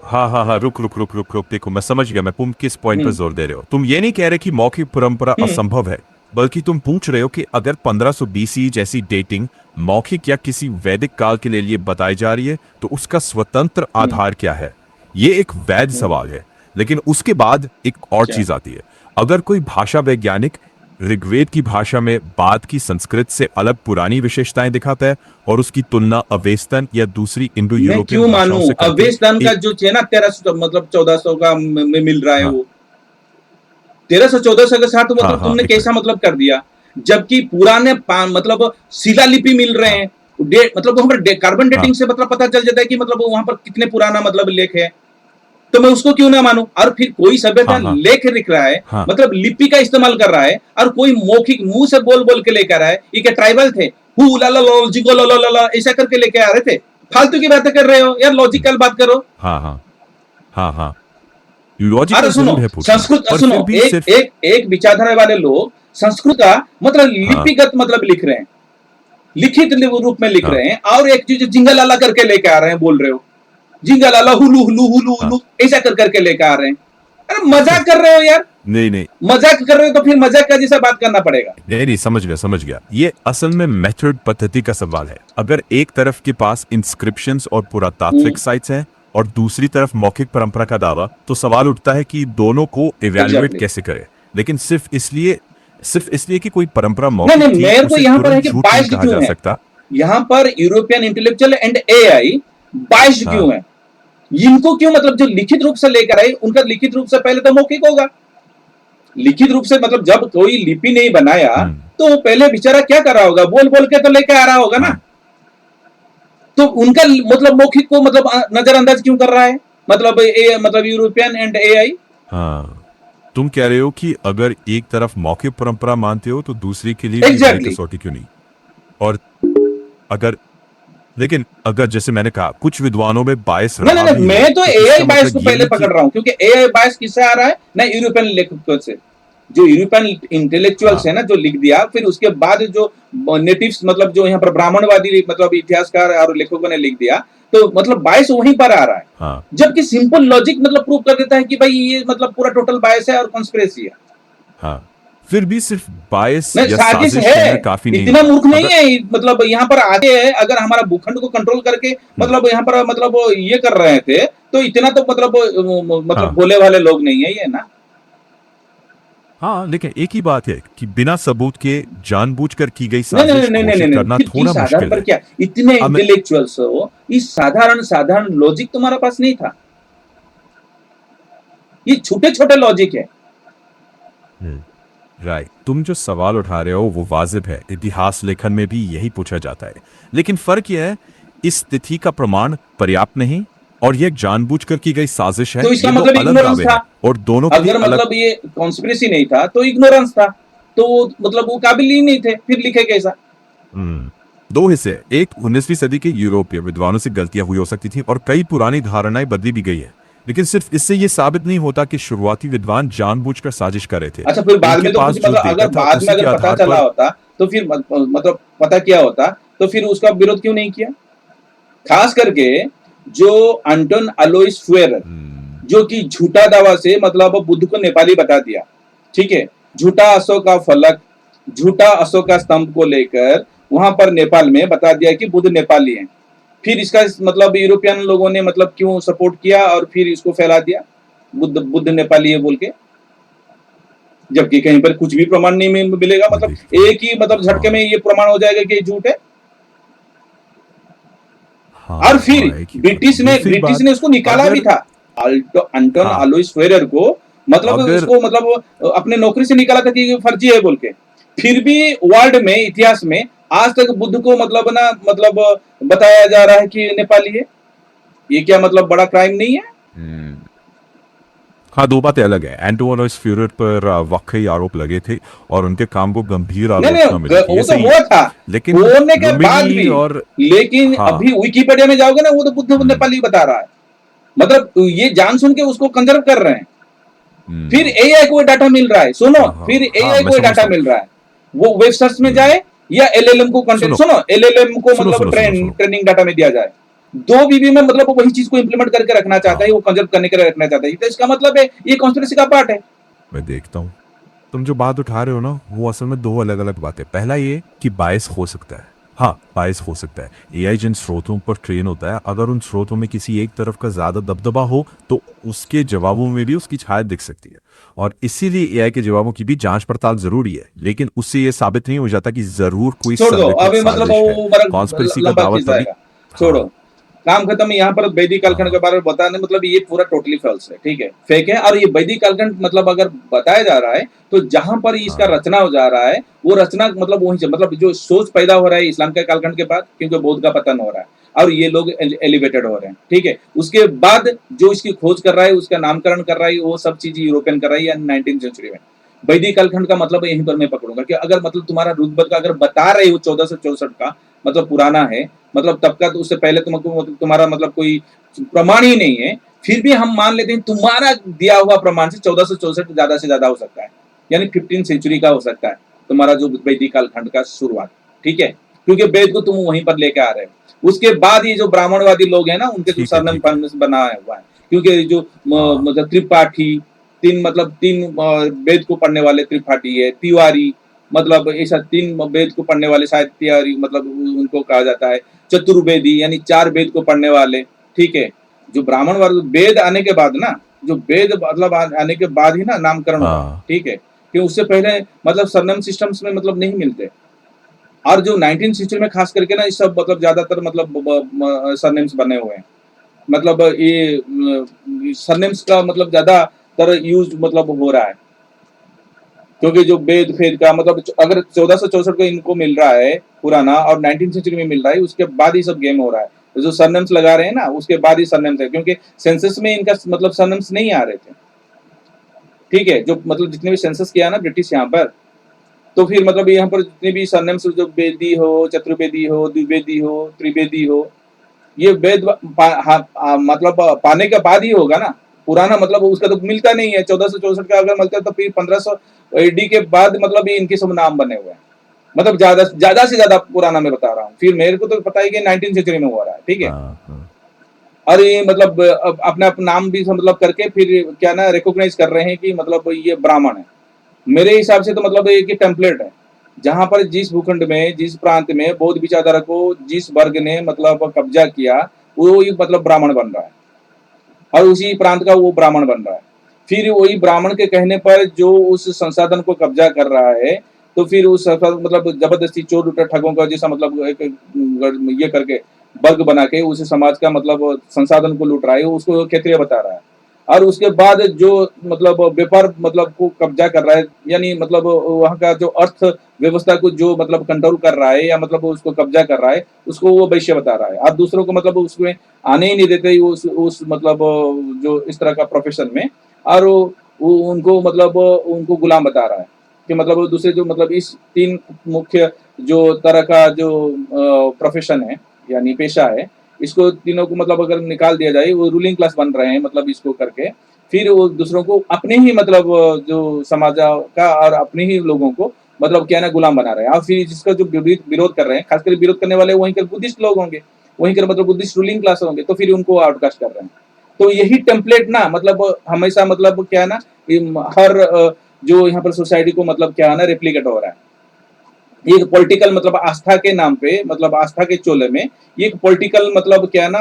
हाँ हाँ हाँ, रुक रुक रुक रुक रुक, देखो मैं समझ गया, मैं तुम किस पॉइंट पर हम्म जोर दे रहे हो। तुम ये नहीं कह रहे कि मौखिक परंपरा हम्म असंभव है, बल्कि तुम पूछ रहे हो कि अगर 1500 बीसी जैसी डेटिंग मौखिक या किसी वैदिक काल के लिए बताई जा रही है तो उसका स्वतंत्र हम्म आधार क्या है। ये एक वैध हम्म, सवाल है। लेकिन उसके बाद एक और क्या? चीज आती है। अगर कोई भाषा वैज्ञानिक ऋग्वेद की भाषा में बाद की संस्कृत से अलग पुरानी विशेषताएं दिखाता है और उसकी तुलना अवेस्तन या दूसरी इंडो मैं यूरोपियन क्यों भाषाओं मानूं? से करके अवेस्टन का एक, जो है ना 1300 मतलब 1400 का में मिल रहा है, हाँ वो 1300 1400 के साथ हाँ मतलब हाँ, तुमने एक कैसा मिनट, मतलब कर दिया? जबकि पुराने मतलब शिलालिपि मिल रहे हाँ हैं, मतलब वहां पर कार्बन हाँ डेटिंग से मतलब पता चल जाता है कि मतलब वहां पर कितने पुराना मतलब लेख है, तो मैं उसको क्यों ना मानूं? और फिर कोई सभ्यता हाँ हाँ लेख लिख रहा है, हाँ मतलब लिपि का इस्तेमाल कर रहा है, और कोई मौखिक मुंह से बोल बोल के लेकर आया है। ये क्या ट्राइबल थे? हु ला ला लो जिगो ला ला ला ला ऐसा करके लेके आ रहे थे? फालतू की बातें कर रहे हो यार, हम्म, लॉजिकल बात करो। हाँ हाँ हाँ हाँ, अरे लॉजिकल सुनो, जरूर है पूछना, संस्कृत पर सुनो, फिर भी एक सिर्फ, एक एक विचारधारा वाले लोग संस्कृत का मतलब हाँ लिपिगत मतलब लिख रहे हैं, लिखित रूप में लिख हाँ रहे हैं, और एक चीज जिंगलाला करके लेके आ रहे हैं, बोल रहे हो जिंगलाला हुलू हुलू हुलू हाँ हुलू ऐसा कर करके लेके आ रहे हैं। अरे मजाक कर रहे हो यार, नहीं नहीं मजाक कर रहे हो तो फिर मजाक का जैसा बात करना पड़ेगा। नहीं नहीं, समझ गया समझ गया। ये असल में मेथड पद्धति का सवाल है। अगर एक तरफ के पास इंस्क्रिप्शंस और पुरातात्विक साइट्स हैं और दूसरी तरफ मौखिक परंपरा का दावा, तो सवाल उठता है कि दोनों को इवैल्यूएट एग्जैक्टली, कैसे करें। लेकिन सिर्फ इसलिए कि कोई परंपरा नहीं मौखिक नहीं, थी मेरे को उसे यहां पर है तुरंत कि झूठ नहीं बाइस्ड कहा जा क्यों है, सकता। यहां पर European intellectual and AI biased हाँ क्यों है? इनको क्यों मतलब जो लिखित रूप से लेकर आए, उनका लिखित रूप से पहले तो मौखिक होगा। लिखित रूप से मतलब जब कोई लिपि नहीं बनाया, हम्म, तो वो पहले बेचारा क्या कर रहा होगा? बोल बोल के तो लेके आ रहा होगा ना। हाँ तो उनका मतलब मौखिक को मतलब नजरअंदाज क्यों कर रहा है? मतलब मतलब यूरोपियन एंड एआई। हाँ, तुम कह रहे हो कि अगर एक तरफ मौखिक परंपरा मानते हो तो दूसरी के लिए भी वही एग्जैक्टली, कसौटी क्यों नहीं। और अगर लेकिन अगर जैसे मैंने कहा कुछ विद्वानों में बायस नहीं रहा नहीं भी नहीं, है मैं तो तो एआई इसका बायस को मतलब ये पहले नहीं कि पकड़ रहा हूं, क्योंकि एआई बायस किससे आ रहा है ना, यूरोपियन लेखकों से। जो यूरोपियन इंटेलेक्चुअल्स है हाँ ना, जो लिख दिया, फिर उसके बाद जो नेटिव्स मतलब जो यहाँ पर ब्राह्मणवादी मतलब इतिहासकार और लेखकों ने लिख दिया, तो मतलब बायस वहीं पर आ रहा है। हाँ जबकि सिंपल लॉजिक मतलब प्रूव कर देता है कि भाई ये मतलब पूरा टोटल बायस है और कॉन्स्पिरेसी है। हाँ, फिर भी सिर्फ बायस नहीं, या साजिश साजिश है, कहना काफी नहीं इतना होता मूर्ख नहीं अगर। है। मतलब यहाँ पर आगे है, अगर हमारा भूखंड को कंट्रोल करके हम्म, मतलब यहाँ पर मतलब ये कर रहे थे, तो इतना तो मतलब हाँ भोले वाले लोग नहीं है ये ना। हाँ, लेकिन एक ही बात है कि बिना सबूत के जानबूझकर की गई नहीं नहीं साजिश नहीं नहीं नहीं घोषित नहीं, करना फिर थोड़ा किस आधार मुश्किल पर है। क्या इतने अब मैं इंटेलेक्चुअल्स हो, इस साधारण साधारण लॉजिक तुम्हारे पास नहीं था। ये छोटे छोटे लॉजिक है। राइट, तुम जो सवाल उठा रहे हो वो वाजिब है, इतिहास लेखन में भी यही पूछा जाता है। लेकिन फर्क यह है, इस तिथि का प्रमाण पर्याप्त नहीं और यह जानबूझकर की गई साजिश है, तो इसका ये दो मतलब अलग इग्नोरेंस दावे था। हैं और दोनों के लिए अगर अलग। मतलब ये कॉन्स्पिरेसी नहीं था तो इग्नोरेंस था। तो मतलब वो काबिल ही नहीं थे, फिर लिखे कैसा। हम्म, दो हिस्से हैं। एक 19वीं सदी के यूरोपीय विद्वानों से गलतियां हुई हो सकती थी और कई पुरानी धारणाएं बदली भी गई है, लेकिन सिर्फ इससे यह साबित नहीं होता कि शुरुआती विद्वान जानबूझकर साजिश कर रहे थे। अच्छा, फिर बाद उनके में तो कुछ पास जो मतलब डेटा अगर था बाद में उसी के अगर पता आधार चला पर। होता, तो फिर मतलब पता क्या होता, तो फिर उसका विरोध क्यों नहीं किया। खास करके जो अंटोन अलोइस फ्वेरर, हम्म, जो कि झूठा दावा से मतलब बुद्ध को नेपाली बता दिया। ठीक है, झूठा अशोक का फलक, झूठा अशोक का स्तंभ को लेकर वहां पर नेपाल में बता दिया कि बुद्ध नेपाली हैं। फिर इसका मतलब यूरोपियन लोगों ने मतलब क्यों सपोर्ट किया और फिर इसको फैला दिया, बुद्ध बुद्ध नेपाली है बोल के। जबकि कहीं पर कुछ भी प्रमाण नहीं मिलेगा, मैं मतलब देखता हूँ। एक ही मतलब झटके में हाँ ये प्रमाण हो जाएगा कि ये झूठ है। और हाँ फिर हाँ, एक ही बात, दूसरी ब्रिटिश बात। ने उसको निकाला भी अगर था। अंटोन हाँ, अलोइस फेरर को मतलब अगर उसको मतलब अपने नौकरी से निकाला था कि ये फर्जी है बोल के। फिर भी वर्ल्ड में, इतिहास में आज तक बुद्ध को मतलब ना मतलब बताया जा रहा है कि नेपाली है। ये क्या मतलब बड़ा क्राइम नहीं है। हम्म, हाँ, दो बातें अलग है। एंटोनियस फ्यूरर पर वाकई आरोप लगे थे और उनके काम को गंभीर नहीं नहीं, आलोचना मिली थी, ये वो तो सही हुआ है। था, लेकिन होने के बाद रुमिनी भी। और लेकिन हाँ। अभी विकिपीडिया में जाओगे ना, वो तो बुद्ध हम्म, नेपाली बता रहा है। मतलब ये जान सुन के उसको कंजर्व कर रहे हैं। फिर हम्म, एआई को डाटा मिल रहा है, सुनो, हाँ फिर हाँ हाँ, एआई मैं को डाटा समझता हूँ। मिल रहा है। वो वेब सर्च में हम्म, जाए या एलएलएम को कंटेंट, सुनो सुनो, एलएलएम को सुनो मतलब सुनो सुनो सुनो। ट्रेनिंग डाटा में दिया जाए। 2 बीबी में मतलब वो वही चीज को इंप्लीमेंट करके रखना चाहता है, वो हाँ, कंजर्व करने के लिए रखना चाहता है, तो इसका मतलब है ये कॉन्स्पिरेसी का पार्ट है। मैं देखता हूँ। तुम जो बात उठा रहे हो ना वो असल में दो अलग अलग बातें। पहला ये कि बायस हो सकता है। हाँ, बायस हो सकता है। एआई जिन स्रोतों पर ट्रेन होता है, अगर उन स्रोतों में किसी एक तरफ का ज्यादा दबदबा हो तो उसके जवाबों में भी उसकी छाया दिख सकती है। और इसीलिए एआई के जवाबों की भी जांच पड़ताल जरूरी है, लेकिन उससे ये साबित नहीं हो जाता कि जरूर कोई छोड़ दो, संगठित अभी मतलब साजिश है। वो मेरा कॉन्स्पिरेसी का लंबा दावा खींच तभी। जाएगा। छोड़ो, हाँ काम खत्म। यहाँ पर वैदिक कालखंड के हाँ बारे में बताने मतलब ये पूरा टोटली फॉल्स है, ठीक है, फेक है। और ये वैदिक कालखंड मतलब अगर बताया जा रहा है, तो जहां पर इसका हाँ रचना हो जा रहा है, वो रचना मतलब वहीं से मतलब जो सोच पैदा हो रहा है इस्लाम के कालखंड के बाद, क्योंकि बौद्ध का पतन हो रहा है और ये लोग एलिवेटेड हो रहे हैं। ठीक है, उसके बाद जो इसकी खोज कर रहा है, उसका नामकरण कर रहा है, वो सब चीज यूरोपियन कर रही है 19th सेंचुरी में। वैदिक कालखंड का मतलब यहीं पर मैं पकड़ूंगा कि अगर मतलब तुम्हारा रुतबत का अगर बता रहे हो 1464 का मतलब पुराना है, मतलब तब का, तो उससे पहले तुमको मतलब तुम्हारा मतलब कोई प्रमाण ही नहीं है, फिर भी हम मान लेते हैं तुम्हारा दिया हुआ प्रमाण से 1464 ज्यादा से ज्यादा हो सकता है, यानी 15th सेंचुरी का हो सकता है तुम्हारा जो वैदिक कालखंड का शुरुआत। ठीक है, क्योंकि वेद को तुम वहीं पर लेके आ रहे हो। उसके बाद ये जो ब्राह्मणवादी लोग हैं ना, उनके जो ठीक है सरनेम ठीक है। बनाया हुआ है, क्योंकि जो हाँ मतलब त्रिपाठी, तीन वेद को पढ़ने वाले त्रिपाठी है, तिवारी, मतलब ऐसा 3 वेद को पढ़ने वाले शायद तिवारी मतलब उनको कहा जाता है। चतुर्वेदी यानी 4 वेद को पढ़ने वाले। ठीक है, जो ब्राह्मण वर्ग वेद आने के बाद ना, जो वेद मतलब आने के बाद ही ना नामकरण हुआ है। हाँ ठीक है, कि उससे पहले मतलब सरनेम सिस्टम्स में मतलब नहीं मिलते। और जो 19th सेंचुरी में खास करके ना, इस सब मतलब ज्यादातर मतलब सरनेम्स बने हुए हैं। मतलब ये सरनेम्स का मतलब ज्यादातर यूज मतलब हो रहा है, क्योंकि जो वेद फेद का मतलब अगर 1464 को इनको मिल रहा है पुराना और 19th सेंचुरी में मिल रहा है, उसके बाद ही सब गेम हो रहा है। तो जो सरनेम्स लगा रहे हैं ना, उसके बाद ही सरनेम्स है, क्योंकि सेंसस में इनका मतलब सरनेम्स नहीं आ रहे थे। ठीक है, जो मतलब जितने भी सेंसस किया ना ब्रिटिश यहाँ पर, तो फिर मतलब यहाँ पर जितने भी सरनेम से जो वेदी हो, चतुर्वेदी हो, द्विवेदी हो, त्रिवेदी हो, ये वेद मतलब पाने के बाद ही होगा ना। पुराना मतलब उसका तो मिलता नहीं है। 1464 का अगर मिलता है तो फिर 1500 एडी के बाद मतलब ये इनके सब नाम बने हुए हैं। मतलब ज्यादा से ज्यादा पुराना मैं बता रहा हूँ। फिर मेरे को तो पता है कि 19 सेंचुरी में हुआ रहा है, ठीक है। हाँ हाँ और ये मतलब अपना नाम भी मतलब करके फिर क्या ना रिकॉग्नाइज कर रहे हैं कि मतलब ये ब्राह्मण है। मेरे हिसाब से तो मतलब एक टेम्पलेट है, जहां पर जिस भूखंड में, जिस प्रांत में बौद्ध विचारधारा को जिस वर्ग ने मतलब कब्जा किया, वो ही मतलब ब्राह्मण बन रहा है और उसी प्रांत का वो ब्राह्मण बन रहा है। फिर वही ब्राह्मण के कहने पर जो उस संसाधन को कब्जा कर रहा है, तो फिर उस मतलब जबरदस्ती चोर लुटेर ठगों का जैसा मतलब एक ये करके वर्ग बना के उस समाज का मतलब संसाधन को लूट रहा है, उसको क्षत्रिय बता रहा है। और उसके बाद जो मतलब व्यापार मतलब को कब्जा कर रहा है, यानी मतलब वहाँ का जो अर्थ व्यवस्था को जो मतलब कंट्रोल कर रहा है या मतलब उसको कब्जा कर रहा है, उसको वो वैश्य बता रहा है। और दूसरों को मतलब उसमें आने ही नहीं देते उस मतलब जो इस तरह का प्रोफेशन में। और वो उनको मतलब उनको गुलाम बता रहा है कि मतलब वो दूसरे जो मतलब इस तीन मुख्य जो तरह का जो प्रोफेशन है यानी पेशा है, इसको तीनों को मतलब अगर निकाल दिया जाए, वो रूलिंग क्लास बन रहे हैं मतलब इसको करके। फिर वो दूसरों को अपने ही मतलब जो समाज का और अपने ही लोगों को मतलब क्या ना गुलाम बना रहे हैं। और फिर जिसका जो विरोध कर रहे हैं, खासकर विरोध करने वाले वहीं के बुद्धिस्ट लोग होंगे, वहीं के मतलब बुद्धिस्ट रूलिंग क्लास होंगे, तो फिर उनको आउटकास्ट कर रहे हैं। तो यही टेम्पलेट ना मतलब हमेशा मतलब क्या है ना, हर जो यहाँ पर सोसाइटी को मतलब क्या है ना रेप्लिकेट हो रहा है। ये पॉलिटिकल मतलब आस्था के नाम पे मतलब आस्था के चोले में ये एक पॉलिटिकल मतलब क्या है ना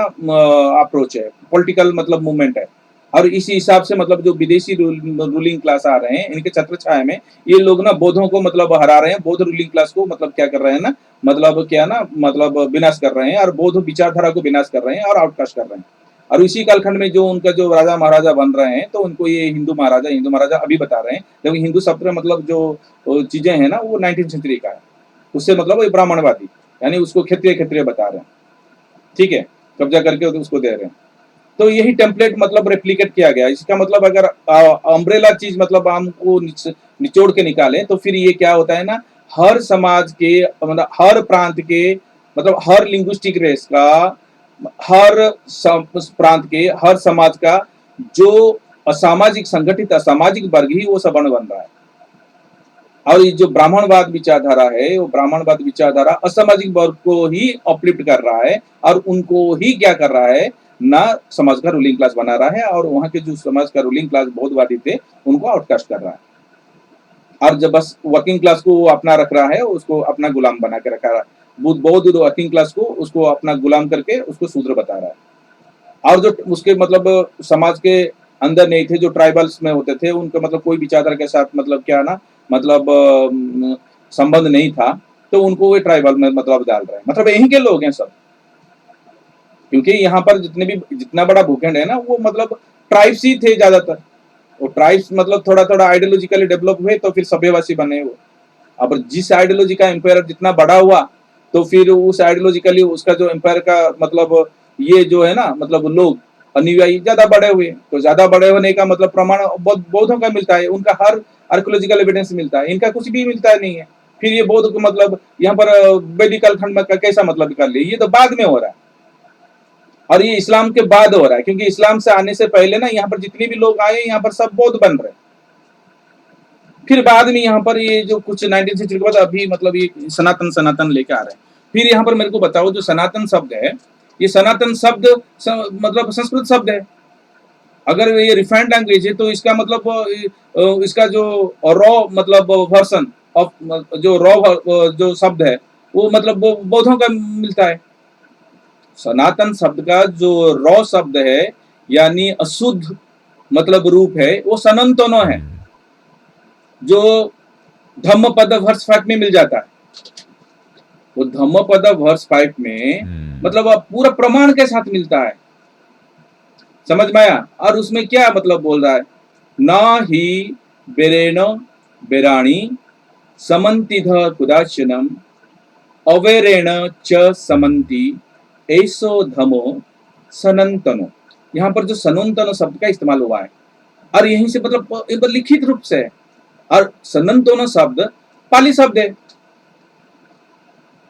अप्रोच है, पॉलिटिकल मतलब मूवमेंट है। और इसी हिसाब से मतलब जो विदेशी रूलिंग क्लास आ रहे हैं, इनके छत्र छाया में ये लोग ना बौद्धों को मतलब हरा रहे हैं, बौद्ध रूलिंग क्लास को मतलब क्या कर रहे हैं ना, मतलब क्या ना मतलब विनाश कर रहे हैं और बौद्ध विचारधारा को विनाश कर रहे हैं और आउटकास्ट कर रहे हैं। और इसी कालखंड में जो उनका जो राजा महाराजा बन रहे हैं, तो उनको ये हिंदू महाराजा अभी बता रहे हैं। लेकिन हिंदू शब्द में मतलब जो चीजें हैं ना, वो 19 सेंचुरी का है। उससे मतलब वो ब्राह्मणवादी, यानी उसको क्षत्रिय क्षत्रिय बता रहे हैं, ठीक है, कब्जा करके उसको दे रहे हैं। तो यही टेम्पलेट मतलब रेप्लिकेट किया गया। इसका मतलब अगर अम्ब्रेला चीज मतलब हमको निचोड़ के निकालें, तो फिर ये क्या होता है ना, हर समाज के मतलब हर प्रांत के मतलब हर लिंग्विस्टिक रेस का, हर प्रांत के हर समाज का जो असामाजिक संगठित असामाजिक वर्ग ही वो सवर्ण बन रहा है। और ये जो ब्राह्मणवाद विचारधारा है, वो ब्राह्मणवाद विचारधारा असामाजिक वर्ग को ही अपलिफ्ट कर रहा है और उनको ही क्या कर रहा है ना, समाज का रूलिंग क्लास बना रहा है। और वहां के जो समाज का रूलिंग क्लास बहुतवादी थे, उनको आउटकास्ट कर रहा है। और जब बस वर्किंग क्लास को अपना रख रहा है, उसको अपना गुलाम बना के रखा रहा है। बहुत वर्किंग क्लास को उसको अपना गुलाम करके उसको शूद्र बता रहा है। और जो उसके मतलब समाज के अंदर नहीं थे, जो ट्राइबल्स में होते थे, उनका मतलब कोई विचारधारा के साथ मतलब क्या ना मतलब संबंध नहीं था, तो उनको वे ट्राइबल में मतलब डाल रहे हैं। मतलब यहीं के लोग हैं सब, क्योंकि यहाँ पर जितने भी जितना बड़ा भूखंड है ना, वो मतलब ट्राइब्स ही थे ज्यादातर। वो ट्राइब्स मतलब थोड़ा थोड़ा आइडियोलॉजिकली डेवलप हुए तो फिर सभ्यवासी बने वो। अब जिस आइडियोलॉजी का एम्पायर जितना बड़ा हुआ, तो फिर उस आइडियोलॉजिकली उसका जो एम्पायर का मतलब ये जो है ना मतलब लोग अनुयायी ज्यादा बड़े हुए। तो ज्यादा बड़े होने का मतलब प्रमाण बौद्धों का मिलता है, उनका हर आर्कोलॉजिकल एविडेंस मिलता है, इनका कुछ भी मिलता नहीं है। फिर ये बौद्ध को मतलब यहाँ पर वैदिक कालखंड में कैसा मतलब कर लिया, ये तो बाद में हो रहा है। और ये इस्लाम के बाद हो रहा है, क्योंकि इस्लाम से आने से पहले ना यहाँ पर जितने भी लोग आए, यहाँ पर सब बौद्ध बन रहे। फिर बाद में यहाँ पर ये जो कुछ 19 सेंचुरी के बाद अभी मतलब ये सनातन सनातन लेके आ रहे हैं। फिर यहाँ पर मेरे को बताओ, जो सनातन शब्द है, ये सनातन शब्द मतलब संस्कृत शब्द है। अगर ये रिफाइंड लैंग्वेज है, तो इसका मतलब इसका जो रॉ मतलब वर्सन ऑफ जो रॉ जो शब्द है, वो मतलब वो बौद्धों का मिलता है। सनातन शब्द का जो रॉ शब्द है, यानी अशुद्ध मतलब रूप है, वो सनातनो है, जो धम्मपद वर्स 5 में मिल जाता है। वो धम्मपद वर्स 5 में मतलब अब पूरा प्रमाण के साथ मिलता है, समझ में आया। और उसमें क्या मतलब बोल रहा है, ना ही बेरेण बेराणी समन्तिध कुदाचनम अवेरेण च समन्ति ऐसो धमो सनंतनो। यहाँ पर जो सनंतनो शब्द का इस्तेमाल हुआ है, और यहीं से मतलब एक लिखित रूप से है। और सनंतनो शब्द पाली शब्द है,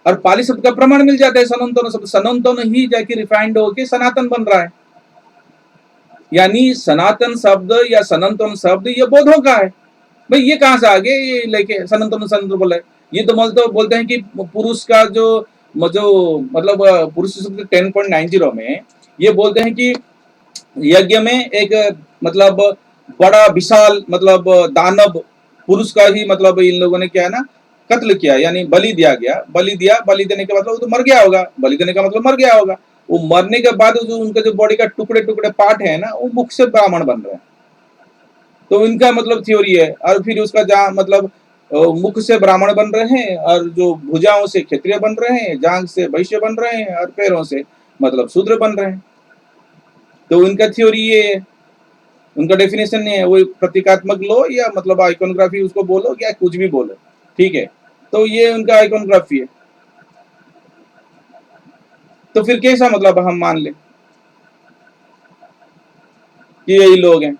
और पाली शब्द का प्रमाण मिल जाता है सनातन शब्द, सनातन ही जाके रिफाइंड होके सनातन बन रहा है, यानी सनातन शब्द या सनातन शब्द ये बौद्धों का है। भाई ये कहां से आ गए ये लेके सनातन सनातन बोला है? ये तो बोलते हैं कि पुरुष का जो मतलब पुरुष शब्द 10.90 में ये बोलते हैं कि यज्ञ में एक मतलब बड़ा विशाल मतलब दानव पुरुष का ही मतलब इन लोगों ने क्या है ना कत्ल किया, यानी बलि दिया गया, बलि दिया, बलि देने के मतलब वो तो मर गया होगा, बलि देने का मतलब मर गया होगा, वो मरने के बाद जो उनका जो बॉडी का टुकड़े टुकड़े पार्ट है ना वो मुख से ब्राह्मण बन रहे हैं, तो इनका मतलब थ्योरी है। और फिर उसका जहाँ मतलब मुख से ब्राह्मण बन रहे हैं, और जो भुजाओं से क्षत्रिय बन रहे हैं, जांग से वैश्य बन रहे हैं, और पैरों से मतलब शूद्र बन रहे हैं। तो उनका थ्योरी ये है, उनका डेफिनेशन नहीं है, वो प्रतीकात्मक लो या मतलब आइकोनोग्राफी उसको बोलो या कुछ भी बोलो, ठीक है, तो ये उनका आइकोनोग्राफी है। तो फिर कैसा मतलब हम मान ले कि यही लोग हैं,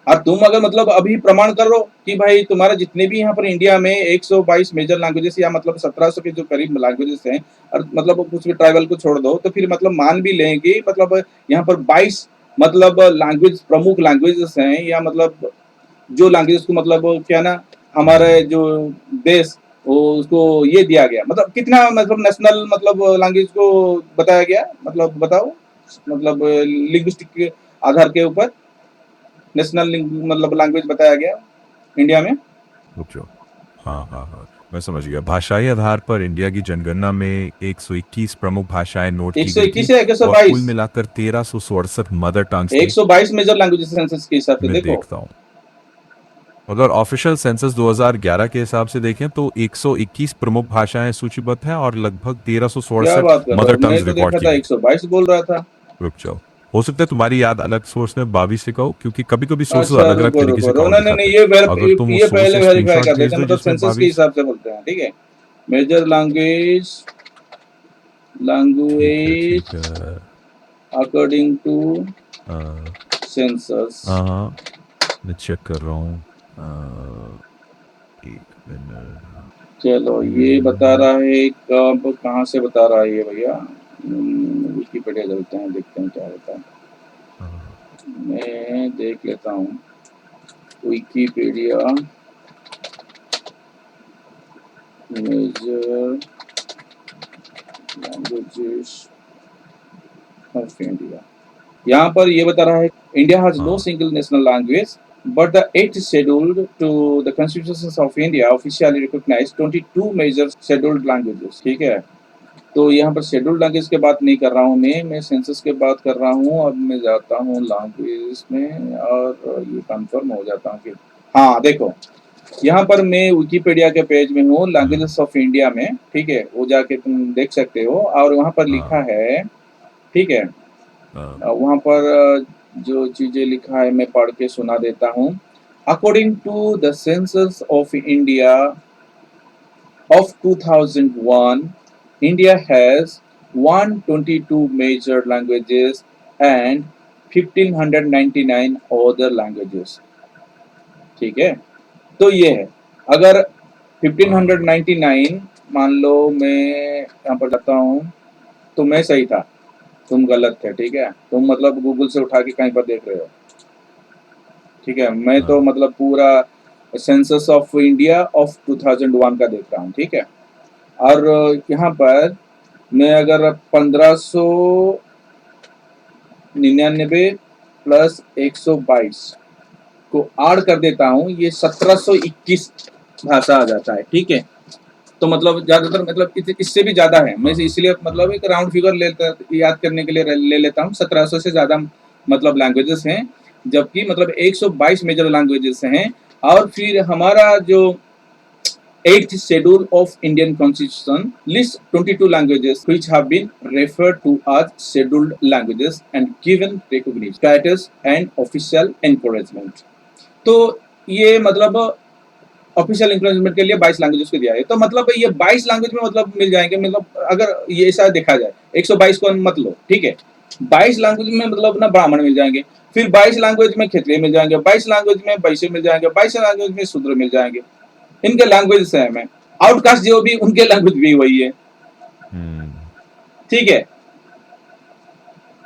और तुम अगर मतलब अभी प्रमाण करो कि भाई तुम्हारे जितने भी यहाँ पर इंडिया में 122 मेजर लैंग्वेजेस या मतलब 1700 के जो करीब लैंग्वेजेस हैं, और मतलब कुछ भी ट्राइबल को छोड़ दो, तो फिर मतलब मान भी लेंगे मतलब यहाँ पर 22 मतलब लैंग्वेज प्रमुख लैंग्वेजेस हैं, या मतलब जो लैंग्वेजेस को मतलब क्या ना हमारे जो देश वो उसको ये दिया गया, मतलब कितना मतलब नेशनल मतलब लैंग्वेज को बताया गया, मतलब बताओ, मतलब लिंग्विस्टिक के आधार के ऊपर नेशनल मतलब लैंग्वेज बताया गया इंडिया में। रुक जाओ। हाँ हाँ हाँ, मैं समझ गया। भाषाई आधार पर इंडिया की जनगणना में 121 प्रमुख भाषाएं नोट एक की सौ गई थी इक्कीस है, एक सौ और कुल बाईस मिलाकर 1367 मदर टंग्स एक थी। सौ बाईस मेजर लैंग्वेजेस सेंसस के हिसाब से मैं देखो। देखता हूँ। अगर ऑफिशियल सेंसस 2011 के हिसाब से देखें तो 121 प्रमुख भाषाएं सूचीबद्ध हैं और लगभग क्या 1367 बात कर रहा मदर हो, मैं टंग्स तो रिकॉर्ड देखा की था गई। 122 बोल रहा था। रुक जाओ, हो सकता है तुम्हारी याद अलग सोर्स में 22 लिखा हो, क्योंकि कभी कभी सोर्सेज अच्छा अलग अलग रुको तरीके रुको से रुको, काउंट नहीं नहीं नहीं, दिखाते हैं। अगर तुम ये उस सोर्स पहले से वेरीफाई स्क्रीनशॉट कर भेज देते हैं, दो मतलब जिसमें सेंसस के 22। हिसाब से बोलते हैं, ठीक है। मेजर लैंग्वेज ठीक लैंग्वेज है। अकॉर्डिंग टू हाँ सेंसस। हाँ, मैं चेक कर रहा हूँ। एक मिनट। चलो ये बता रहा है कब कहाँ से बता रहा है ये भैया, विकिपीडिया चलते हैं देखते हैं क्या होता है, मैं देख लेता हूँ Wikipedia major languages of India. यहाँ पर ये बता रहा है इंडिया हैज नो हाँ single national language but the 8th schedule to the constitution of India officially recognized 22 major scheduled languages, ठीक है। तो यहाँ पर शेड्यूल्ड लैंग्वेज की बात नहीं कर रहा हूँ मैं सेंसस की बात कर रहा हूँ। अब मैं जाता हूँ लैंग्वेज में और ये कंफर्म हो जाता हूँ कि हाँ देखो, यहाँ पर मैं विकिपीडिया के पेज में हूँ लैंग्वेजेस ऑफ इंडिया में, ठीक है, वो जाके तुम देख सकते हो, और वहाँ पर लिखा हाँ है, ठीक है, हाँ वहाँ पर जो चीजें लिखा है मैं पढ़ के सुना देता हूँ। According to the census of India of 2001, India has 122 major languages and 1599 other languages, ठीक है। तो ये है, अगर हाँ 1599 मान लो मैं यहाँ पर जाता हूँ, तो मैं सही था, तुम गलत थे, ठीक है, तुम मतलब गूगल से उठा के कहीं पर देख रहे हो, ठीक है, मैं तो हाँ मतलब पूरा सेंसस ऑफ इंडिया ऑफ 2001 का देख रहा हूँ, ठीक है। और यहाँ पर मैं अगर 1599 प्लस 122 को ऐड कर देता हूँ, ये 1721 भाषा आ जाता है, ठीक है। तो मतलब ज्यादातर मतलब इससे भी ज्यादा है, मैं हाँ इसलिए मतलब हाँ एक राउंड फिगर लेता याद करने के लिए ले लेता हूँ, 1700 से ज्यादा मतलब लैंग्वेजेस हैं, जबकि मतलब 122 मेजर लैंग्वेजेस हैं। और फिर हमारा जो 8th schedule of Indian Constitution lists 22 languages which have been referred to as scheduled languages and given recognition, status and official encouragement. तो ये मतलब ऑफिशियल इंक्रोचमेंट के लिए 22 लैंग्वेजेस को दिया है, तो मतलब ये 22 लैंग्वेज में मतलब मिल जाएंगे, मतलब अगर ये ऐसा देखा जाए 122 को मत लो, ठीक है, 22 लैंग्वेज में मतलब ना ब्राह्मण मिल जाएंगे, फिर 22 लैंग्वेज में क्षेत्रीय मिल जाएंगे, 22 लैंग्वेज में वैश्य मिल जाएंगे, 22 लैंग्वेज में शूद्र मिल जाएंगे। इनके लैंग्वेज सेम है, आउटकास्ट जो भी उनके लैंग्वेज भी वही है। ठीक है,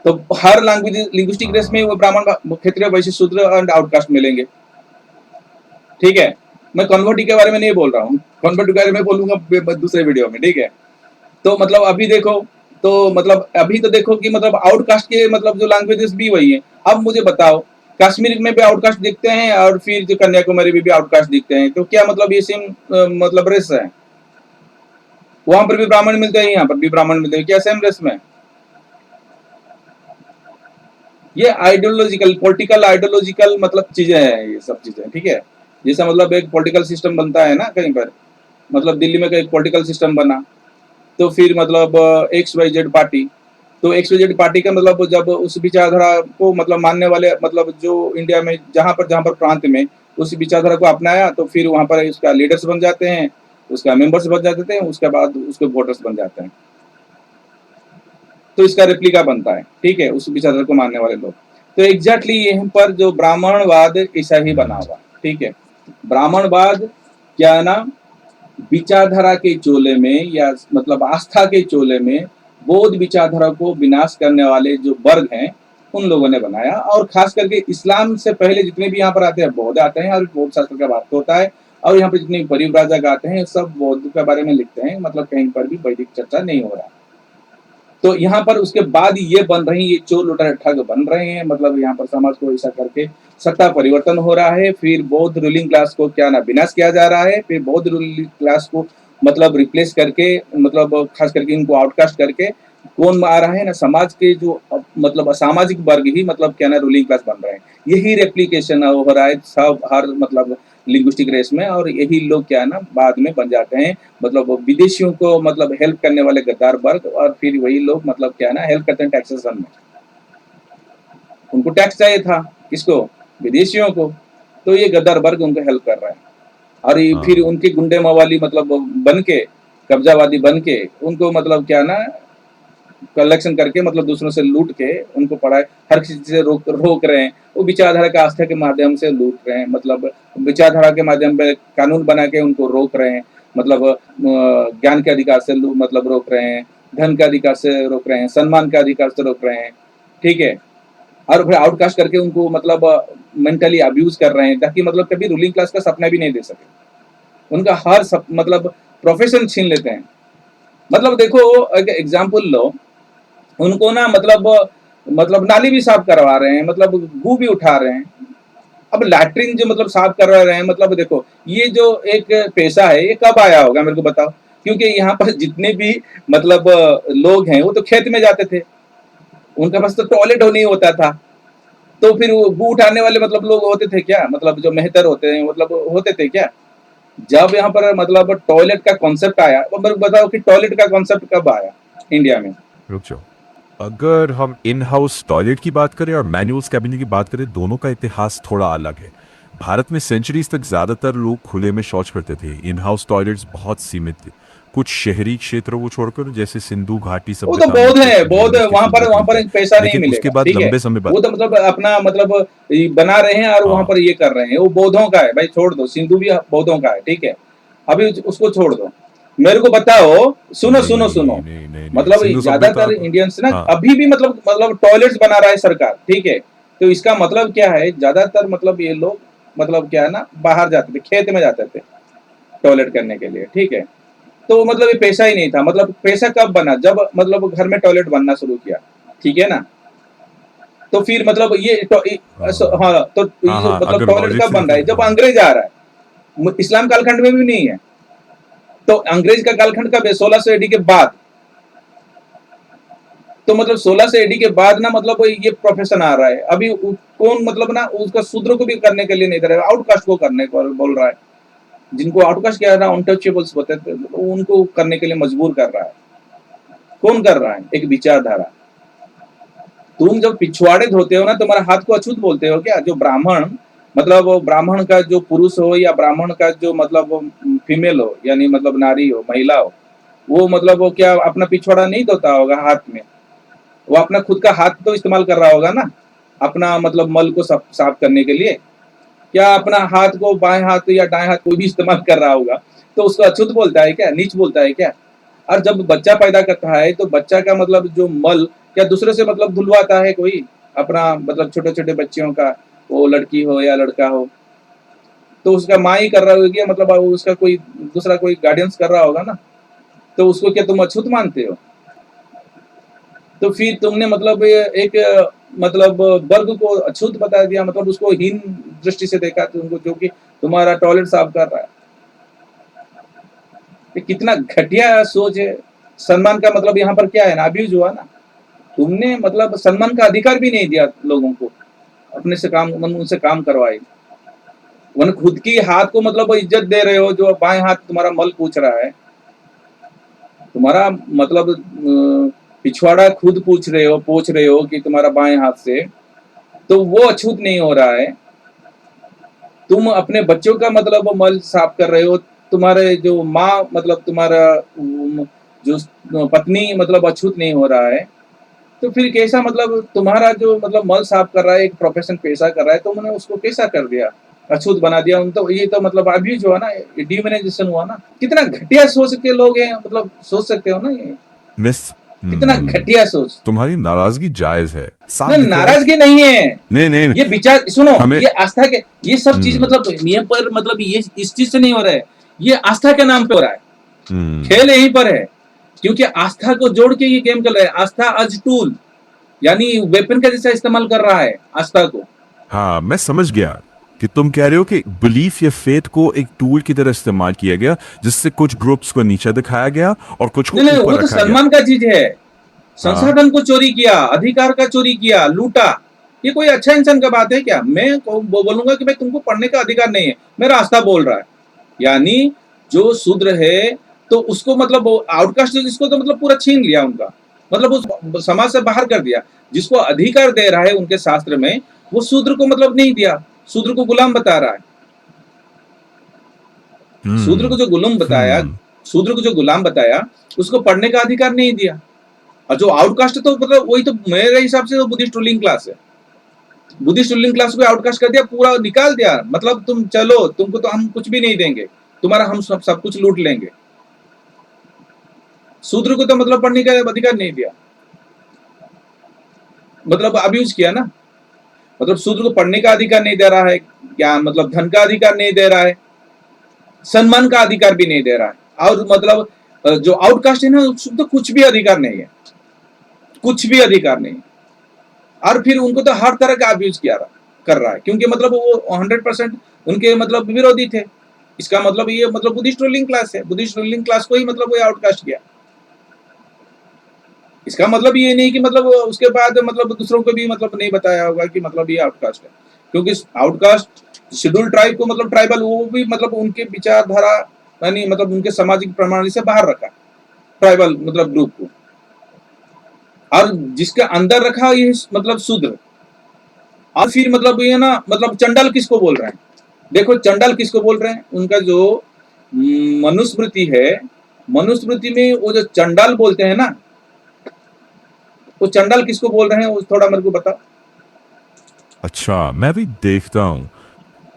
तो हर लैंग्वेज लिंग्विस्टिक रेस में वो ब्राह्मण क्षेत्रीय वैश्य शूद्र एंड आउटकास्ट मिलेंगे। ठीक है, मैं कन्वर्टी के बारे में नहीं बोल रहा हूँ, कन्वर्टी के बारे में बोलूंगा दूसरे वीडियो में। ठीक है, तो मतलब अभी देखो, तो मतलब अभी तो देखो कि मतलब आउटकास्ट के मतलब जो लैंग्वेजेस भी वही है। अब मुझे बताओ, कश्मीर में भी आउटकास्ट दिखते हैं और फिर जो कन्याकुमारी में भी आउटकास्ट दिखते हैं, तो क्या मतलब ये सेम मतलब रेस है? वहां पर भी ब्राह्मण मिलते हैं, यहाँ पर भी ब्राह्मण मिलते हैं, क्या सेम रेस में? ये आइडियोलॉजिकल, पॉलिटिकल आइडियोलॉजिकल मतलब चीजें हैं ये सब चीजें। ठीक है, जैसा मतलब एक पॉलिटिकल सिस्टम बनता है ना कहीं पर, मतलब दिल्ली में एक पॉलिटिकल सिस्टम बना, तो फिर मतलब एक्स वाई जेड पार्टी, तो एक्स वाई जेड पार्टी का मतलब जब उस विचारधारा को मतलब मानने वाले मतलब जो इंडिया में जहाँ पर प्रांत में उस विचारधारा को अपनाया, तो फिर वहां पर उसका लीडर्स बन जाते हैं, उसका मेंबर्स बन जाते हैं, उसके बाद उसके वोटर्स बन जाते हैं, तो इसका रेप्लिका बनता है। ठीक है, उस विचारधारा को मानने वाले लोग। तो एग्जैक्टली यहाँ पर जो ब्राह्मणवाद ऐसा ही बना हुआ। ठीक है, ब्राह्मणवाद क्या ना, विचारधारा के चोले में या मतलब आस्था के चोले में बौद्ध विचारधारा को विनाश करने वाले जो वर्ग हैं उन लोगों ने बनाया। और खास करके इस्लाम से पहले जितने भी यहाँ पर आते हैं बौद्ध आते हैं, और बौद्ध शास्त्र का बात होता है, और यहाँ पर जितने परिव्राजक आते हैं सब बौद्ध के बारे में लिखते हैं, मतलब कहीं पर भी वैदिक चर्चा नहीं हो रहा। तो यहाँ पर उसके बाद ये बन रही, ये चोर लुटेरे ठग बन रहे हैं, मतलब यहाँ पर समाज को ऐसा करके सत्ता परिवर्तन हो रहा है, फिर बौद्ध रूलिंग क्लास को क्या ना विनाश किया जा रहा है, फिर बौद्ध रूलिंग क्लास को मतलब रिप्लेस करके, मतलब खास करके इनको आउटकास्ट करके कौन आ रहा है ना, समाज के जो मतलब असामाजिक वर्ग ही मतलब क्या ना रूलिंग क्लास बन रहे हैं। यही रेप्लीकेशन हो रहा है सब हर मतलब लिंग्विस्टिक रेस में, और यही लोग क्या है ना बाद में बन जाते हैं मतलब विदेशियों को मतलब हेल्प करने वाले गद्दार वर्ग, और फिर वही लोग मतलब क्या है ना हेल्प करते हैं टैक्सेशन में। उनको टैक्स चाहिए था, किसको? विदेशियों को। तो ये गद्दार वर्ग उनको हेल्प कर रहा है, और ये फिर उनके गुंडे मवाली मतलब बन के, कब्जावादी बन के उनको मतलब क्या ना कलेक्शन करके मतलब दूसरों से लूट के उनको पढ़ाई हर चीज से रोक रहे हैं। वो विचारधारा के आस्था के माध्यम से लूट रहे हैं, मतलब विचारधारा के माध्यम पे कानून बना के उनको रोक रहे हैं, मतलब ज्ञान के अधिकार से मतलब रोक रहे हैं, धन के अधिकार से रोक रहे हैं, सम्मान के अधिकार से रोक रहे हैं। ठीक है, और फिर आउटकास्ट करके उनको मतलब मेंटली अब्यूज कर रहे हैं, ताकि मतलब कभी रूलिंग क्लास का सपना भी नहीं दे सके, उनका हर मतलब प्रोफेशन छीन लेते हैं। मतलब देखो एक एग्जाम्पल लो, उनको ना मतलब नाली भी साफ करवा रहे हैं, मतलब गू भी उठा रहे हैं। अब लैट्रिन जो मतलब साफ करवा रहे हैं, मतलब देखो ये जो एक पेशा है ये कब आया होगा मेरे को बताओ? क्योंकि यहाँ पर जितने भी मतलब लोग हैं वो तो खेत में जाते थे, उनके पास तो टॉयलेट नहीं होता था, तो फिर वो गू उठाने वाले मतलब लोग होते थे क्या, मतलब जो मेहतर होते हैं मतलब होते थे क्या? जब यहाँ पर मतलब टॉयलेट का कॉन्सेप्ट आया, तो मेरे को बताओ कि टॉयलेट का कॉन्सेप्ट कब आया इंडिया में? रुक जाओ, अगर हम इन हाउस टॉयलेट की बात करें और मैनुअल्स कैबिनेट की बात करें, दोनों का इतिहास थोड़ा अलग है। भारत में सेंचुरीज तक ज्यादातर लोग खुले में शौच करते थे, इन हाउस टॉयलेट्स बहुत सीमित थे। कुछ शहरी क्षेत्रों को छोड़कर, जैसे सिंधु घाटी वो तो सभ्यता में बौद्ध कुछ है, बौद्ध है, यूनिवर्सिटी वहां शुद्ध पर थे, एक पैसा नहीं लेकिन उसके मिलेगा। बाद ठीक है, लंबे समय बाद वो तो मतलब अपना मतलब बना रहे हैं, और वहां हाँ पर ये कर रहे हैं, वो बौद्धों का है भाई, छोड़ दो, सिंधु भी बौद्धों का है। ठीक है, अभी उसको छोड़ दो, मेरे को बताओ, सुनो सुनो नहीं सुनो, नहीं नहीं नहीं, मतलब सिंधु सभ्यता ज्यादातर इंडियंस ना हाँ अभी भी मतलब टॉयलेट्स बना रहा है सरकार। ठीक है, तो इसका मतलब क्या है, ज्यादातर मतलब ये लोग मतलब क्या है ना बाहर जाते थे, खेत में जाते थे टॉयलेट करने के लिए। ठीक है, तो मतलब ये पैसा ही नहीं था, मतलब पैसा कब बना, जब मतलब घर में टॉयलेट बनना शुरू किया। ठीक है ना, तो फिर मतलब ये हाँ, तो हाँ ये हाँ, मतलब अगर टॉयलेट लॉजिक कब से बन रहा है, देखें जब हाँ। अंग्रेज आ रहा है। इस्लाम कालखंड में भी नहीं है, तो अंग्रेज का कालखंड कब है? 1600 एडी के बाद। तो मतलब 1600 एडी के बाद ना मतलब ये प्रोफेशन आ रहा है। अभी कौन मतलब ना उसका शूद्र को भी करने के लिए नहीं दे रहा है, आउटकास्ट को करने को बोल रहा है। जिनको आउटकास्ट किया रहा है, अनटचेबल्स होते थे, उनको करने के लिए मजबूर कर रहा है। कौन कर रहा है? एक विचारधारा। तुम जब पिछवाड़े धोते हो ना, तुम्हारे हाथ को अछूत बोलते हो क्या? जो ब्राह्मण मतलब ब्राह्मण का जो पुरुष हो या ब्राह्मण का जो मतलब फीमेल हो, यानी मतलब नारी हो, महिला हो, वो मतलब वो क्या अपना पिछवाड़ा नहीं धोता होगा हाथ में? वो अपना खुद का हाथ तो इस्तेमाल कर रहा होगा ना। अपना मतलब मल को साफ करने के लिए? क्या अपना हाथ को बाएं हाथ या दाएं हाथ कोई भी इस्तेमाल कर रहा होगा तो उसको अछूत बोलता है क्या, नीच बोलता है क्या? और जब बच्चा पैदा करता है तो बच्चा का मतलब जो मल क्या दूसरे से मतलब धुलवाता है कोई अपना मतलब छोटे छोटे बच्चियों का, वो लड़की हो या लड़का हो, तो उसका माँ ही कर रहा होगी या मतलब उसका कोई दूसरा कोई गार्डियंस कर रहा होगा ना, तो उसको क्या तुम अछूत मानते हो? तो फिर तुमने मतलब एक मतलब वर्ग को अछूत बता दिया, मतलब उसको हीन दृष्टि से देखा तुमको, जो कि तुम्हारा टॉयलेट साफ कर रहा है। ये कितना घटिया सोच है। सम्मान का मतलब यहाँ पर क्या है ना, अब्यूज हुआ ना। तुमने मतलब सम्मान का अधिकार भी नहीं दिया लोगों को, अपने से काम उनसे काम करवाए। वन खुद की हाथ को मतलब इज्जत दे रहे हो, जो बाएं हाथ तुम्हारा मल पूछ रहा है, तुम्हारा मतलब पिछवाड़ा खुद पोछ रहे हो कि तुम्हारा बाएं हाथ से, तो वो अछूत नहीं हो रहा है। तुम अपने बच्चों का मतलब मल साफ कर रहे हो, तुम्हारे जो माँ मतलब तुम्हारा जो पत्नी मतलब अछूत नहीं हो रहा है, तो फिर कैसा मतलब तुम्हारा जो मतलब मल साफ कर रहा है, एक प्रोफेशन पेशा कर रहा है, तो उन्होंने उसको कैसा कर दिया, अछूत बना दिया। उन तो ये तो मतलब अब्यूज हुआ ना, डिमोनाइजेशन हुआ ना। कितना घटिया सोच के लोग हैं, मतलब सोच सकते हो ना ये, मिस कितना घटिया सोच। तुम्हारी नाराजगी जायज है, साफ ना दिख रहा है। नाराजगी नहीं है, नहीं नहीं, ये विचार सुनो, हमें ये आस्था के, ये सब चीज हम्म मतलब नियम पर मतलब ये इस चीज से नहीं हो रहा है, ये आस्था के नाम पे हो रहा है। हम्म खेल यहीं पर है, क्योंकि आस्था को जोड़ के ये गेम चल रहा है। आस्था अज टूल, यानी वेपन का जैसा इस्तेमाल कर रहा है आस्था को। हाँ, मैं समझ गया कि तुम कह रहे हो कि बिलीफ या फेथ को एक टूल की तरह इस्तेमाल किया गया, जिससे कुछ ग्रुप्स को नीचे दिखाया गया और कुछ को नहीं नहीं, ऊपर वो तो रखा गया। सम्मान का चीज है। हाँ। संसाधन को चोरी किया, अधिकार का चोरी किया, लूटा, ये कोई अच्छा इंसान का बात है क्या? मैं बोलूंगा कि भाई तुमको पढ़ने का अधिकार नहीं है, मेरा आस्था बोल रहा है। यानी जो शूद्र है तो उसको मतलब आउटकास्ट जिसको तो मतलब पूरा छीन लिया उनका, मतलब उस समाज से बाहर कर दिया। जिसको अधिकार दे रहा है उनके शास्त्र में, वो शूद्र को मतलब नहीं दिया, शूद्र को गुलाम बता रहा है। शूद्र को हम्म जो गुलाम बताया, हम्म शूद्र को जो गुलाम बताया, उसको पढ़ने का अधिकार नहीं दिया। और जो आउटकास्ट तो मतलब वही तो मेरे हिसाब से तो बुद्धिस्ट रूलिंग क्लास है। बुद्धिस्ट रूलिंग क्लास को आउटकास्ट कर दिया, पूरा निकाल दिया, मतलब तुम चलो, तुमको तो हम कुछ भी नहीं देंगे, तुम्हारा हम सब कुछ लूट लेंगे। शूद्र को तो मतलब पढ़ने का अधिकार नहीं दिया, मतलब अब्यूज किया ना। मतलब शूद्र को पढ़ने का अधिकार नहीं दे रहा है, क्या मतलब धन का अधिकार नहीं दे रहा है, सम्मान का अधिकार भी नहीं दे रहा है। और मतलब जो आउटकास्ट है ना, उसको तो कुछ भी अधिकार नहीं है, कुछ भी अधिकार नहीं। और फिर उनको तो हर तरह का अब्यूज कर रहा है, क्योंकि मतलब वो 100% उनके मतलब विरोधी थे। इसका मतलब ये मतलब बुद्धिस्ट रूलिंग क्लास है, बुद्धिस्ट रूलिंग क्लास को ही मतलब वो आउटकास्ट किया। इसका मतलब ये नहीं कि मतलब उसके बाद मतलब दूसरों को भी मतलब नहीं बताया होगा कि मतलब ये आउटकास्ट है, क्योंकि आउटकास्ट शेड्यूल ट्राइब को मतलब ट्राइबल, वो भी मतलब उनके विचारधारा यानी मतलब उनके सामाजिक प्रणाली से बाहर रखा ट्राइबल मतलब ग्रुप को, और जिसके अंदर रखा ये मतलब शूद्र। और फिर मतलब ये ना मतलब चंडाल किसको बोल रहे हैं, देखो चंडाल किसको बोल रहे हैं, उनका जो मनुस्मृति है, मनुस्मृति में वो जो चंडाल बोलते हैं ना, वो चंडाल किसको बोल रहे हैं वो थोड़ा मेरे को बताओ। अच्छा, मैं भी देखता हूँ।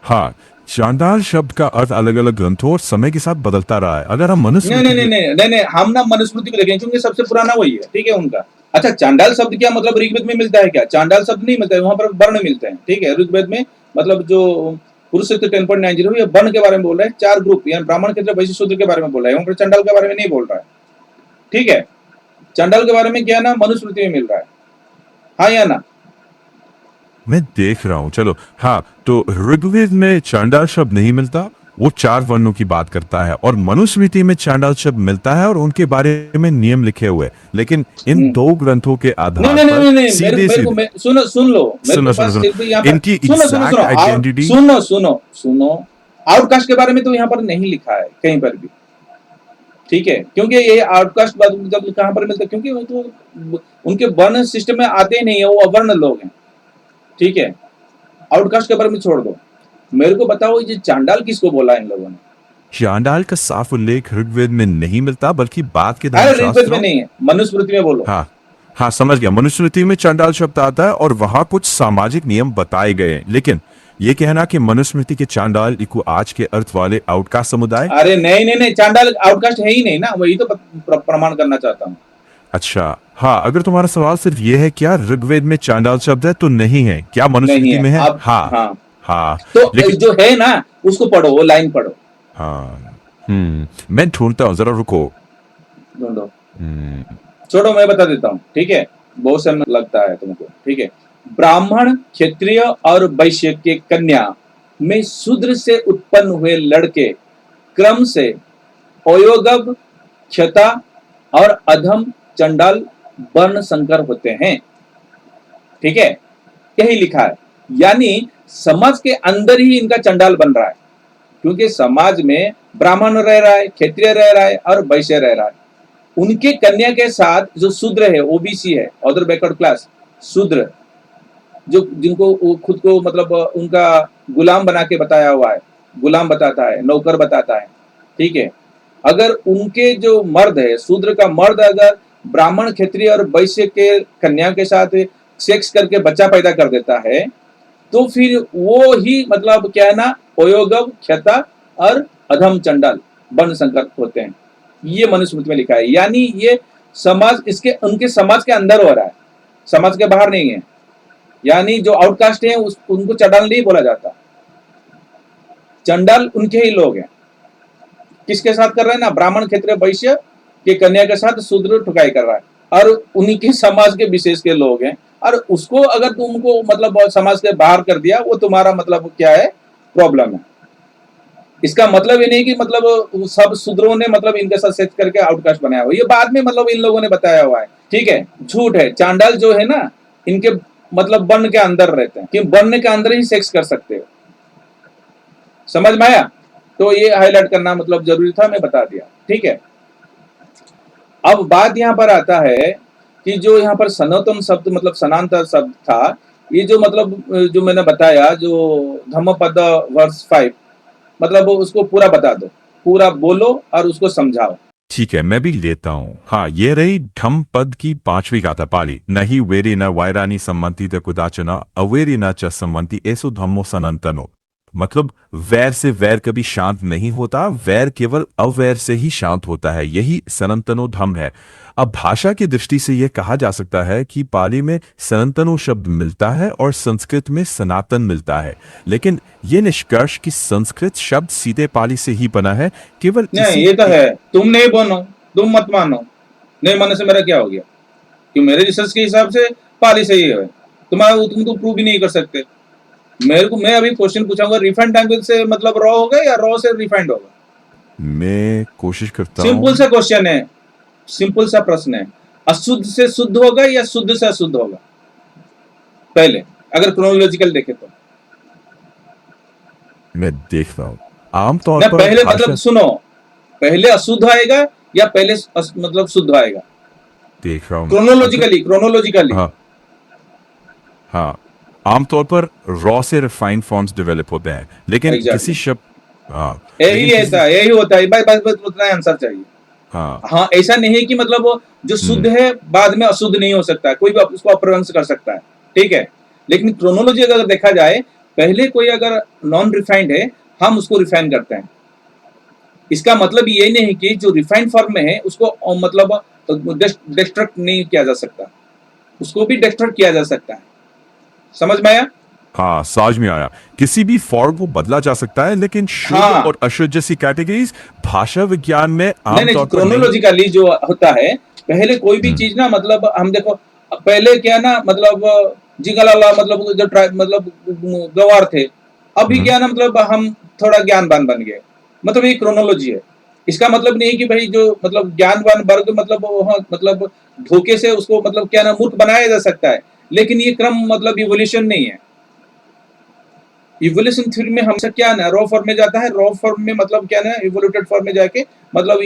हाँ, चांडाल शब्द का अर्थ अलग अलग ग्रंथों और समय के साथ बदलता रहा है। अगर हम नहीं मनुस्मृति नहीं नहीं की नहीं नहीं नहीं, हम ना मनुस्मृति को देखें, क्योंकि सबसे पुराना वही है, ठीक है उनका। अच्छा, चांडाल शब्द क्या मतलब ऋग्वेद में मिलता है क्या? चांडाल शब्द नहीं मिलता है, वहां पर वर्ण मिलते हैं, ठीक है। ऋग्वेद में मतलब जो पुरुषोत्तम 10.90 ये वर्ण के बारे में बोल रहा है, 4 ग्रुप, यानी ब्राह्मण के वैश्य शूद्र के बारे में बोल रहा है, वहां पर चंडाल के बारे में नहीं बोल रहा है, ठीक है। चंडाल के बारे में क्या ना मनुस्मृति में मिल रहा है, हाँ या ना? मैं देख रहा हूँ, चलो। हाँ, तो ऋग्वेद में चांडाल शब्द नहीं मिलता, वो 4 वर्णों की बात करता है, और मनुस्मृति में चांडाल शब्द मिलता है और उनके बारे में नियम लिखे हुए। लेकिन इन दो ग्रंथों के नहीं आधार नहीं नहीं पर नहीं नहीं, सीधे मेरे को सीधे सुनो सुन लो, मेरे को सुनो सुनो बस सुनो, सिर्फ यहाँ पर इनकी सुनो सुनो सुनो एग्जैक्ट आइडेंटिटी। सुनो सुनो सुनो, आउटकास्ट के बारे में तो यहाँ पर नहीं लिखा है कहीं पर भी, ठीक है। क्योंकि ये आउटकास्ट जब कहाँ पर मिलता है, क्योंकि वो तो उनके वर्ण सिस्टम में आते ही नहीं है, वो अवर्ण लोग हैं, ठीक है। आउटकास्ट के बारे में छोड़ दो, मेरे को बताओ ये चांडाल किसको बोला इन लोगों ने? चांडाल का साफ उल्लेख ऋग्वेद में नहीं मिलता, बल्कि बाद के अरे ऋग्वेद में धर्मशास्त्रों। नहीं है, मनुस्मृति में बोलो। हाँ, हाँ समझ गया, मनुस्मृति में चांडाल शब्द आता है और वहां कुछ सामाजिक नियम बताए गए हैं, लेकिन ये कहना कि मनुस्मृति के चांडाल इको आज के अर्थ वाले आउटकास्ट समुदाय। अरे नहीं नहीं नहीं, चांडाल आउटकास्ट है ही नहीं ना, वही तो प्रमाण करना चाहता हूँ। अच्छा हाँ, अगर तुम्हारा सवाल सिर्फ ये है क्या ऋग्वेद में चांडाल शब्द है, तो नहीं है। क्या नहीं मनुस्मृति है में है? अब। हाँ। हाँ, हाँ तो लेकिन जो है ना उसको पढ़ो, वो लाइन पढ़ो। हाँ मैं ढूंढता हूँ, जरा रुको। ढूंढो, हम्म, छोड़ो मैं बता देता हूँ, ठीक है। बहुत समय लगता है तुमको, ठीक है। ब्राह्मण, क्षत्रिय और वैश्य के कन्या में शूद्र से उत्पन्न हुए लड़के क्रम से अयोगव, क्षता और अधम, चंडाल, वर्ण संकर होते हैं, ठीक है। यही लिखा है, यानी समाज के अंदर ही इनका चंडाल बन रहा है, क्योंकि समाज में ब्राह्मण रह रहा है, क्षत्रिय रह रहा है और वैश्य रह रहा है। उनके कन्या के साथ जो शूद्र है, ओबीसी है, अदर बैकवर्ड क्लास, शूद्र, जो जिनको वो खुद को मतलब उनका गुलाम बना के बताया हुआ है, गुलाम बताता है, नौकर बताता है, ठीक है। अगर उनके जो मर्द है, शूद्र का मर्द अगर ब्राह्मण, क्षत्रिय और वैश्य के कन्या के साथ सेक्स करके बच्चा पैदा कर देता है, तो फिर वो ही मतलब क्या है ना, अयोगव, क्षता और अधम, चंडाल, वर्ण संकर होते हैं। ये मनुस्मृति में लिखा है, यानी ये समाज इसके उनके समाज के अंदर हो रहा है, समाज के बाहर नहीं है। यानी जो आउटकास्ट है उनको चंडाल नहीं बोला जाता, चंडाल उनके ही लोग हैं। किसके साथ कर रहा है ना, ब्राह्मण, क्षत्रिय, वैश्य के कन्या के साथ शूद्र ठुकाई कर रहा है, और उन्हीं के समाज के विशेष के लोग हैं। और उसको अगर तुमको मतलब समाज के बाहर कर दिया, वो तुम्हारा मतलब क्या है, प्रॉब्लम है। इसका मतलब ये नहीं कि मतलब सब शूद्रों ने मतलब इनके साथ सेक्स करके आउटकास्ट बनाया हुआ, ये बाद में मतलब इन लोगों ने बताया हुआ है, ठीक है। झूठ है, चांडाल जो है ना इनके मतलब वर्ण के अंदर रहते हैं, कि वर्ण के अंदर ही सेक्स कर सकते हो। समझ में आया? तो ये हाईलाइट करना मतलब जरूरी था, मैं बता दिया, ठीक है। अब बात यहाँ पर आता है कि जो यहाँ पर सनातन शब्द मतलब सनातन शब्द था, ये जो मतलब जो मैंने बताया, जो धम्मपद वर्स 5, मतलब उसको पूरा बता दो, पूरा बोलो और उसको समझाओ। ठीक है, मैं भी लेता हूँ। हाँ, ये रही धम्म पद की 5वीं गाथा पाली। नहीं वेरी न वायरानी सम्मति त कुदाचना अवेरी न च सम्मति ऐसो धम्मो सनातनो। मतलब वैर से वैर कभी शांत नहीं होता, वैर केवल अवैर से ही शांत होता है, यही सनातनो धम्म है। अब भाषा की दृष्टि से यह कहा जा सकता है कि पाली में सनातनो शब्द मिलता है और संस्कृत में सनातन मिलता है, लेकिन यह निष्कर्ष कि संस्कृत शब्द सीधे पाली से ही बना है केवल नहीं, इसी। ये तो है, तुम नहीं बोलो, तुम मत मानो। नहीं मानने से मेरा क्या हो गया, कि मेरे रिसर्च के हिसाब से पाली सही है, तुम तो प्रूव भी नहीं कर सकते। मेरे को, मैं अभी क्वेश्चन पूछाऊंगा, रिफाइंड लैंग्वेज से मतलब रॉ होगा या रॉ से रिफाइंड होगा? मैं कोशिश करता सिंपल हूँ। सा क्वेश्चन है, सिंपल सा प्रश्न है। अशुद्ध से शुद्ध होगा या शुद्ध से अशुद्ध होगा? पहले अगर क्रोनोलॉजिकल देखे तो मैं देखता हूँ आमतौर ना, पर पहले भाषा। मतलब सुनो, पहले अशुद्ध आएगा या पहले मतलब शुद्ध आएगा? देख रहा हूँ मैं अगर। Chronologically, chronologically. हाँ हाँ, आमतौर पर रॉ से रिफाइंड फॉर्म्स डेवलप होते हैं, लेकिन किसी एग्जैक्टली, शब्द। हाँ यही लेकिन किसी। ऐसा, यही होता है, बस बस बस उतना आंसर चाहिए। हाँ। हाँ, ऐसा नहीं कि मतलब वो जो शुद्ध हम्म। है बाद में अशुद्ध नहीं हो सकता, कोई भी उसको अपभ्रंश कर सकता है, ठीक है। लेकिन क्रोनोलॉजी अगर देखा जाए, पहले कोई अगर नॉन रिफाइंड है, हम उसको रिफाइन करते हैं। इसका मतलब ये नहीं कि जो रिफाइंड फॉर्म में है उसको मतलब डिस्ट्रक्ट नहीं किया जा सकता, उसको भी डिस्ट्रक्ट किया जा सकता है। समझ में आया? हाँ समझ में आया, किसी भी फॉर्म को बदला जा सकता है, लेकिन शुद्ध हाँ, और अशुद्ध जैसी कैटेगरीज भाषा विज्ञान में नहीं नहीं, आमतौर पर नहीं। क्रोनोलॉजिकली जो होता है, पहले कोई भी हम्म। चीज ना मतलब हम देखो, पहले क्या ना मतलब जिगलाला मतलब जो मतलब गवार थे, अभी हम्म। क्या ना मतलब हम थोड़ा ज्ञानवान बन गए, मतलब ये क्रोनोलॉजी है। इसका मतलब नहीं कि भाई जो मतलब ज्ञानवान वर्ग मतलब वहाँ मतलब धोखे से उसको मतलब क्या ना मूर्ख बनाया जा सकता है, लेकिन ये क्रम मतलब इवोल्यूशन नहीं है। इवोल्यूशन थ्योरी में हमेशा क्या ना रॉ फॉर्म में जाता है, रॉ फॉर्म में मतलब क्या ना इवोल्यूटेड फॉर्म में जाके मतलब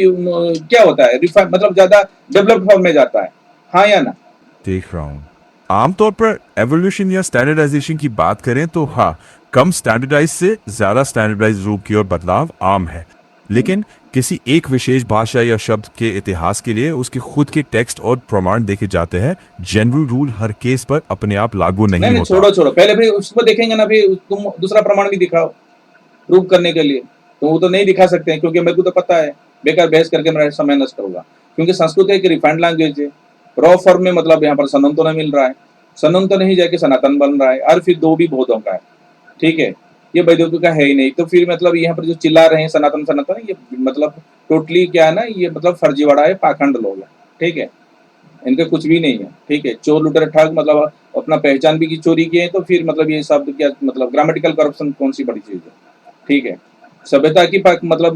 क्या होता है, रिफाइन मतलब ज्यादा डेवलप्ड फॉर्म में जाता है। हाँ या ना? देख रहा हूँ आमतौर पर एवोल्यूशन या स्टैंडर्डाइजेशन की बात करें तो हाँ, कम स्टैंडर्डाइज से ज्यादा स्टैंडर्डाइज रूप की ओर बदलाव आम है, लेकिन किसी एक विशेष भाषा या शब्द के इतिहास के लिए उसके खुद के टेक्स्ट और प्रमाण देखे जाते हैं। जनरल रूल हर केस पर अपने आप लागू नहीं नहीं नहीं, होता। छोड़ो छोड़ो, पहले भी उसको देखेंगे ना, भी तुम दूसरा प्रमाण भी दिखाओ प्रूव करने के लिए। तो वो तो नहीं दिखा सकते हैं, क्योंकि मेरे को तो पता है, बेकार बहस करके मेरा समय नष्ट होगा। क्योंकि संस्कृत एक रिफाइंड लैंग्वेज है, रॉ फॉर्म में मतलब यहाँ पर सनन तो नहीं मिल रहा है, सनन तो नहीं जाके सनातन बन रहा है, और फिर दो भी बोधों का है, ठीक है। ये वैदिकों का है ही नहीं, तो फिर मतलब यहाँ पर जो चिल्ला रहे हैं सनातन सनातन, ये मतलब टोटली क्या है ना, ये मतलब फर्जीवाड़ा है, पाखंड लोग हैं, ठीक है। इनका कुछ भी नहीं है, ठीक है। चोर लुटेरे ठग मतलब अपना पहचान भी की चोरी किए, तो फिर मतलब ये शब्द क्या मतलब, ग्रामेटिकल करप्शन कौन सी बड़ी चीज है, ठीक है। सभ्यता की मतलब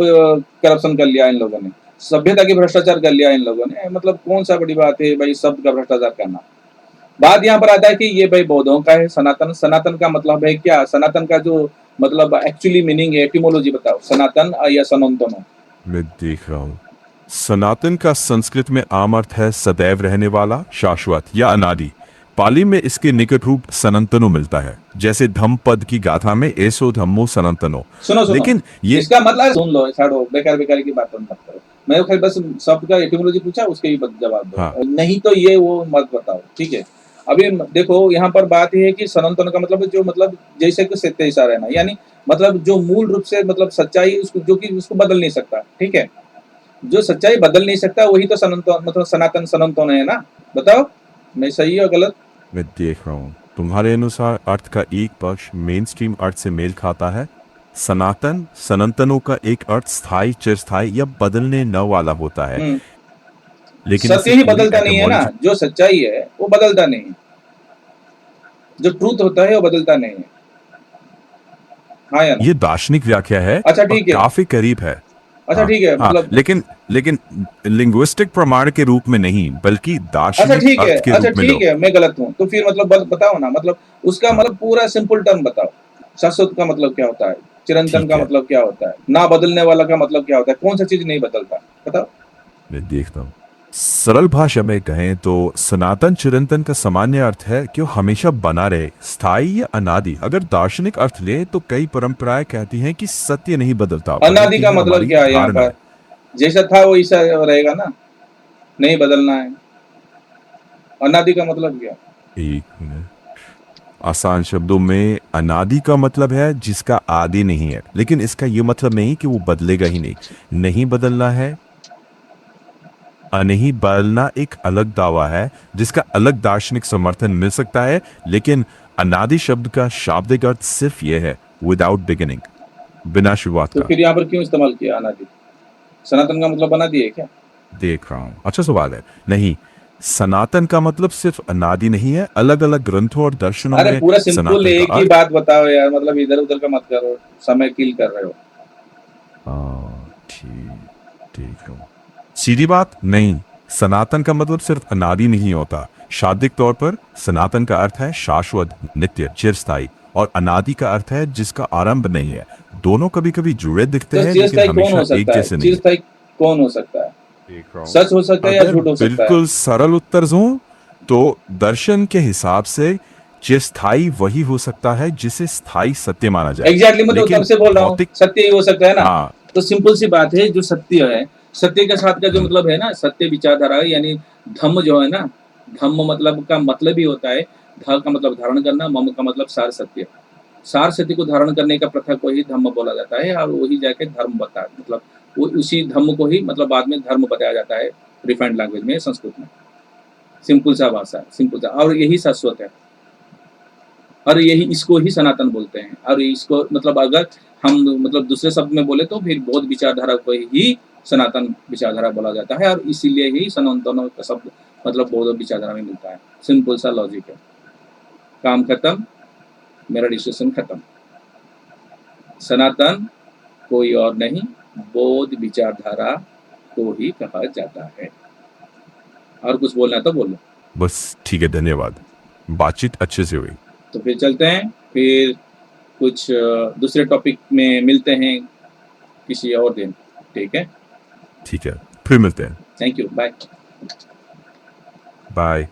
करप्शन कर लिया इन लोगों ने, सभ्यता की भ्रष्टाचार कर लिया इन लोगों ने, मतलब कौन सा बड़ी बात है भाई शब्द का भ्रष्टाचार करना। बात यहाँ पर आता है कि ये भाई बौद्धों का है सनातन, सनातन का मतलब है क्या, सनातन का जो मतलब एक्चुअली मीनिंग है, एटिमोलॉजी बताओ, सनातन या सनातनों। मैं देख रहा हूँ। सनातन का संस्कृत में आम अर्थ है सदैव रहने वाला, शाश्वत या अनादि। पाली में इसके निकट रूप सनातनो मिलता है, जैसे धम्म पद की गाथा में एसो धम्मो सनातनो। सुनो सुनो, लेकिन ये इसका मतलब सुन लो, छोड़ो बेकार बेकार की बात मत करो। मैं खाली बस शब्द का एटिमोलॉजी पूछा, उसके ही जवाब दो, हाँ, नहीं तो ये वो मत बताओ, ठीक है। अभी देखो यहाँ पर बात ये है कि सनातन का मतलब जो मतलब जैसे कि सत्य ऐसा रहना, यानी मतलब जो मूल रूप से मतलब सच्चाई उसको, जो कि उसको बदल नहीं सकता, ठीक है। जो सच्चाई बदल नहीं सकता वही तो सनातन मतलब सनातन सनातन है ना। बताओ मैं सही और गलत। मैं देख रहा हूँ। तुम्हारे अनुसार अर्थ का एक पक्ष मेन स्ट्रीम अर्थ से मेल खाता है। सनातन सनातनों का एक अर्थ स्थायी, चिरस्थायी या बदलने न वाला होता है, हम्म, लेकिन इससे सत्य ही पूरी बदलता नहीं है ना, एटमोलॉजी। जो सच्चाई है वो बदलता नहीं है, जो ट्रूथ होता है वो बदलता नहीं है, हाँ या ना। ये दार्शनिक व्याख्या है अच्छा और ठीक है, काफी करीब है। अच्छा हाँ, ठीक है हाँ, मतलब, लेकिन लेकिन लिंग्विस्टिक प्रमाण के रूप में नहीं, बल्कि अच्छा दार्शनिक ठीक है, अर्थ के अच्छा रूप में ठीक लो। है, मैं गलत हूँ तो फिर मतलब बताओ ना, मतलब उसका हाँ, मतलब पूरा सिंपल टर्म बताओ। शाश्वत का मतलब क्या होता है, चिरंतन ठीक का है, मतलब क्या होता है, ना बदलने वाला का मतलब क्या होता है, कौन सा चीज नहीं बदलता, बताओ। मैं देखता हूँ। सरल भाषा में कहें तो सनातन चिरंतन का सामान्य अर्थ है कि वो हमेशा बना रहे, स्थायी या अनादि। अगर दार्शनिक अर्थ ले तो कई परंपराएं कहती हैं कि सत्य नहीं बदलता, अनादि बदलती का है मतलब हमारी क्या है यहाँ पर, धारणाएं। जैसा था वो ऐसा रहेगा ना, नहीं बदलना है। अनादि का मतलब क्या। एक मिनट। आसान शब्दों में अनादि का मतलब है जिसका आदि नहीं है, लेकिन इसका यह मतलब नहीं कि वो बदलेगा ही नहीं। नहीं बदलना है। नहीं बदलना एक अलग दावा है जिसका अलग दार्शनिक समर्थन मिल सकता है, लेकिन अनादि शब्द का शाब्दिक अर्थ सिर्फ यह है, विदाउट बिगिनिंग, बिना शुरुआत तो का। फिर यहाँ पर क्यों इस्तेमाल किया अनादि, सनातन का मतलब अनादि है क्या। देख रहा हूं, अच्छा सवाल है। नहीं, सनातन का मतलब सिर्फ अनादि नहीं है। अलग अलग ग्रंथों और दर्शनों अरे में पूरा सिंपल सनातन का एक ही अर्थ। बात बताओ यार, मतलब इधर उधर का मत करो, समय किल कर रहे हो। ठीक, ठीक हूँ। सीधी बात नहीं, सनातन का मतलब सिर्फ अनादि नहीं होता। शाब्दिक तौर पर सनातन का अर्थ है शाश्वत, नित्य, चिरस्थायी, और अनादि का अर्थ है जिसका आरंभ नहीं है। दोनों कभी कभी जुड़े दिखते तो हैं लेकिन चिरस्थायी कौन हो हमेशा एक सकता है, जैसे नहीं है। चिरस्थाई कौन हो सकता है, देख रहा हूँ। सच हो सकता है या अगर झूठ हो सकता है। बिल्कुल सरल उत्तर दूं तो दर्शन के हिसाब से चिरस्थायी वही हो सकता है जिसे स्थायी सत्य माना जाए, एग्जैक्टली मैं तो तब लेकिन से बोल रहा हूँ भौतिक। सत्य ही हो सकता है ना। हाँ, तो सिंपल सी बात है, जो सत्य है, सत्य के साथ का जो हम्म, मतलब है ना, सत्य विचारधारा है, यानी धम्म जो है ना, धम्म मतलब का मतलब ही होता है, ध का मतलब धारण करना, मम का मतलब सार सत्य, सार सत्य को धारण करने का प्रथा को ही धम्म बोला जाता है, और वही जाके धर्म बता मतलब वो उसी धम्म को ही मतलब बाद में धर्म बताया जाता है, रिफाइंड लैंग्वेज में, संस्कृत में। सिंपल सा भाषा, सिंपल सा, और यही शाश्वत है, और यही इसको ही सनातन बोलते हैं। और इसको मतलब अगर हम मतलब दूसरे शब्द में बोले तो फिर बौद्ध विचारधारा को ही सनातन विचारधारा बोला जाता है, और इसीलिए ही सनातन का शब्द मतलब बौद्ध विचारधारा में मिलता है। सिंपल सा लॉजिक है, काम खत्म, मेरा डिस्कशन खत्म। सनातन कोई और नहीं, बौद्ध विचारधारा को ही कहा जाता है। और कुछ बोलना है तो बोलो। बस ठीक है, धन्यवाद। बातचीत अच्छे से हुई। तो फिर चलते हैं, फिर कुछ दूसरे टॉपिक में मिलते हैं किसी और दिन, ठीक है। ठीक है, फिर मिलते हैं। Thank you, bye. बाय।